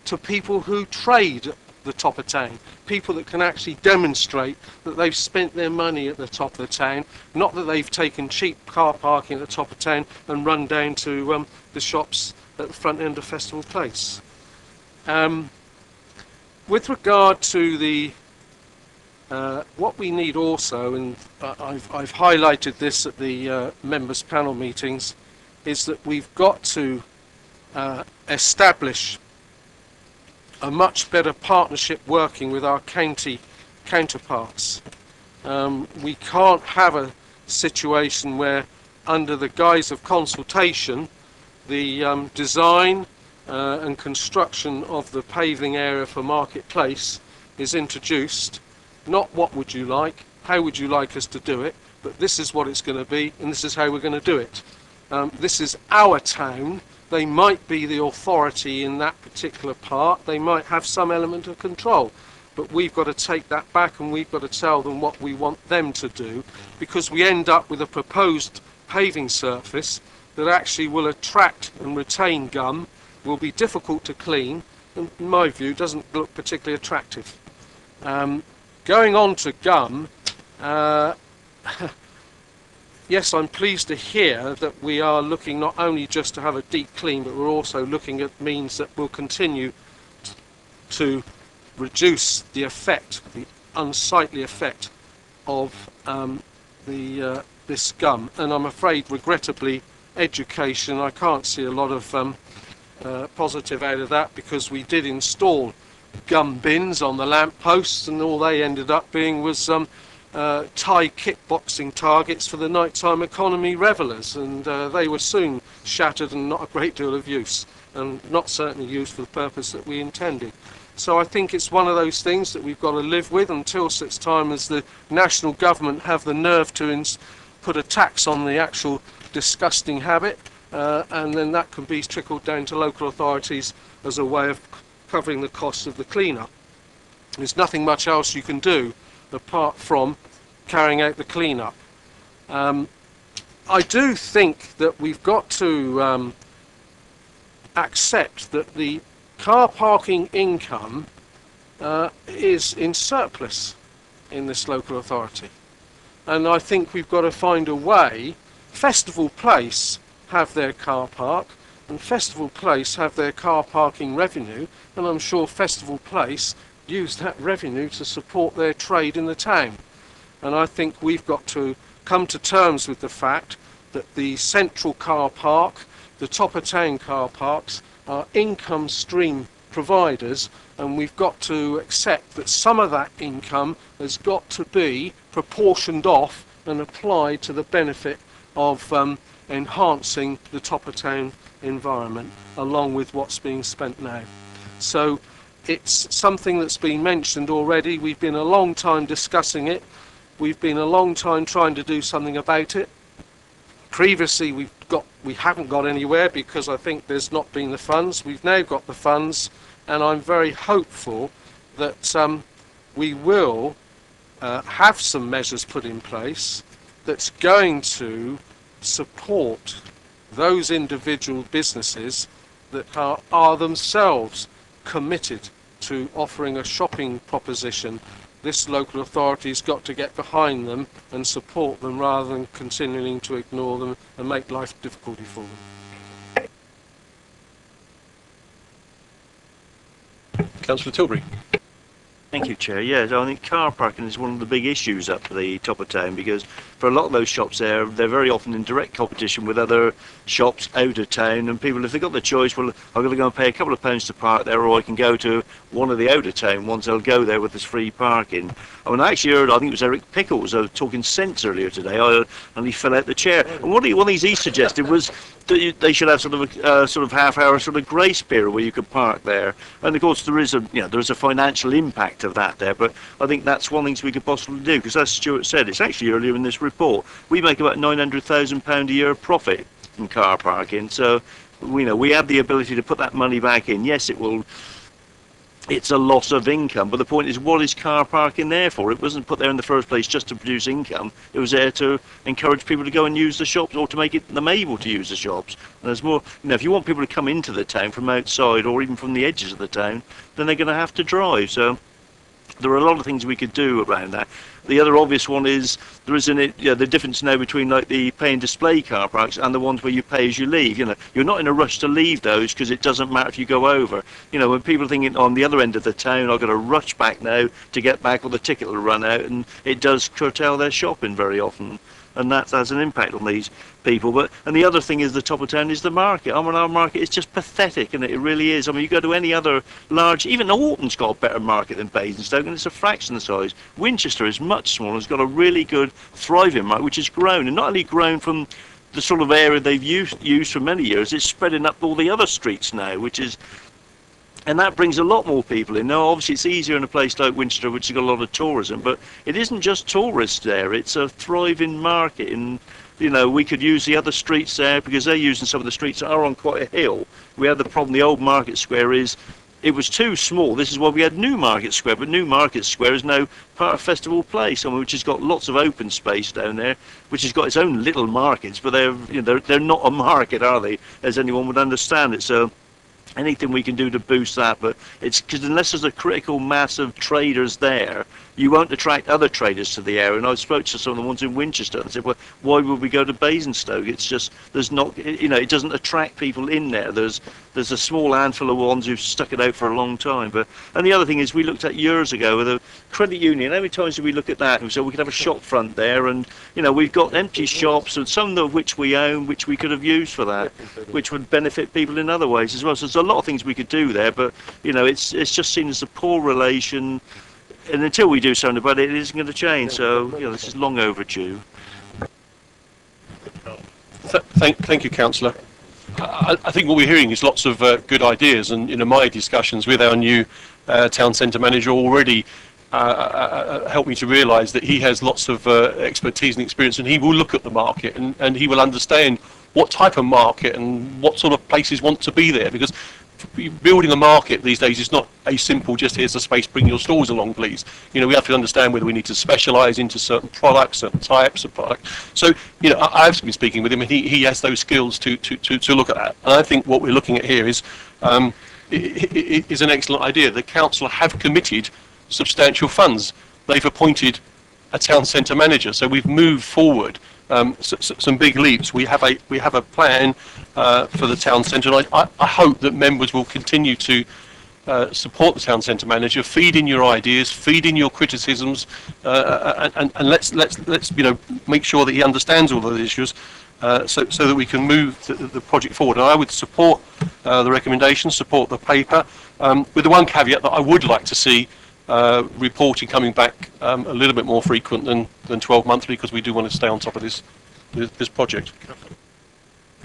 to people who trade at the top of town, people that can actually demonstrate that they've spent their money at the top of the town, not that they've taken cheap car parking at the top of town and run down to the shops at the front end of Festival Place. With regard to the what we need also, and I've highlighted this at the members panel meetings, is that we've got to establish a much better partnership working with our county counterparts. We can't have a situation where, under the guise of consultation, the design and construction of the paving area for Marketplace is introduced. Not what would you like, how would you like us to do it, but this is what it's going to be, and this is how we're going to do it. This is our town. They might be the authority in that particular part. They might have some element of control. But we've got to take that back, and we've got to tell them what we want them to do, because we end up with a proposed paving surface that actually will attract and retain gum, will be difficult to clean, and in my view doesn't look particularly attractive. Going on to gum, yes, I'm pleased to hear that we are looking not only just to have a deep clean, but we're also looking at means that will continue to reduce the effect, the unsightly effect of this gum. And I'm afraid, regrettably, education, I can't see a lot of positive out of that, because we did install gum bins on the lamp posts, and all they ended up being was Thai kickboxing targets for the nighttime economy revellers, and they were soon shattered and not a great deal of use, and not certainly used for the purpose that we intended. So I think it's one of those things that we've got to live with until such time as the national government have the nerve to put a tax on the actual disgusting habit, and then that can be trickled down to local authorities as a way of covering the costs of the clean-up. There's nothing much else you can do apart from carrying out the clean-up. I do think that we've got to accept that the car parking income is in surplus in this local authority, and I think we've got to find a way. Festival Place have their car park, and Festival Place have their car parking revenue, and I'm sure Festival Place use that revenue to support their trade in the town. And I think we've got to come to terms with the fact that the central car park, the top of town car parks, are income stream providers, and we've got to accept that some of that income has got to be proportioned off and applied to the benefit of enhancing the top of town environment, along with what's being spent now. So it's something that's been mentioned already. We've been a long time discussing it. We've been a long time trying to do something about it. Previously we haven't got anywhere because I think there's not been the funds. We've now got the funds, and I'm very hopeful that we will have some measures put in place that's going to support those individual businesses that are themselves committed to offering a shopping proposition. This local authority's got to get behind them and support them, rather than continuing to ignore them and make life difficult for them. Councillor Tilbury. Thank you, Chair. Yes, I think car parking is one of the big issues up the top of town, because for a lot of those shops there, they're very often in direct competition with other shops out of town, and people, if they've got the choice, well, I'm going to go and pay a couple of pounds to park there, or I can go to one of the out of town ones, they'll go there with this free parking. I mean, I actually heard, I think it was Eric Pickles, talking sense earlier today, and he fell out the chair. And one of the things he suggested was that they should have sort of half-hour sort of grace period where you could park there. And of course there is a financial impact of that there, but I think that's one of the things we could possibly do, because as Stuart said, it's actually earlier in this report, we make about £900,000 a year profit in car parking, so we have the ability to put that money back in. Yes, it's a loss of income, but the point is, what is car parking there for? It wasn't put there in the first place just to produce income. It was there to encourage people to go and use the shops, or to make them able to use the shops. And there's more, if you want people to come into the town from outside or even from the edges of the town, then they're going to have to drive. So there are a lot of things we could do around that. The other obvious one is there isn't the difference now between like the pay and display car parks and the ones where you pay as you leave. You're not in a rush to leave those, because it doesn't matter if you go over. When people are thinking on the other end of the town, I've got to rush back now to get back, or the ticket will run out, and it does curtail their shopping very often. And that has an impact on these people. And the other thing is, the top of town is the market. I mean, our market is just pathetic, and it really is. I mean, you go to any other large, even Alton's got a better market than Basingstoke, and it's a fraction of the size. Winchester is much much smaller. It's got a really good thriving market, which has grown, and not only grown from the sort of area they've used for many years, it's spreading up all the other streets now, and that brings a lot more people in. Now, obviously, it's easier in a place like Winchester, which has got a lot of tourism, but it isn't just tourists there. It's a thriving market, and we could use the other streets there because they're using some of the streets that are on quite a hill. We had the problem, the old Market Square it was too small. This is why we had New Market Square, but New Market Square is now part of Festival Place, which has got lots of open space down there, which has got its own little markets, but they're not a market, are they, as anyone would understand it. So anything we can do to boost that, but it's because unless there's a critical mass of traders there, you won't attract other traders to the area. And I spoke to some of the ones in Winchester and said, well, why would we go to Basingstoke? It's just, there's not, it doesn't attract people in there. There's a small handful of ones who've stuck it out for a long time. And the other thing is, we looked at years ago with a credit union. How many times did we look at that? And so we could have a shop front there, and we've got empty shops, and some of which we own, which we could have used for that, which would benefit people in other ways as well. So there's a lot of things we could do there, but it's just seen as a poor relation. And until we do something about it, it isn't going to change. So, this is long overdue. Thank you, Councillor. I think what we're hearing is lots of good ideas, and my discussions with our new town centre manager already helped me to realise that he has lots of expertise and experience, and he will look at the market and he will understand what type of market and what sort of places want to be there, because building a market these days is not a simple just here's the space, bring your stores along please. We have to understand whether we need to specialise into certain products, certain types of products. So I've been speaking with him, and he has those skills to look at that. And I think what we're looking at here is an excellent idea. The council have committed substantial funds. They've appointed a town centre manager, so we've moved forward some big leaps. We have a plan for the town centre, and I hope that members will continue to support the town centre manager, feed in your ideas, feed in your criticisms, and let's make sure that he understands all those issues, so that we can move the project forward. And I would support the recommendations, support the paper, with the one caveat that I would like to see reporting coming back a little bit more frequent than 12 monthly, because we do want to stay on top of this project.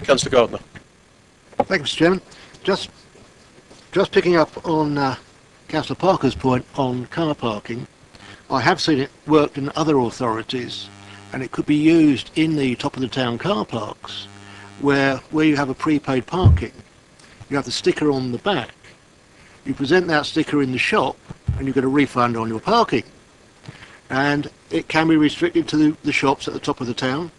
Councillor Gardner. Thank you, Mr. Chairman. Just picking up on Councillor Parker's point on car parking, I have seen it worked in other authorities, and it could be used in the top of the town car parks, where you have a prepaid parking. You have the sticker on the back. You present that sticker in the shop, and you get a refund on your parking. And it can be restricted to the shops at the top of the town,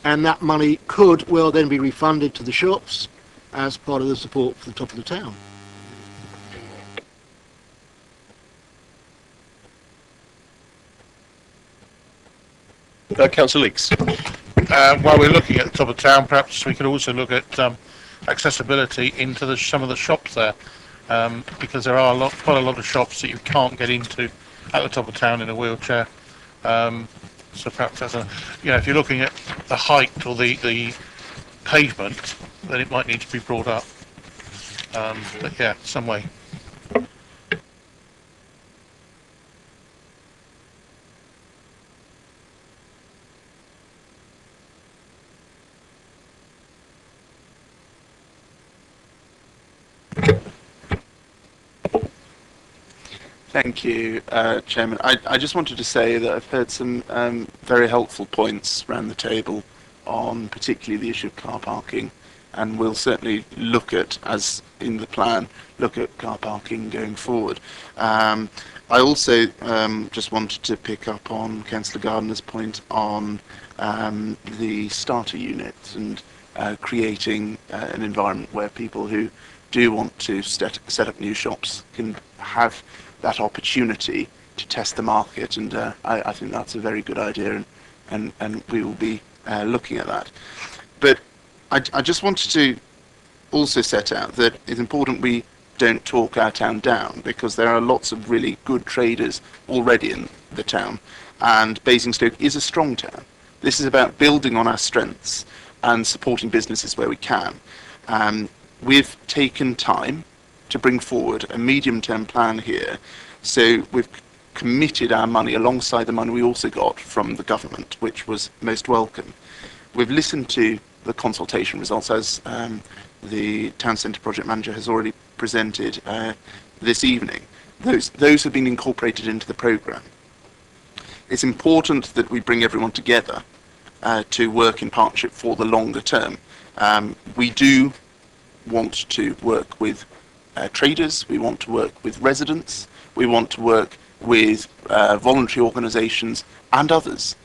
and that money could well then be refunded to the shops as part of the support for the top of the town. Councillor Leeks. While we're looking at the top of town, perhaps we could also look at accessibility into some of the shops there, because there are quite a lot of shops that you can't get into at the top of town in a wheelchair. So perhaps that's if you're looking at the height or the pavement, then it might need to be brought up. But yeah, some way. Thank you, Chairman. I just wanted to say that I've heard some very helpful points around the table on particularly the issue of car parking, and we'll certainly look at, as in the plan, look at car parking going forward. I also just wanted to pick up on Councillor Gardner's point on the starter units and creating an environment where people who do want to set up new shops can have that opportunity to test the market, and I think that's a very good idea, and we will be looking at that. But I just wanted to also set out that it's important we don't talk our town down, because there are lots of really good traders already in the town, and Basingstoke is a strong town. This is about building on our strengths and supporting businesses where we can. We've taken time to bring forward a medium-term plan here. So we've committed our money alongside the money we also got from the government, which was most welcome. We've listened to the consultation results, as the Town Centre Project Manager has already presented this evening. Those have been incorporated into the programme. It's important that we bring everyone together to work in partnership for the longer term. We do want to work with traders, we want to work with residents, we want to work with voluntary organisations and others.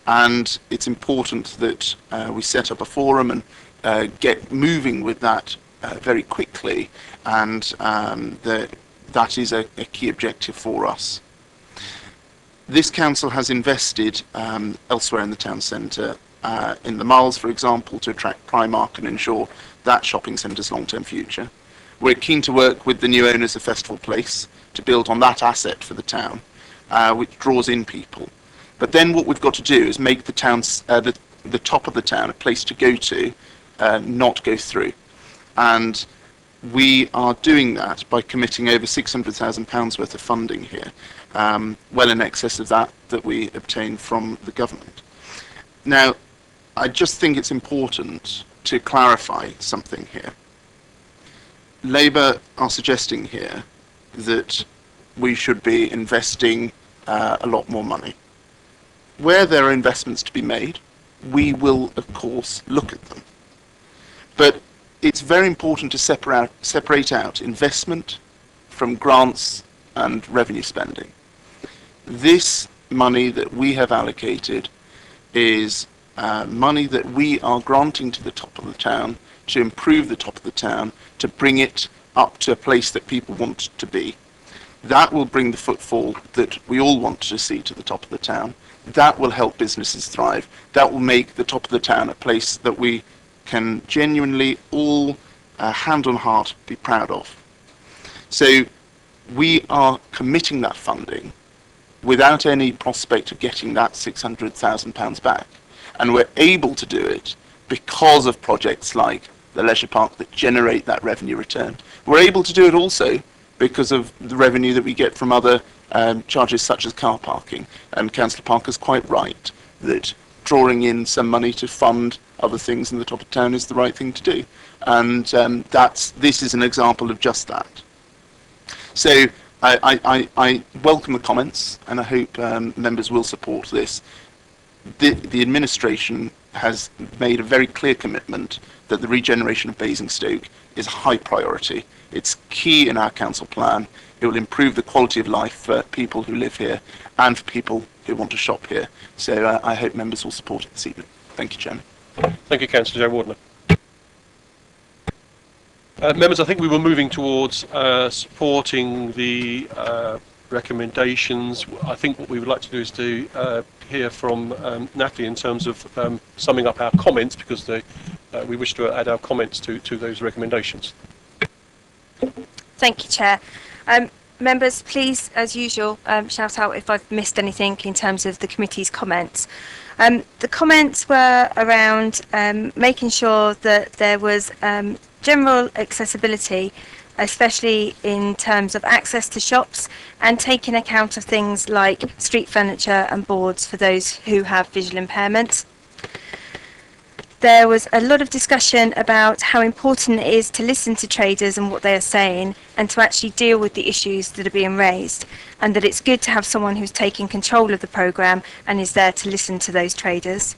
And it's important that we set up a forum and get moving with that very quickly, and that is a key objective for us. This council has invested elsewhere in the town centre, in the Miles, for example, to attract Primark and ensure that shopping centre's long-term future. We're keen to work with the new owners of Festival Place to build on that asset for the town, which draws in people. But then what we've got to do is make the town's, the top of the town a place to go to, not go through. And we are doing that by committing over £600,000 worth of funding here, well in excess of that we obtained from the government. Now, I just think it's important to clarify something here. Labour are suggesting here that we should be investing a lot more money. Where there are investments to be made, we will, of course, look at them. But it's very important to separate out investment from grants and revenue spending. This money that we have allocated is money that we are granting to the top of the town to improve the top of the town, to bring it up to a place that people want to be. That will bring the footfall that we all want to see to the top of the town. That will help businesses thrive. That will make the top of the town a place that we can genuinely all, hand on heart, be proud of. So we are committing that funding without any prospect of getting that £600,000 back. And we're able to do it because of projects like the leisure park that generate that revenue return. We're able to do it also because of the revenue that we get from other charges such as car parking. And Councillor Parker's quite right that drawing in some money to fund other things in the top of town is the right thing to do. And this is an example of just that. So I welcome the comments, and I hope members will support this. The administration has made a very clear commitment that the regeneration of Basingstoke is a high priority. It's key in our council plan. It will improve the quality of life for people who live here and for people who want to shop here. So I hope members will support it this evening. Thank you, Chairman. Thank you, Councillor Joe Wardner. Members, I think we were moving towards supporting the recommendations. I think what we would like to do is to hear from Natalie in terms of summing up our comments, because we wish to add our comments to those recommendations. Thank you, Chair. Members, please, as usual, shout out if I've missed anything in terms of the committee's comments. The comments were around making sure that there was general accessibility, especially in terms of access to shops, and taking account of things like street furniture and boards for those who have visual impairments. There was a lot of discussion about how important it is to listen to traders and what they are saying, and to actually deal with the issues that are being raised, and that it's good to have someone who's taking control of the programme and is there to listen to those traders.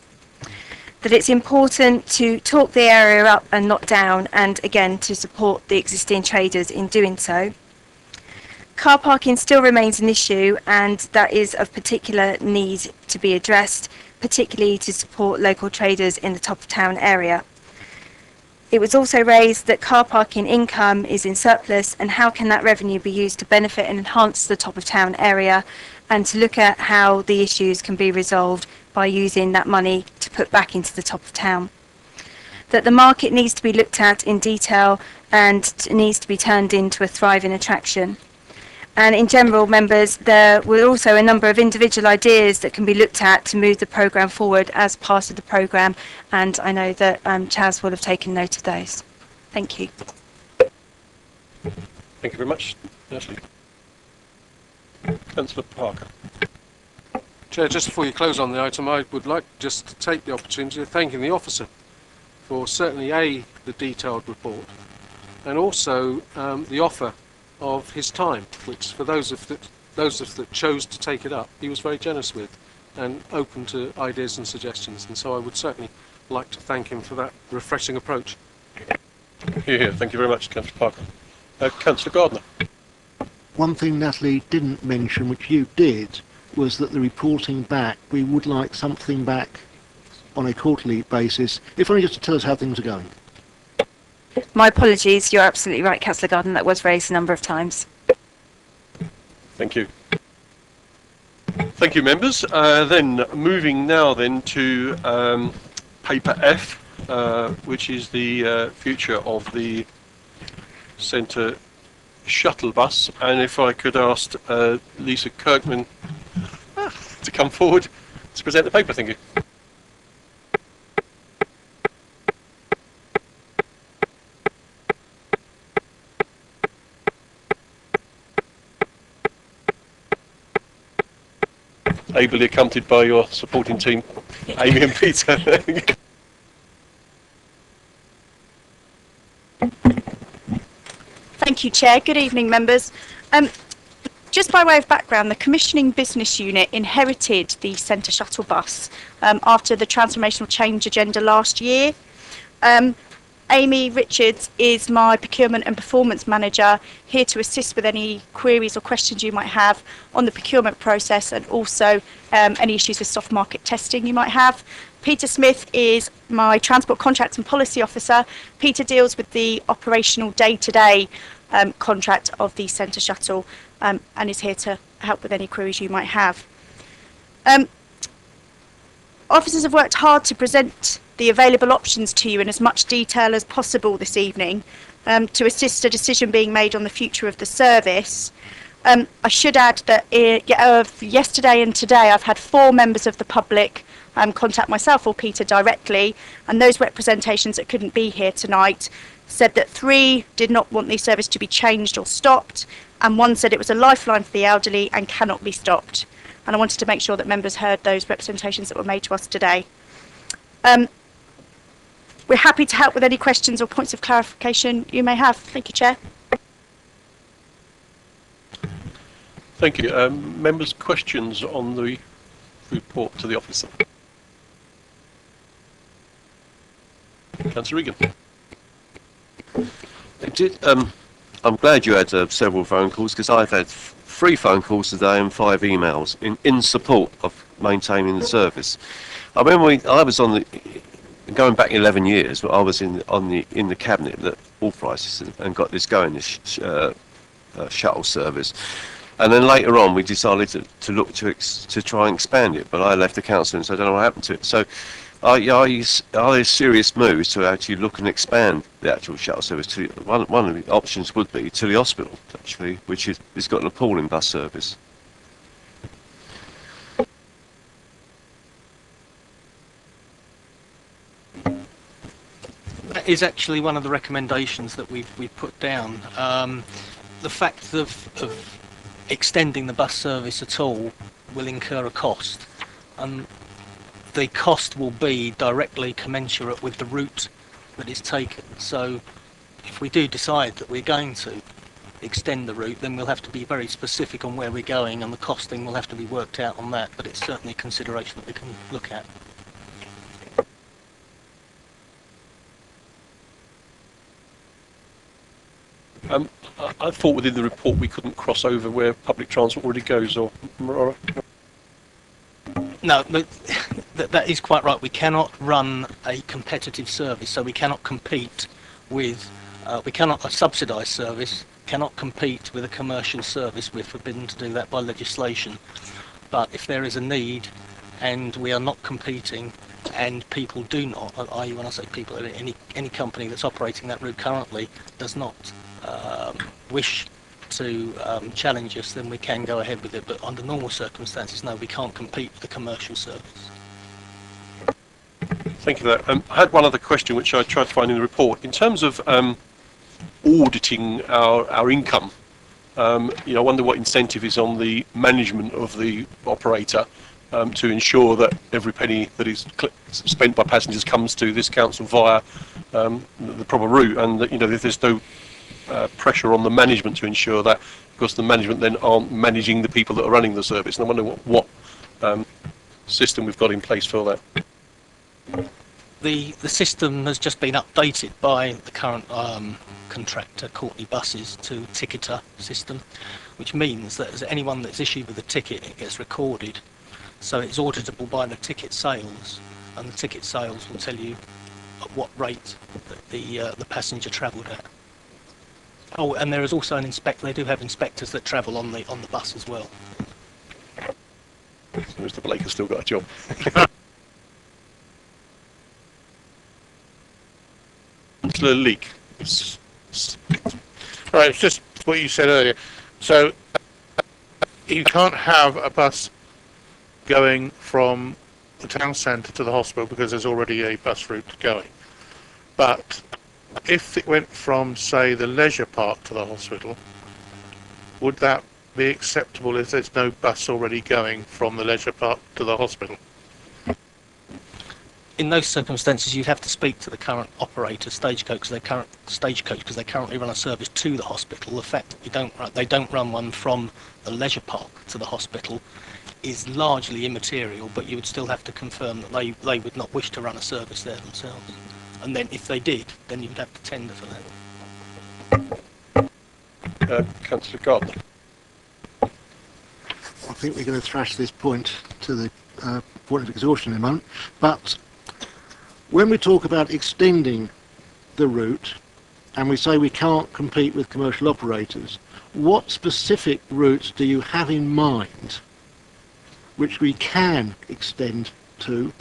That it's important to talk the area up and not down, and again to support the existing traders in doing so. Car parking still remains an issue, and that is of particular need to be addressed, particularly to support local traders in the top of town area. It was also raised that car parking income is in surplus, and how can that revenue be used to benefit and enhance the top of town area, and to look at how the issues can be resolved by using that money to put back into the top of town. That the market needs to be looked at in detail and needs to be turned into a thriving attraction. And in general, members, there were also a number of individual ideas that can be looked at to move the programme forward as part of the programme, and I know that Chaz will have taken note of those. Thank you. Thank you very much. Natalie. Councillor Parker. Chair, just before you close on the item, I would like just to take the opportunity of thanking the officer for certainly the detailed report, and also the offer of his time, which for those of us that chose to take it up, he was very generous with and open to ideas and suggestions. And so I would certainly like to thank him for that refreshing approach. Here. Thank you very much, Councillor Parker. Councillor Gardner. One thing Natalie didn't mention, which you did, was that the reporting back, we would like something back on a quarterly basis, if only just to tell us how things are going. My apologies, you're absolutely right, Councillor Garden, that was raised a number of times. Thank you. Thank you, members. Then moving now then to paper F, which is the future of the centre shuttle bus. And if I could ask Lisa Kirkman to come forward to present the paper. Thank you. Ably accompanied by your supporting team, Amy and Peter. Thank you, Chair. Good evening, members. Just by way of background, the Commissioning Business Unit inherited the Centre Shuttle Bus after the transformational change agenda last year. Amy Richards is my Procurement and Performance Manager, here to assist with any queries or questions you might have on the procurement process, and also any issues with soft market testing you might have. Peter Smith is my Transport Contracts and Policy Officer. Peter deals with the operational day-to-day contract of the Centre Shuttle, and is here to help with any queries you might have. Officers have worked hard to present the available options to you in as much detail as possible this evening, to assist a decision being made on the future of the service. I should add that yesterday and today I've had 4 members of the public contact myself or Peter directly, and those representations that couldn't be here tonight said that 3 did not want the service to be changed or stopped, and 1 said it was a lifeline for the elderly and cannot be stopped. And I wanted to make sure that members heard those representations that were made to us today. We're happy to help with any questions or points of clarification you may have. Thank you, Chair. Thank you. Members, questions on the report to the officer? Councillor Regan. I'm glad you had several phone calls, because I've had 3 phone calls today and 5 emails in support of maintaining the service. I remember I was on the, going back 11 years, I was in the cabinet that authorised this and got this going, this shuttle service. And then later on, we decided to look to try and expand it, but I left the council and so I don't know what happened to it. So, are there serious moves to actually look and expand the actual shuttle service? To one of the options would be to the hospital, actually, which has got an appalling bus service. That is actually one of the recommendations that we've put down. The fact of extending the bus service at all will incur a cost, and the cost will be directly commensurate with the route that is taken. So if we do decide that we're going to extend the route, then we'll have to be very specific on where we're going, and the costing will have to be worked out on that, but it's certainly a consideration that we can look at. I thought within the report we couldn't cross over where public transport already goes, or Marora? No, that is quite right. We cannot run a competitive service, so we cannot compete with, a subsidised service cannot compete with a commercial service. We're forbidden to do that by legislation. But if there is a need and we are not competing, and people do not, i.e. when I say people, any company that's operating that route currently does not wish to challenge us, then we can go ahead with it. But under normal circumstances, no, we can't compete with a commercial service. Thank you for that. I had one other question which I tried to find in the report. In terms of auditing our income, I wonder what incentive is on the management of the operator to ensure that every penny that is spent by passengers comes to this council via the proper route, and that if there's no pressure on the management to ensure that, because the management then aren't managing the people that are running the service. And I wonder what system we've got in place for that. The system has just been updated by the current contractor, Courtney Buses, to ticketer system, which means that as anyone that's issued with a ticket, it gets recorded, so it's auditable by the ticket sales, and the ticket sales will tell you at what rate that the passenger travelled at. Oh, and there is also an they do have inspectors that travel on the bus as well. So Mr. Blake has still got a job. Councillor Leak. Right, it's just what you said earlier. So you can't have a bus going from the town centre to the hospital because there's already a bus route going. But if it went from, say, the leisure park to the hospital, would that be acceptable if there's no bus already going from the leisure park to the hospital? In those circumstances, you'd have to speak to the current operator, Stagecoach, because they currently run a service to the hospital. The fact that they don't run one from the leisure park to the hospital is largely immaterial, but you would still have to confirm that they would not wish to run a service there themselves. And then if they did, then you would have to tender for that. Councillor Gardner. I think we're going to thrash this point to the point of exhaustion in a moment, but when we talk about extending the route and we say we can't compete with commercial operators, what specific routes do you have in mind which we can extend to?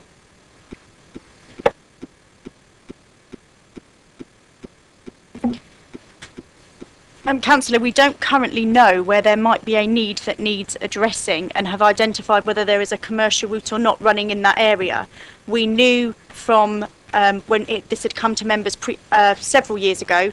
Councillor, we don't currently know where there might be a need that needs addressing and have identified whether there is a commercial route or not running in that area. We knew from when this had come to members several years ago,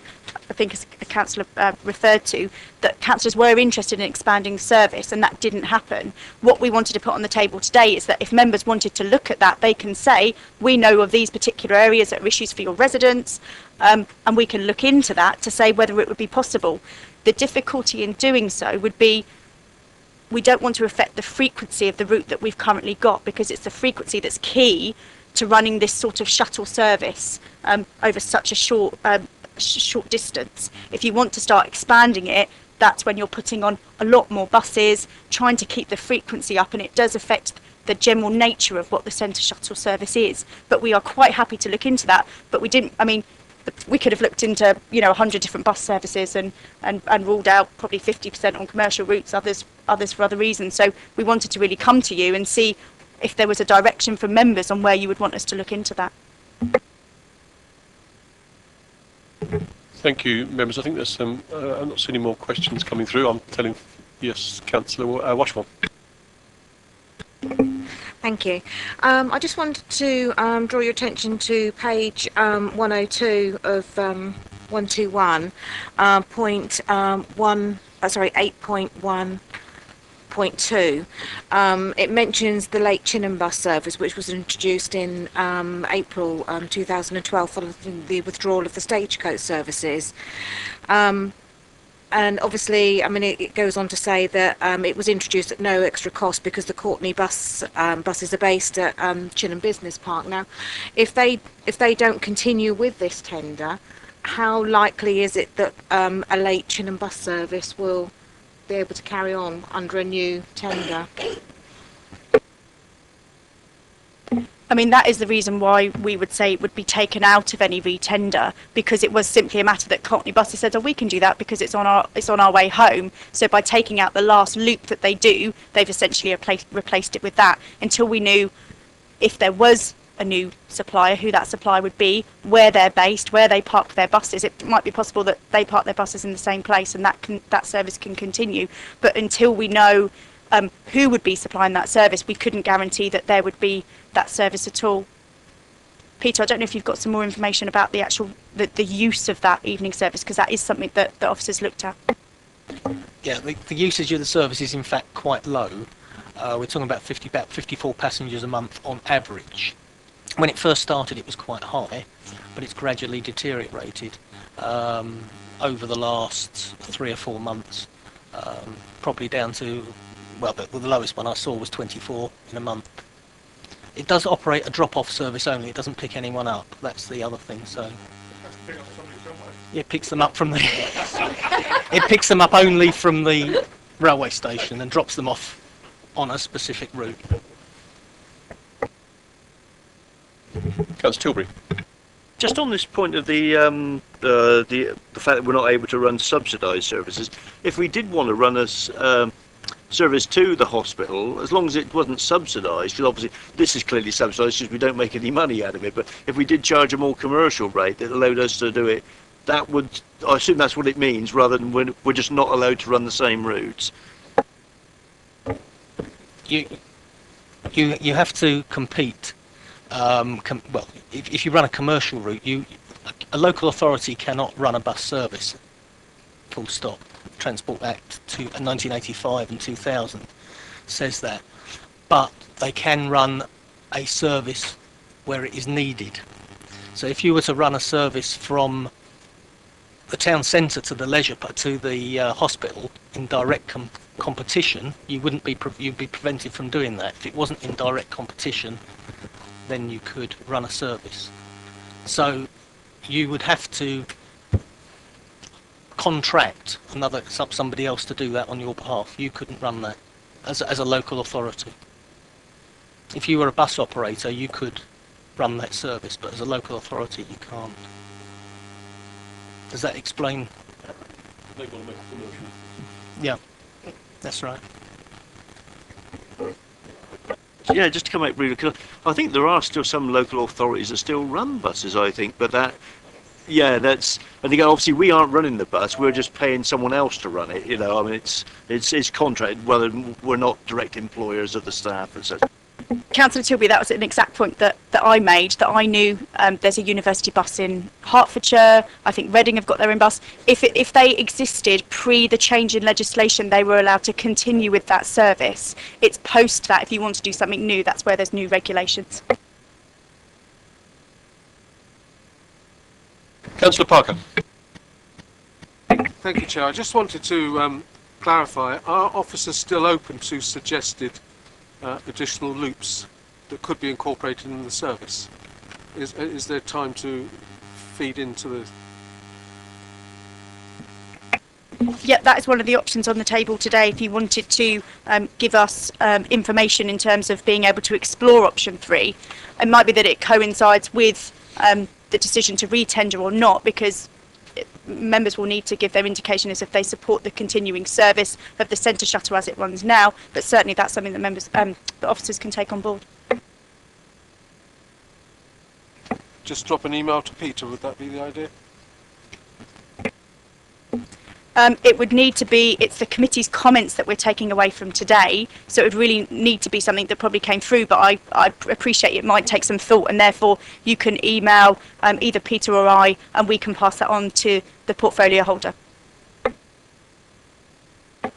I think as a councillor referred to, that councillors were interested in expanding the service, and that didn't happen. What we wanted to put on the table today is that if members wanted to look at that, they can say, we know of these particular areas that are issues for your residents, and we can look into that to say whether it would be possible. The difficulty in doing so would be we don't want to affect the frequency of the route that we've currently got, because it's the frequency that's key to running this sort of shuttle service over such a short distance. If you want to start expanding it, that's when you're putting on a lot more buses, trying to keep the frequency up, and it does affect the general nature of what the centre shuttle service is. But we are quite happy to look into that, but we didn't, we could have looked into 100 different bus services and ruled out probably 50% on commercial routes, others for other reasons. So we wanted to really come to you and see if there was a direction from members on where you would want us to look into that. Thank you, members. I think there's some. I'm not seeing any more questions coming through. I'm telling, yes, Councillor Washburn. Thank you. I just wanted to draw your attention to page 102 of 121, 8.1.2. It mentions the Lake Chinham bus service, which was introduced in April 2012 following the withdrawal of the Stagecoach services. And obviously, it goes on to say that it was introduced at no extra cost because the Courtney buses are based at Chinham Business Park. Now, if they don't continue with this tender, how likely is it that a Lake Chinham bus service will be able to carry on under a new tender? That is the reason why we would say it would be taken out of any re-tender, because it was simply a matter that Courtney Buses said, we can do that because it's on our way home. So by taking out the last loop that they do, they've essentially replaced it with that. Until we knew if there was a new supplier, who that supplier would be, where they're based, where they park their buses. It might be possible that they park their buses in the same place and that service can continue. But until we know who would be supplying that service, we couldn't guarantee that there would be that service at all. Peter, I don't know if you've got some more information about the use of that evening service, because that is something that the officers looked at. Yeah, the usage of the service is in fact quite low. We're talking about 54 passengers a month on average. When it first started, it was quite high, but it's gradually deteriorated over the last 3 or 4 months, probably down to, well, the lowest one I saw was 24 in a month. It does operate a drop-off service only. It doesn't pick anyone up. That's the other thing. So it picks them up from the. It picks them up only from the railway station and drops them off on a specific route. Councillor Tilbury. Just on this point of the fact that we're not able to run subsidised services, if we did want to run a service to the hospital, as long as it wasn't subsidised, because obviously this is clearly subsidised because we don't make any money out of it, but if we did charge a more commercial rate that allowed us to do it, that would, I assume that's what it means, rather than we're just not allowed to run the same routes. You have to compete. Well, if you run a commercial route, a local authority cannot run a bus service. Full stop. Transport Act 1985 and 2000 says that, but they can run a service where it is needed. So if you were to run a service from the town centre to the to the hospital in direct competition, you'd be prevented from doing that. If it wasn't in direct competition, then you could run a service. So you would have to contract somebody else to do that on your behalf. You couldn't run that as a local authority. If you were a bus operator, you could run that service, but as a local authority, you can't. Does that explain? Yeah, that's right. Yeah, just to come out briefly, 'cause I think there are still some local authorities that still run buses, I think, but that, yeah, that's, I think obviously we aren't running the bus, we're just paying someone else to run it, you know, I mean, it's contracted, whether we're not direct employers of the staff, etc. Councillor Tilby, that was an exact point that I made, that I knew there's a university bus in Hertfordshire, I think Reading have got their own bus. If they existed pre the change in legislation, they were allowed to continue with that service. It's post that, if you want to do something new, that's where there's new regulations. Councillor Parker. Thank you, Chair. I just wanted to clarify, are officers still open to suggested additional loops that could be incorporated in the service? Is there time to feed into the... Yeah, that is one of the options on the table today. If you wanted to give us information in terms of being able to explore option 3, it might be that it coincides with the decision to re-tender or not, because members will need to give their indication as if they support the continuing service of the centre shuttle as it runs now, but certainly that's something that members, the officers can take on board. Just drop an email to Peter, would that be the idea? It would need to be, it's the committee's comments that we're taking away from today, so it would really need to be something that probably came through, but I appreciate it might take some thought, and therefore you can email either Peter or I, and we can pass that on to the portfolio holder.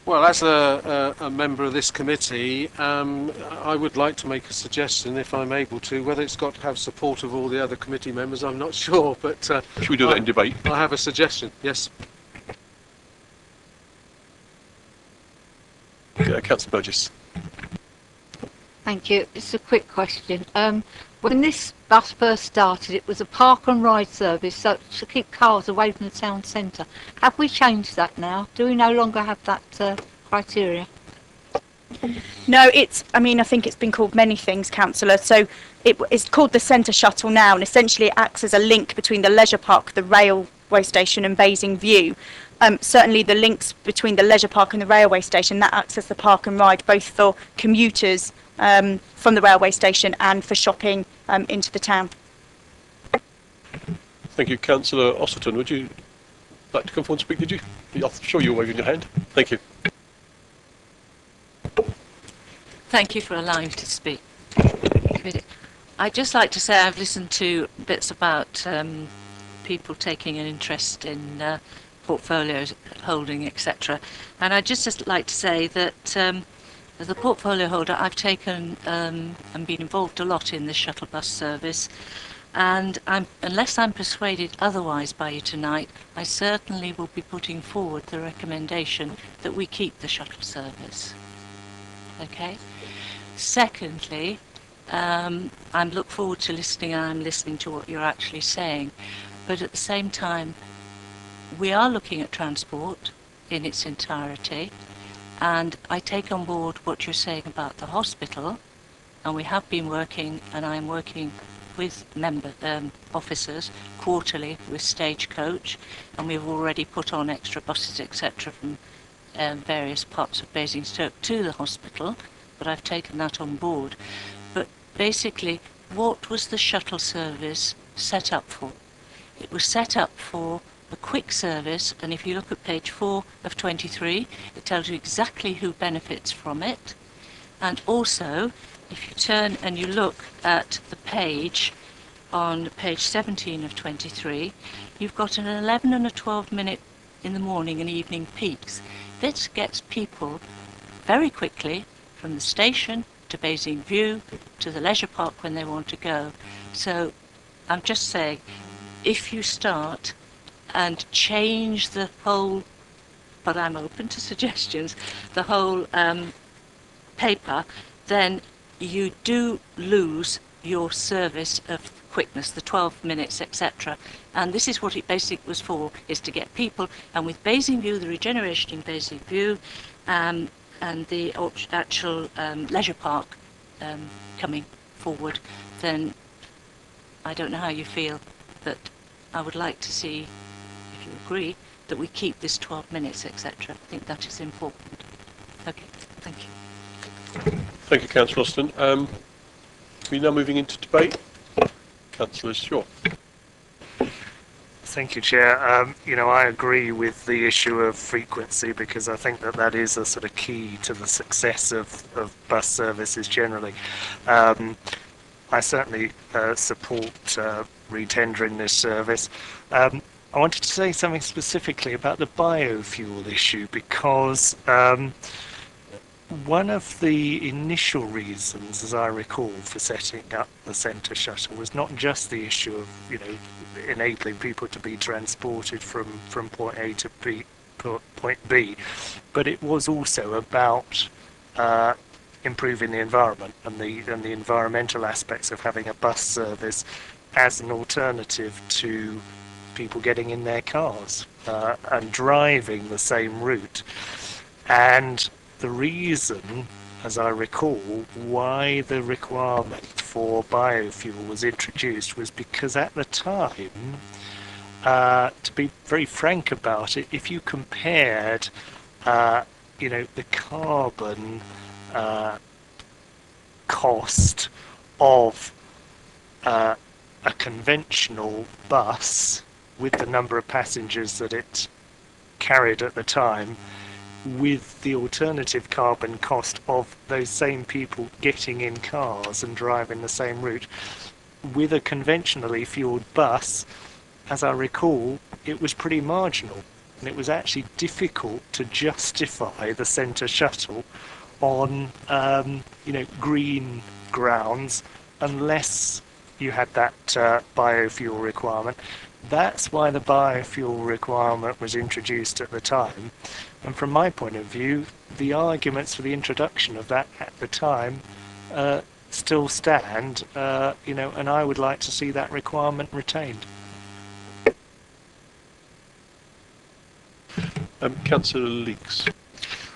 Well, as a member of this committee, I would like to make a suggestion, if I'm able to, whether it's got to have support of all the other committee members, I'm not sure, but... Should we do that in debate? I have a suggestion, yes. Councillor Burgess. Thank you. It's a quick question. When this bus first started, it was a park and ride service, so to keep cars away from the town centre. Have we changed that now? Do we no longer have that criteria? No, I think it's been called many things, Councillor. So it's called the centre shuttle now, and essentially it acts as a link between the leisure park, the railway station and Basing View. Certainly the links between the leisure park and the railway station, that acts as the park and ride, both for commuters from the railway station and for shopping into the town. Thank you. Councillor Osserton, would you like to come forward and speak, did you? I'm sure you were waving your hand. Thank you. Thank you for allowing me to speak. I'd just like to say I've listened to bits about people taking an interest in portfolios holding, etc. And I'd just like to say that as a portfolio holder, I've taken and been involved a lot in the shuttle bus service. And unless I'm persuaded otherwise by you tonight, I certainly will be putting forward the recommendation that we keep the shuttle service. Okay? Secondly, I look forward to listening, and I'm listening to what you're actually saying. But at the same time, we are looking at transport in its entirety, and I take on board what you're saying about the hospital, and we have been working, and I'm working with officers quarterly with Stagecoach, and we've already put on extra buses, etc., from various parts of Basingstoke to the hospital, but I've taken that on board. But basically, what was the shuttle service set up for? It was set up for a quick service, and if you look at page 4 of 23, it tells you exactly who benefits from it. And also, if you turn and you look at the page on page 17 of 23, you've got an 11 and a 12 minute in the morning and evening peaks. This gets people very quickly from the station to Basing View to the leisure park when they want to go. So I'm just saying, if you start and change the whole, but I'm open to suggestions, the whole paper, then you do lose your service of quickness, the 12 minutes, etc. And this is what it basically was for, is to get people, and with Basing View, the regeneration in Basing View, and the actual leisure park coming forward, then I don't know how you feel, but I would like to see, if you agree, that we keep this 12 minutes, etc. I think that is important. Okay, thank you. Thank you, Councillor Austin. We're now moving into debate. Councillor Shaw. Thank you, Chair. I agree with the issue of frequency, because I think that is a sort of key to the success of bus services generally. I certainly support retendering this service. I wanted to say something specifically about the biofuel issue, because one of the initial reasons, as I recall, for setting up the centre shuttle was not just the issue of, enabling people to be transported from point A to point B, but it was also about improving the environment and the environmental aspects of having a bus service as an alternative to people getting in their cars and driving the same route. And the reason, as I recall, why the requirement for biofuel was introduced was because at the time, to be very frank about it, if you compared, the carbon cost of a conventional bus with the number of passengers that it carried at the time, with the alternative carbon cost of those same people getting in cars and driving the same route, with a conventionally fueled bus, as I recall, it was pretty marginal. And it was actually difficult to justify the centre shuttle on, green grounds unless you had that biofuel requirement. That's why the biofuel requirement was introduced at the time. And from my point of view, the arguments for the introduction of that at the time still stand, and I would like to see that requirement retained. Councillor Leeks.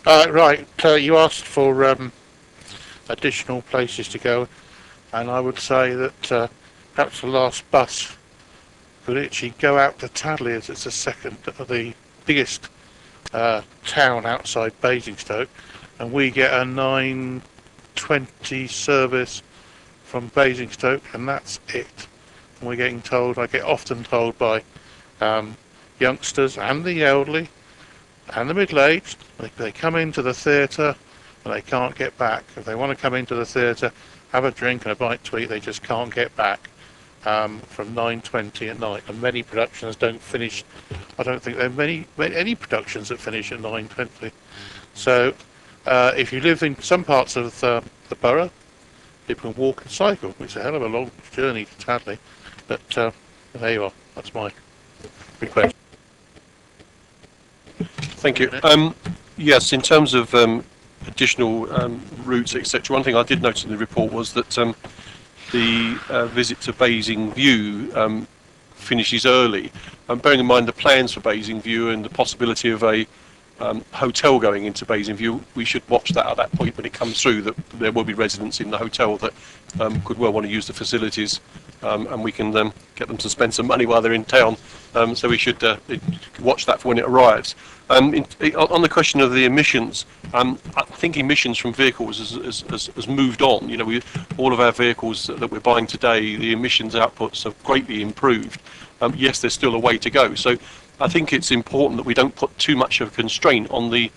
Right, you asked for additional places to go, and I would say that perhaps the last bus could actually go out to Tadley, as it's the biggest town outside Basingstoke, and we get a 9:20 service from Basingstoke, and that's it. And we're getting told, I get often told by youngsters and the elderly and the middle-aged, they come into the theatre and they can't get back. If they want to come into the theatre, have a drink and a bite to eat, they just can't get back. from 9:20 at night, and many productions don't finish. I don't think there are any productions that finish at 9:20. So if you live in some parts of the borough, people can walk and cycle. It's a hell of a long journey to Tadley, but there you are. That's my request. Thank you. Yes, in terms of additional routes, etc. One thing I did notice in the report was that the visit to Basing View finishes early. Bearing in mind the plans for Basing View and the possibility of a hotel going into Basing View, we should watch that at that point when it comes through, that there will be residents in the hotel that could well want to use the facilities, and we can get them to spend some money while they're in town. So we should watch that for when it arrives. On the question of the emissions, I think emissions from vehicles has moved on. You know, all of our vehicles that we're buying today, the emissions outputs have greatly improved. Yes, there's still a way to go. So I think it's important that we don't put too much of a constraint on the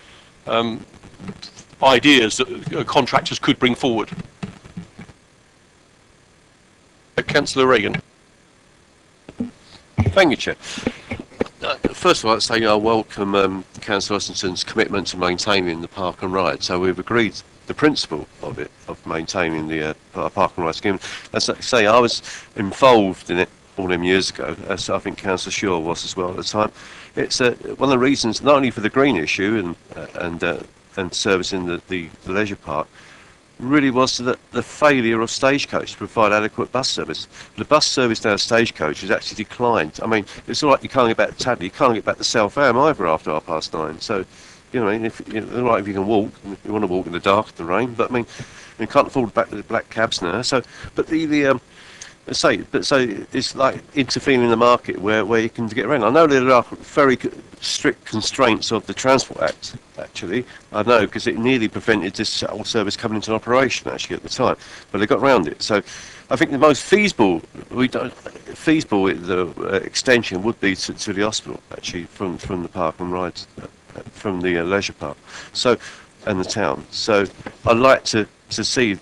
ideas that contractors could bring forward. Councillor Reagan. Thank you, Chair. First of all, I'd say I welcome Councillor Ossington's commitment to maintaining the park and ride. So we've agreed the principle of it, of maintaining the park and ride scheme. As I say, I was involved in it all them years ago, as I think Councillor Shaw was as well at the time. It's one of the reasons, not only for the green issue and servicing the leisure park, really was that the failure of Stagecoach to provide adequate bus service. The bus service now at Stagecoach has actually declined. I mean, it's all right, you can't get back to Tadley, you can't get back to South Ham either after 9:30. So, you know, if all right if you can walk, if you want to walk in the dark, in the rain, but I mean, you can't afford back the black cabs now. So, but so it's like intervening in the market where you can get around. I know there are very strict constraints of the Transport Act, actually. I know, because it nearly prevented this whole service coming into operation, actually, at the time. But they got around it. So I think the most feasible extension would be to the hospital, actually, from the park and rides, from the leisure park, so, and the town. So I'd like to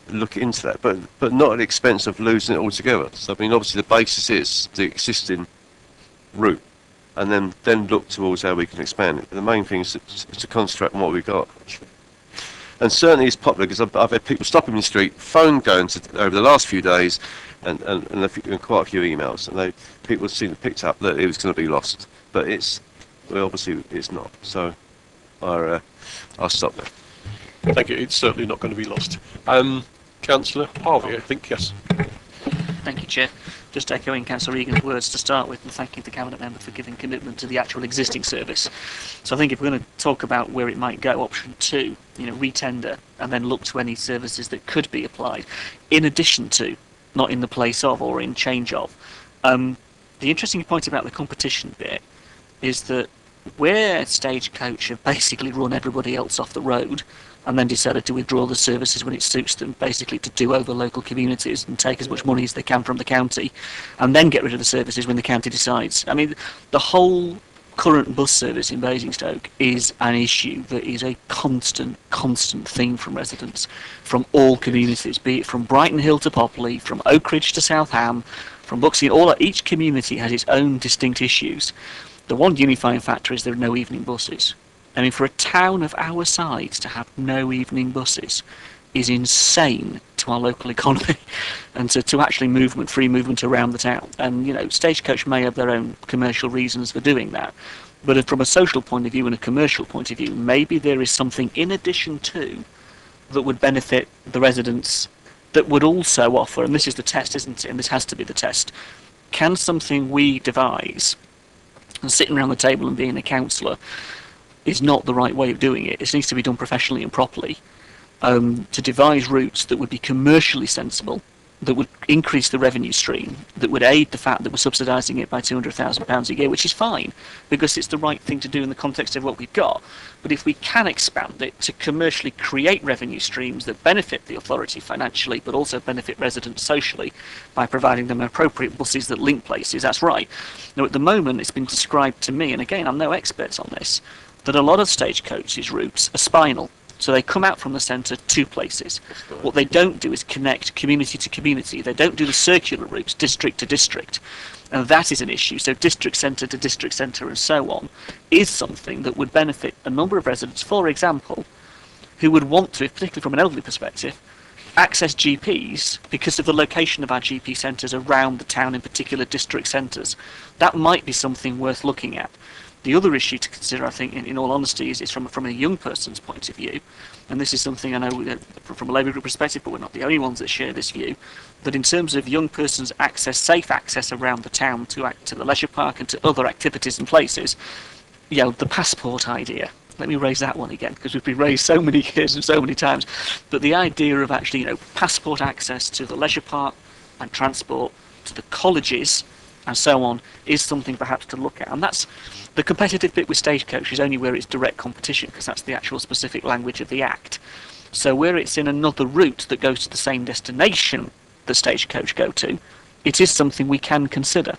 look into that, but not at the expense of losing it altogether. So I mean, obviously the basis is the existing route, and then look towards how we can expand it. But the main thing is to concentrate on what we've got. And certainly it's popular, because I've had people stopping in the street, phone going over the last few days, and quite a few emails, and people seem picked up that it was going to be lost, but obviously it's not. So I'll stop there. Thank you. It's certainly not going to be lost. Councillor Harvey, I think, yes. Thank you, Chair. Just echoing Councillor Regan's words to start with, and thanking the Cabinet Member for giving commitment to the actual existing service. So I think if we're going to talk about where it might go, option 2, retender, and then look to any services that could be applied, in addition to, not in the place of or in change of. The interesting point about the competition bit is that where Stagecoach have basically run everybody else off the road, and then decided to withdraw the services when it suits them, basically to do over local communities and take as much money as they can from the county, and then get rid of the services when the county decides. I mean, the whole current bus service in Basingstoke is an issue that is a constant theme from residents, from all communities, be it from Brighton Hill to Popley, from Oakridge to South Ham, from Buxley. Each community has its own distinct issues. The one unifying factor is there are no evening buses. I mean, for a town of our size to have no evening buses is insane to our local economy, and to actually free movement around the town. And, Stagecoach may have their own commercial reasons for doing that, but from a social point of view and a commercial point of view, maybe there is something in addition to that would benefit the residents, that would also offer, and this is the test, isn't it, and this has to be the test, can something we devise, and sitting around the table and being a councillor, is not the right way of doing it. It needs to be done professionally and properly, to devise routes that would be commercially sensible, that would increase the revenue stream, that would aid the fact that we're subsidising it by £200,000 a year, which is fine, because it's the right thing to do in the context of what we've got. But if we can expand it to commercially create revenue streams that benefit the authority financially, but also benefit residents socially, by providing them appropriate buses that link places, that's right. Now, at the moment, it's been described to me, and again, I'm no expert on this, that a lot of Stagecoach's routes are spinal. So they come out from the centre to places. What they don't do is connect community to community. They don't do the circular routes, district to district. And that is an issue. So district centre to district centre and so on is something that would benefit a number of residents, for example, who would want to, particularly from an elderly perspective, access GPs because of the location of our GP centres around the town, in particular district centres. That might be something worth looking at. The other issue to consider, I think, in all honesty, is from a young person's point of view, and this is something I know from a Labour Group perspective, but we're not the only ones that share this view, that in terms of young persons' access, safe access around the town to the leisure park and to other activities and places, the passport idea. Let me raise that one again, because we've been raised so many years and so many times. But the idea of actually, passport access to the leisure park and transport to the colleges and so on is something perhaps to look at. And that's the competitive bit with Stagecoach is only where it's direct competition, because that's the actual specific language of the Act. So where it's in another route that goes to the same destination that Stagecoach go to, it is something we can consider.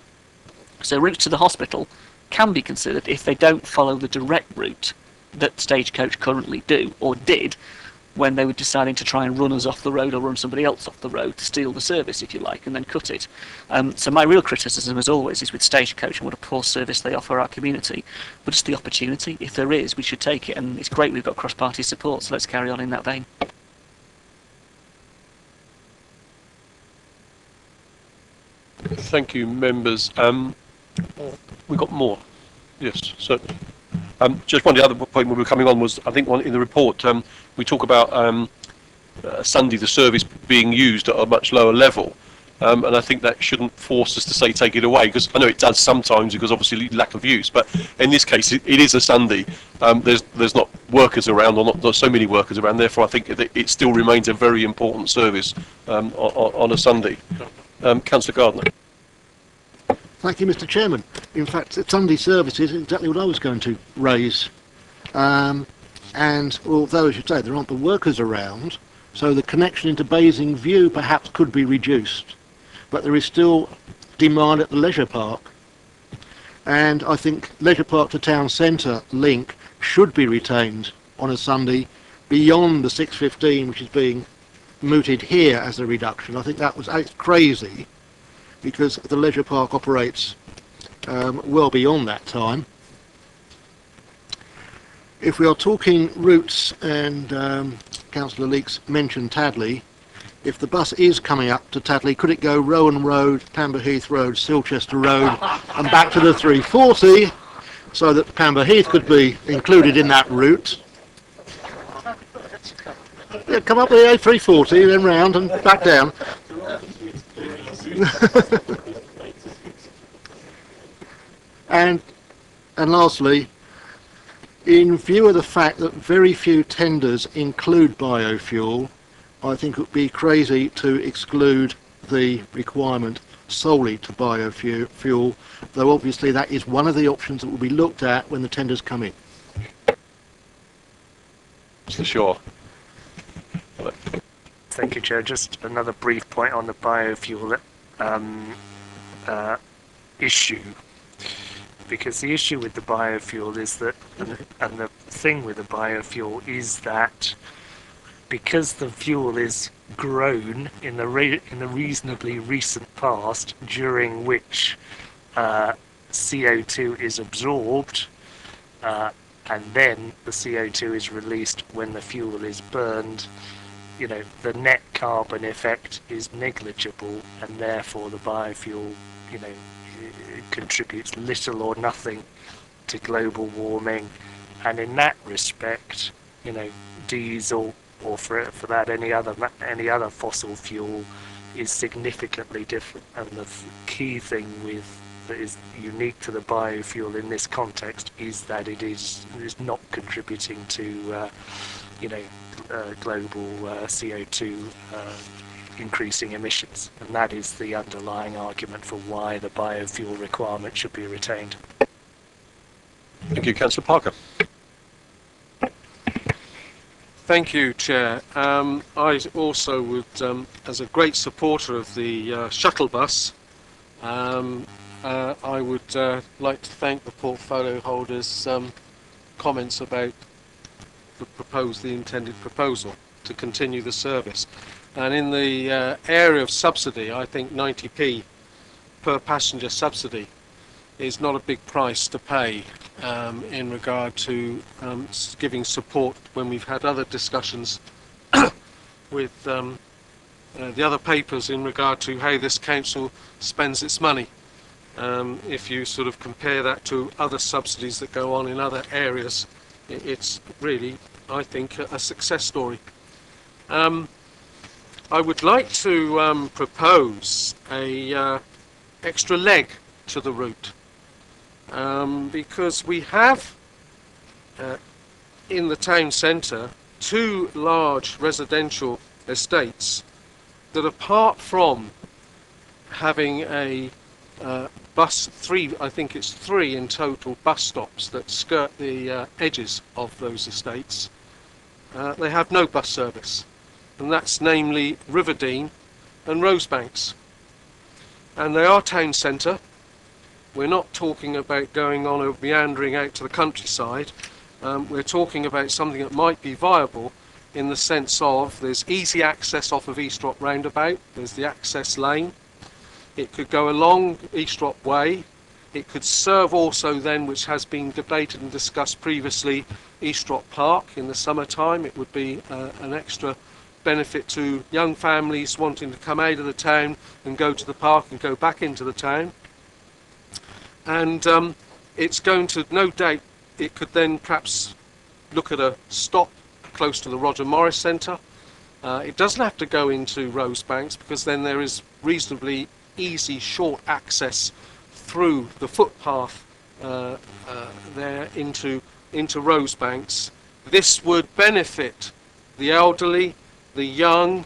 So routes to the hospital can be considered if they don't follow the direct route that Stagecoach currently do, or did, when they were deciding to try and run us off the road or run somebody else off the road to steal the service, if you like, and then cut it. So my real criticism, as always, is with Stagecoach and what a poor service they offer our community. But it's the opportunity. If there is, we should take it, and it's great we've got cross-party support, so let's carry on in that vein. Thank you, members. We've got more. Yes, certainly. Just one of the other point we were coming on was, I think in the report, we talk about Sunday the service being used at a much lower level. And I think that shouldn't force us to say take it away, because I know it does sometimes, because obviously lack of use. But in this case, it is a Sunday. There's not workers around, or not so many workers around. Therefore, I think it still remains a very important service on a Sunday. Councillor Gardner. Thank you, Mr. Chairman. In fact, Sunday services is exactly what I was going to raise. And although, as you say, there aren't the workers around, so the connection into Basing View perhaps could be reduced. But there is still demand at the leisure park. And I think leisure park to town centre link should be retained on a Sunday beyond the 6:15, which is being mooted here as a reduction. I think that was crazy, because the leisure park operates well beyond that time. If we are talking routes, and Councillor Leeks mentioned Tadley, if the bus is coming up to Tadley, could it go Rowan Road, Pamber Heath Road, Silchester Road and back to the 340, so that Pamber Heath could be included in that route? Yeah, come up with the A340, then round and back down. and lastly, in view of the fact that very few tenders include biofuel, I think it would be crazy to exclude the requirement solely to biofuel, though obviously that is one of the options that will be looked at when the tenders come in. Mr. Shaw. Thank you, Chair. Just another brief point on the biofuel issue, because the issue with the biofuel is that, and the thing with the biofuel is that because the fuel is grown in the reasonably recent past, during which CO2 is absorbed, and then the CO2 is released when the fuel is burned, the net carbon effect is negligible, and therefore the biofuel, it contributes little or nothing to global warming. And in that respect, diesel, or for that any other fossil fuel, is significantly different. And the key thing that is unique to the biofuel in this context is that it is not contributing to global CO2 increasing emissions, and that is the underlying argument for why the biofuel requirement should be retained. Thank you, Councillor Parker. Thank you, Chair. I also would, as a great supporter of the shuttle bus, I would like to thank the portfolio holders' comments about the intended proposal to continue the service. And in the area of subsidy, I think 90p per passenger subsidy is not a big price to pay in regard to giving support when we've had other discussions with the other papers in regard to how this council spends its money. If you sort of compare that to other subsidies that go on in other areas, it's really, I think, a success story. I would like to propose a extra leg to the route, because we have in the town centre 2 large residential estates that, apart from having a I think it's 3 in total bus stops that skirt the edges of those estates, they have no bus service, and that's namely Riverdene and Rosebanks. And they are town centre. We're not talking about going on or meandering out to the countryside. We're talking about something that might be viable in the sense of there's easy access off of Eastrop roundabout, there's the access lane. It could go along Eastrop Way. It could serve also then, which has been debated and discussed previously, Eastrop Park in the summertime. It would be an extra benefit to young families wanting to come out of the town and go to the park and go back into the town. And it's going to, no doubt, it could then perhaps look at a stop close to the Roger Morris Centre. It doesn't have to go into Rosebanks, because then there is reasonably easy short access through the footpath there into Rosebanks. This would benefit the elderly, the young,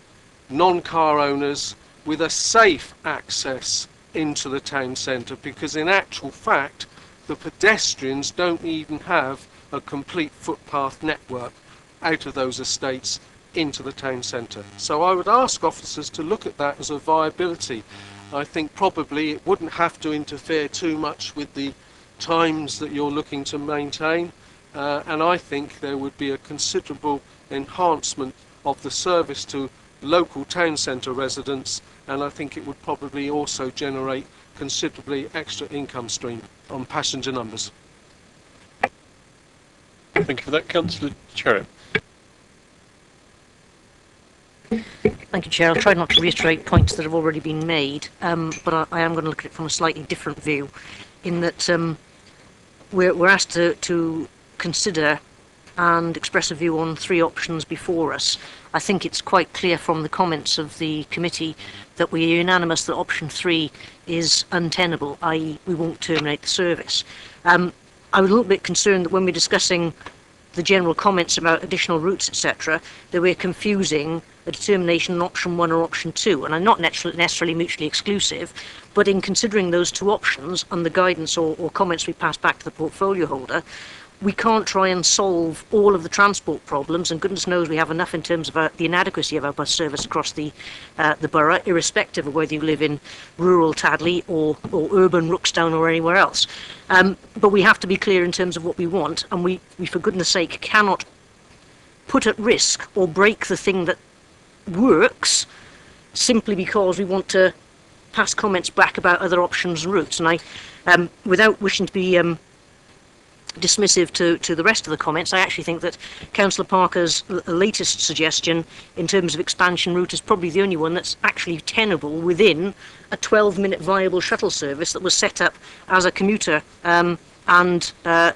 non-car owners with a safe access into the town centre, because in actual fact the pedestrians don't even have a complete footpath network out of those estates into the town centre. So I would ask officers to look at that as a viability. I think probably it wouldn't have to interfere too much with the times that you're looking to maintain, and I think there would be a considerable enhancement of the service to local town centre residents, and I think it would probably also generate considerably extra income stream on passenger numbers. Thank you for that, Councillor Cherry. Thank you, Chair. I'll try not to reiterate points that have already been made, but I am going to look at it from a slightly different view, in that we're asked to consider and express a view on 3 options before us. I think it's quite clear from the comments of the committee that we are unanimous that option 3 is untenable, i.e. we won't terminate the service. I was a little bit concerned that when we're discussing the general comments about additional routes, etc., that we're confusing a determination on option 1 or option 2, and I'm not necessarily mutually exclusive, but in considering those 2 options and the guidance or comments we pass back to the portfolio holder, we can't try and solve all of the transport problems, and goodness knows we have enough in terms of the inadequacy of our bus service across the borough, irrespective of whether you live in rural Tadley or urban Rookstown or anywhere else. But we have to be clear in terms of what we want, and we for goodness sake cannot put at risk or break the thing that works simply because we want to pass comments back about other options and routes. And I, without wishing to be dismissive to the rest of the comments, I actually think that Councillor Parker's latest suggestion in terms of expansion route is probably the only one that's actually tenable within a 12-minute viable shuttle service that was set up as a commuter and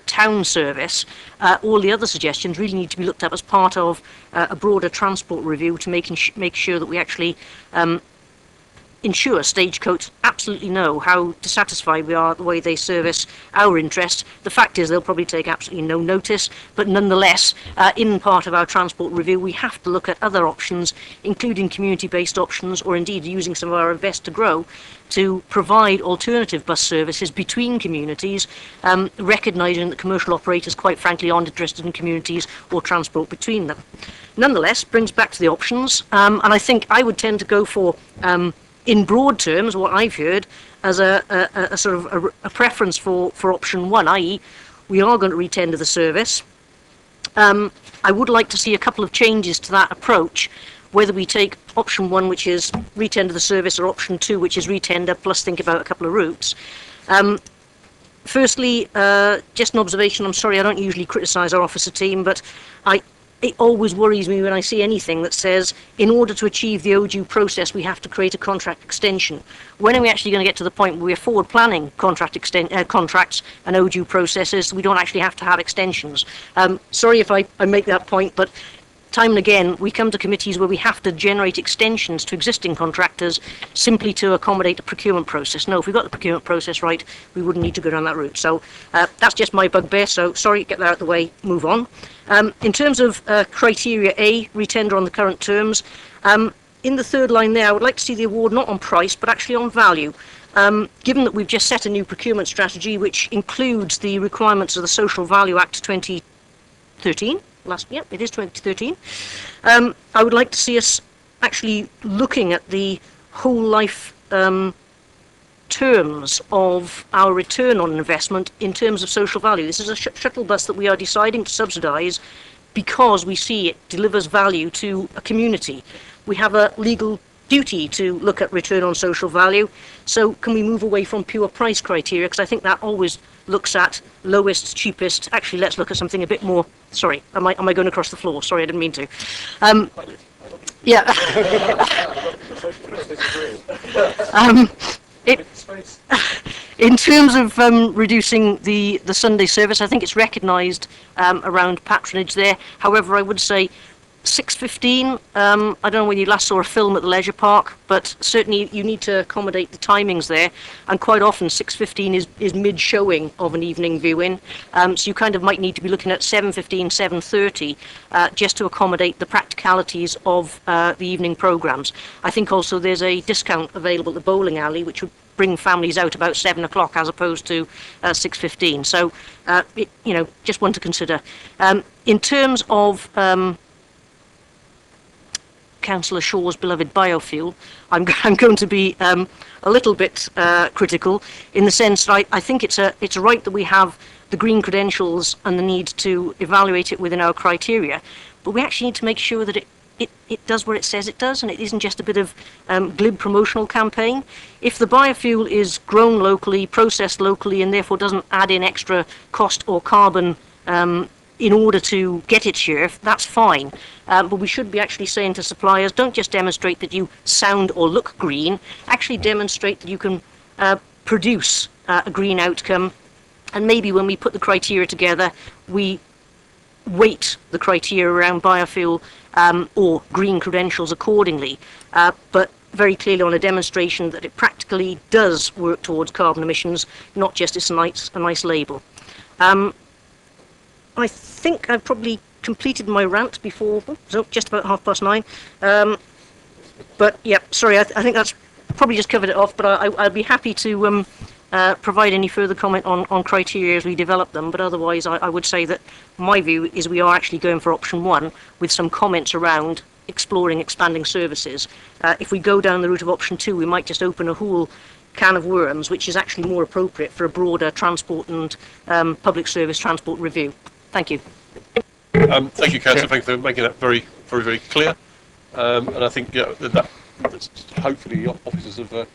town service. All the other suggestions really need to be looked at as part of a broader transport review to make sure that we actually ensure Stagecoach absolutely know how dissatisfied we are with the way they service our interest. The fact is they'll probably take absolutely no notice, but nonetheless, in part of our transport review, we have to look at other options, including community-based options, or indeed using some of our Invest to Grow to provide alternative bus services between communities, recognising that commercial operators, quite frankly, aren't interested in communities or transport between them. Nonetheless, brings back to the options, and I think I would tend to go for in broad terms, what I've heard as a sort of a preference for option 1, i.e. we are going to retender the service. I would like to see a couple of changes to that approach, whether we take option 1, which is retender the service, or option 2, which is retender plus think about a couple of routes. Firstly, just an observation. I'm sorry, I don't usually criticise our officer team, but it always worries me when I see anything that says, in order to achieve the ODU process, we have to create a contract extension. When are we actually going to get to the point where we're forward planning contracts and ODU processes? We don't actually have to have extensions. Sorry if I make that point, but time and again, we come to committees where we have to generate extensions to existing contractors simply to accommodate the procurement process. No, if we got the procurement process right, we wouldn't need to go down that route. So that's just my bugbear, so sorry, get that out of the way, move on. In terms of criteria A, retender on the current terms, in the third line there, I would like to see the award not on price, but actually on value. Given that we've just set a new procurement strategy, which includes the requirements of the Social Value Act 2013, it is 2013. I would like to see us actually looking at the whole life terms of our return on investment in terms of social value. This is a shuttle bus that we are deciding to subsidise because we see it delivers value to a community. We have a legal duty to look at return on social value. So can we move away from pure price criteria? Because I think that always looks at lowest, cheapest. Actually, let's look at something a bit more. Sorry, am I going across the floor? Sorry, I didn't mean to. Yeah. In terms of reducing the Sunday service, I think it's recognised around patronage there. However, I would say 6:15. I don't know when you last saw a film at the leisure park, but certainly you need to accommodate the timings there. And quite often 6:15 is mid-showing of an evening viewing. So you kind of might need to be looking at 7:15, 7:30, just to accommodate the practicalities of the evening programmes. I think also there's a discount available at the bowling alley, which would bring families out about 7 o'clock as opposed to 6:15. So, just one to consider. In terms of Councillor Shaw's beloved biofuel, I'm going to be a little bit critical in the sense that I think it's a right that we have the green credentials and the need to evaluate it within our criteria, but we actually need to make sure that it does what it says it does, and it isn't just a bit of glib promotional campaign. If the biofuel is grown locally, processed locally, and therefore doesn't add in extra cost or carbon in order to get its share, that's fine. But we should be actually saying to suppliers, don't just demonstrate that you sound or look green, actually demonstrate that you can produce a green outcome. And maybe when we put the criteria together, we weight the criteria around biofuel or green credentials accordingly. But very clearly on a demonstration that it practically does work towards carbon emissions, not just it's a nice label. I think I've probably completed my rant before, so just about 9:30. But yeah, sorry, I think that's probably just covered it off, but I'd be happy to provide any further comment on criteria as we develop them. But otherwise, I would say that my view is we are actually going for option 1 with some comments around exploring expanding services. If we go down the route of option 2, we might just open a whole can of worms, which is actually more appropriate for a broader transport and public service transport review. Thank you. Thank you, Councillor. Thank you for making that very, very, very clear. And I think that hopefully officers have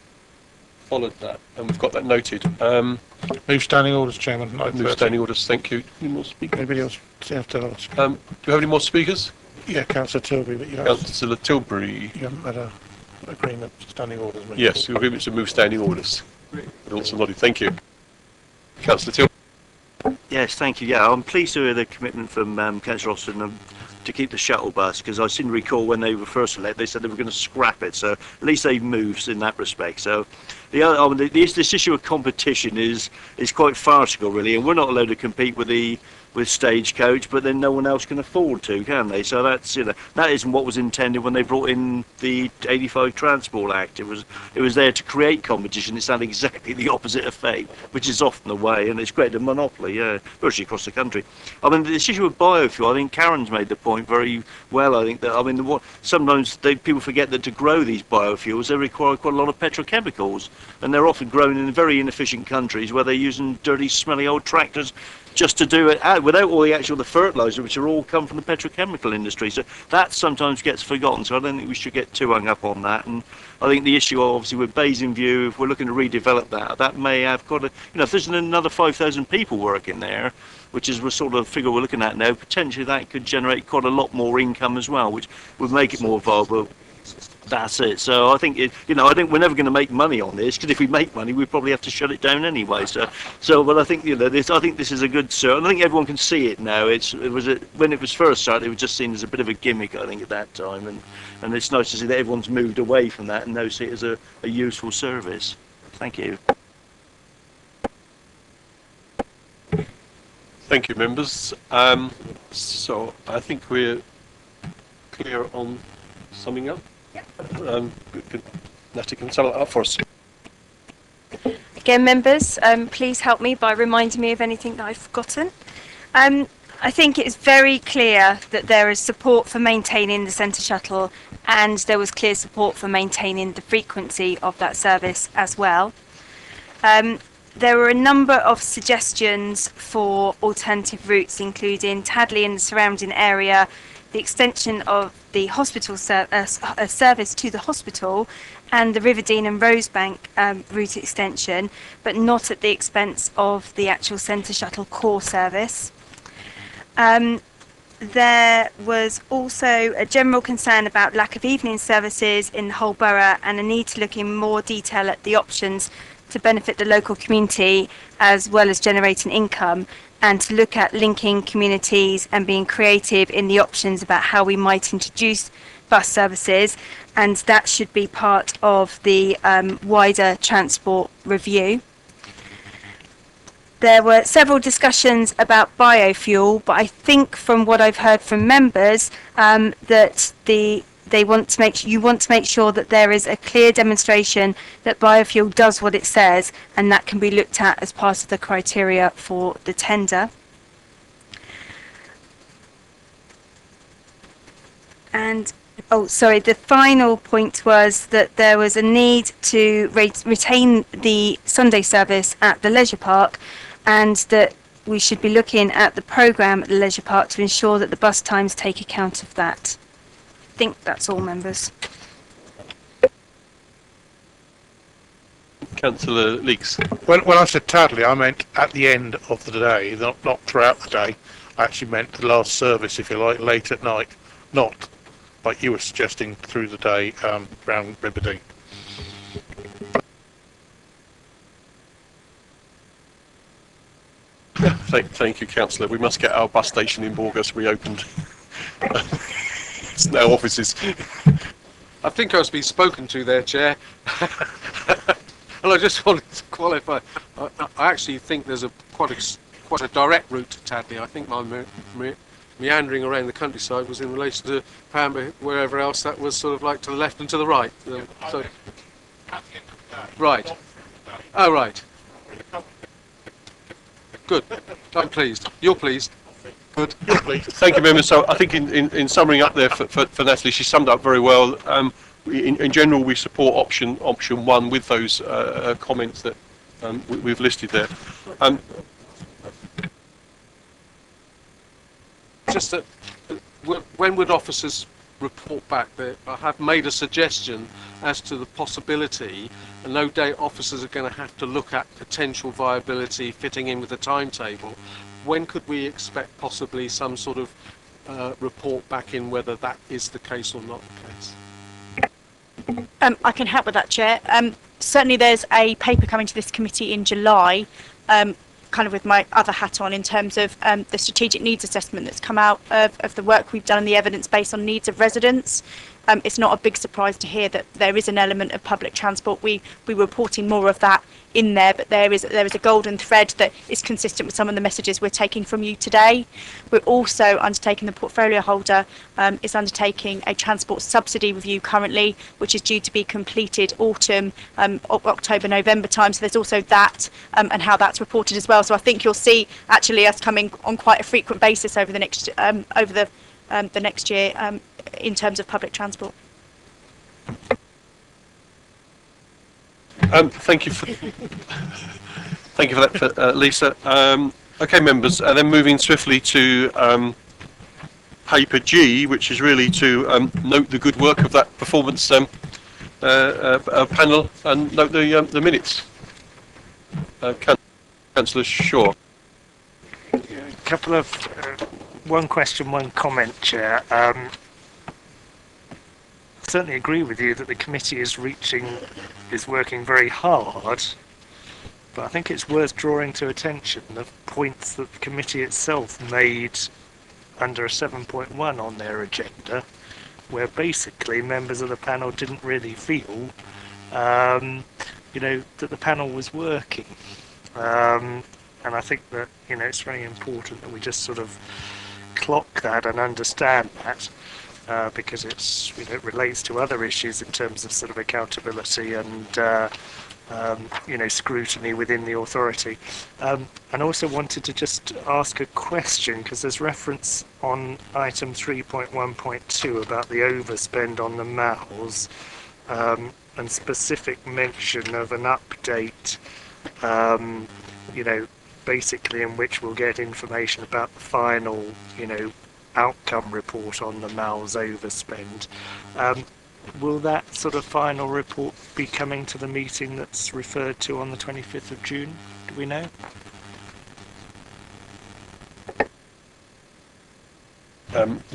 followed that, and we've got that noted. Move standing orders, Chairman. Move standing orders. Thank you. Any more speakers? Anybody else have to ask? Do we have any more speakers? Yeah, Councillor Tilbury, but you Councillor Tilbury. You haven't had an agreement for standing orders. Yes, the agreement to move standing orders. Also nodded. Thank you. Councillor Tilbury. Yes, thank you. Yeah, I'm pleased to hear the commitment from Councillor Austin to keep the shuttle bus, because I seem to recall when they were first elected, they said they were going to scrap it. So at least they've moved in that respect. So this issue of competition is quite farcical, really, and we're not allowed to compete with Stagecoach, but then no one else can afford to, can they? So that's that isn't what was intended when they brought in the 85 Transport Act. It was there to create competition. It's had exactly the opposite effect, which is often the way, and it's created a monopoly, virtually across the country. I mean, this issue of biofuel, I think Karen's made the point very well. I think that sometimes people forget that to grow these biofuels they require quite a lot of petrochemicals, and they're often grown in very inefficient countries where they're using dirty, smelly old tractors just to do it without all the fertiliser, which are all come from the petrochemical industry. So that sometimes gets forgotten. So I don't think we should get too hung up on that. And I think the issue, obviously, with Basingview, if we're looking to redevelop that, that may have got a, if there's another 5,000 people working there, which is the sort of figure we're looking at now, potentially that could generate quite a lot more income as well, which would make it more viable. That's it. So I think I think we're never going to make money on this, because if we make money, we probably have to shut it down anyway. But I think I think this is a good service. I think everyone can see it now. When it was first started, it was just seen as a bit of a gimmick, I think, at that time, and it's nice to see that everyone's moved away from that and now see it as a useful service. Thank you. Thank you, members. So I think we're clear on summing up. Natty can sum it up for us. Again, members, please help me by reminding me of anything that I've forgotten. I think it's very clear that there is support for maintaining the centre shuttle, and there was clear support for maintaining the frequency of that service as well. There were a number of suggestions for alternative routes, including Tadley and the surrounding area, the extension of the hospital service to the hospital, and the Riverdene and Rosebank route extension, but not at the expense of the actual centre shuttle core service. There was also a general concern about lack of evening services in the whole borough, and a need to look in more detail at the options to benefit the local community as well as generating income, and to look at linking communities and being creative in the options about how we might introduce bus services, and that should be part of the wider transport review. There were several discussions about biofuel, but I think from what I've heard from members that you want to make sure that there is a clear demonstration that biofuel does what it says, and that can be looked at as part of the criteria for the tender. And the final point was that there was a need to retain the Sunday service at the leisure park, and that we should be looking at the programme at the leisure park to ensure that the bus times take account of that. I think that's all, members. Councillor Leeks. When I said Tadley, I meant at the end of the day, not throughout the day. I actually meant the last service, if you like, late at night, not like you were suggesting through the day round Riverdene. Thank you, Councillor. We must get our bus station in Borgus reopened. It's now offices. I think I was being spoken to there, Chair. And I just wanted to qualify. I actually think there's quite a direct route to Tadley. I think my meandering around the countryside was in relation to Pamber, wherever else that was sort of like to the left and to the right. Right. Oh, right. Good. I'm pleased. You're pleased. Good. Thank you, members. So I think in summing up there for Natalie, she summed up very well. In general, we support option one with those comments that we've listed there. Just that, when would officers report back? I have made a suggestion as to the possibility, and no doubt officers are going to have to look at potential viability fitting in with the timetable. When could we expect possibly some sort of report back in whether that is the case or not the case? I can help with that, Chair. Certainly there's a paper coming to this committee in July, kind of with my other hat on, in terms of the strategic needs assessment that's come out of the work we've done and the evidence based on needs of residents. It's not a big surprise to hear that there is an element of public transport. We were reporting more of that in there, but there is a golden thread that is consistent with some of the messages we're taking from you today. We're also undertaking, the portfolio holder is undertaking a transport subsidy review currently, which is due to be completed autumn, October, November time. So there's also that and how that's reported as well. So I think you'll see actually us coming on quite a frequent basis over the next the next year in terms of public transport. Thank you for that, Lisa. Okay, members, then moving swiftly to paper G, which is really to note the good work of that performance panel and note the minutes. Councillor Shaw. A couple of one question, one comment, Chair. I certainly agree with you that the committee is working very hard, but I think it's worth drawing to attention the points that the committee itself made under a 7.1 on their agenda, where basically members of the panel didn't really feel, that the panel was working. And I think that, it's very important that we just sort of clock that and understand that, because it relates to other issues in terms of sort of accountability and, scrutiny within the authority. And also wanted to just ask a question, because there's reference on item 3.1.2 about the overspend on the MALs, and specific mention of an update, basically in which we'll get information about the final, outcome report on the MALs overspend. Will that sort of final report be coming to the meeting that's referred to on the 25th of June? Do we know?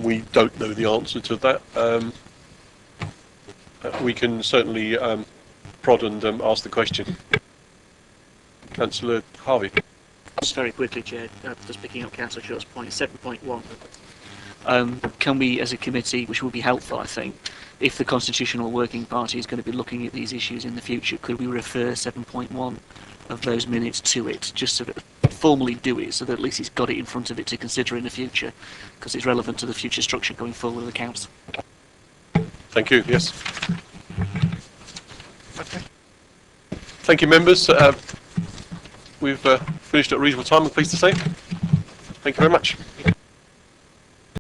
We don't know the answer to that. We can certainly prod and ask the question. Councillor Harvey. Just very quickly, Chair, just picking up Councillor Short's point, 7.1. Can we, as a committee, which will be helpful, I think, if the Constitutional Working Party is going to be looking at these issues in the future, could we refer 7.1 of those minutes to it, just so that formally do it, so that at least it's got it in front of it to consider in the future, because it's relevant to the future structure going forward with the council. Thank you. Yes. Okay. Thank you, members. We've finished at a reasonable time, I'm pleased to say. Thank you very much.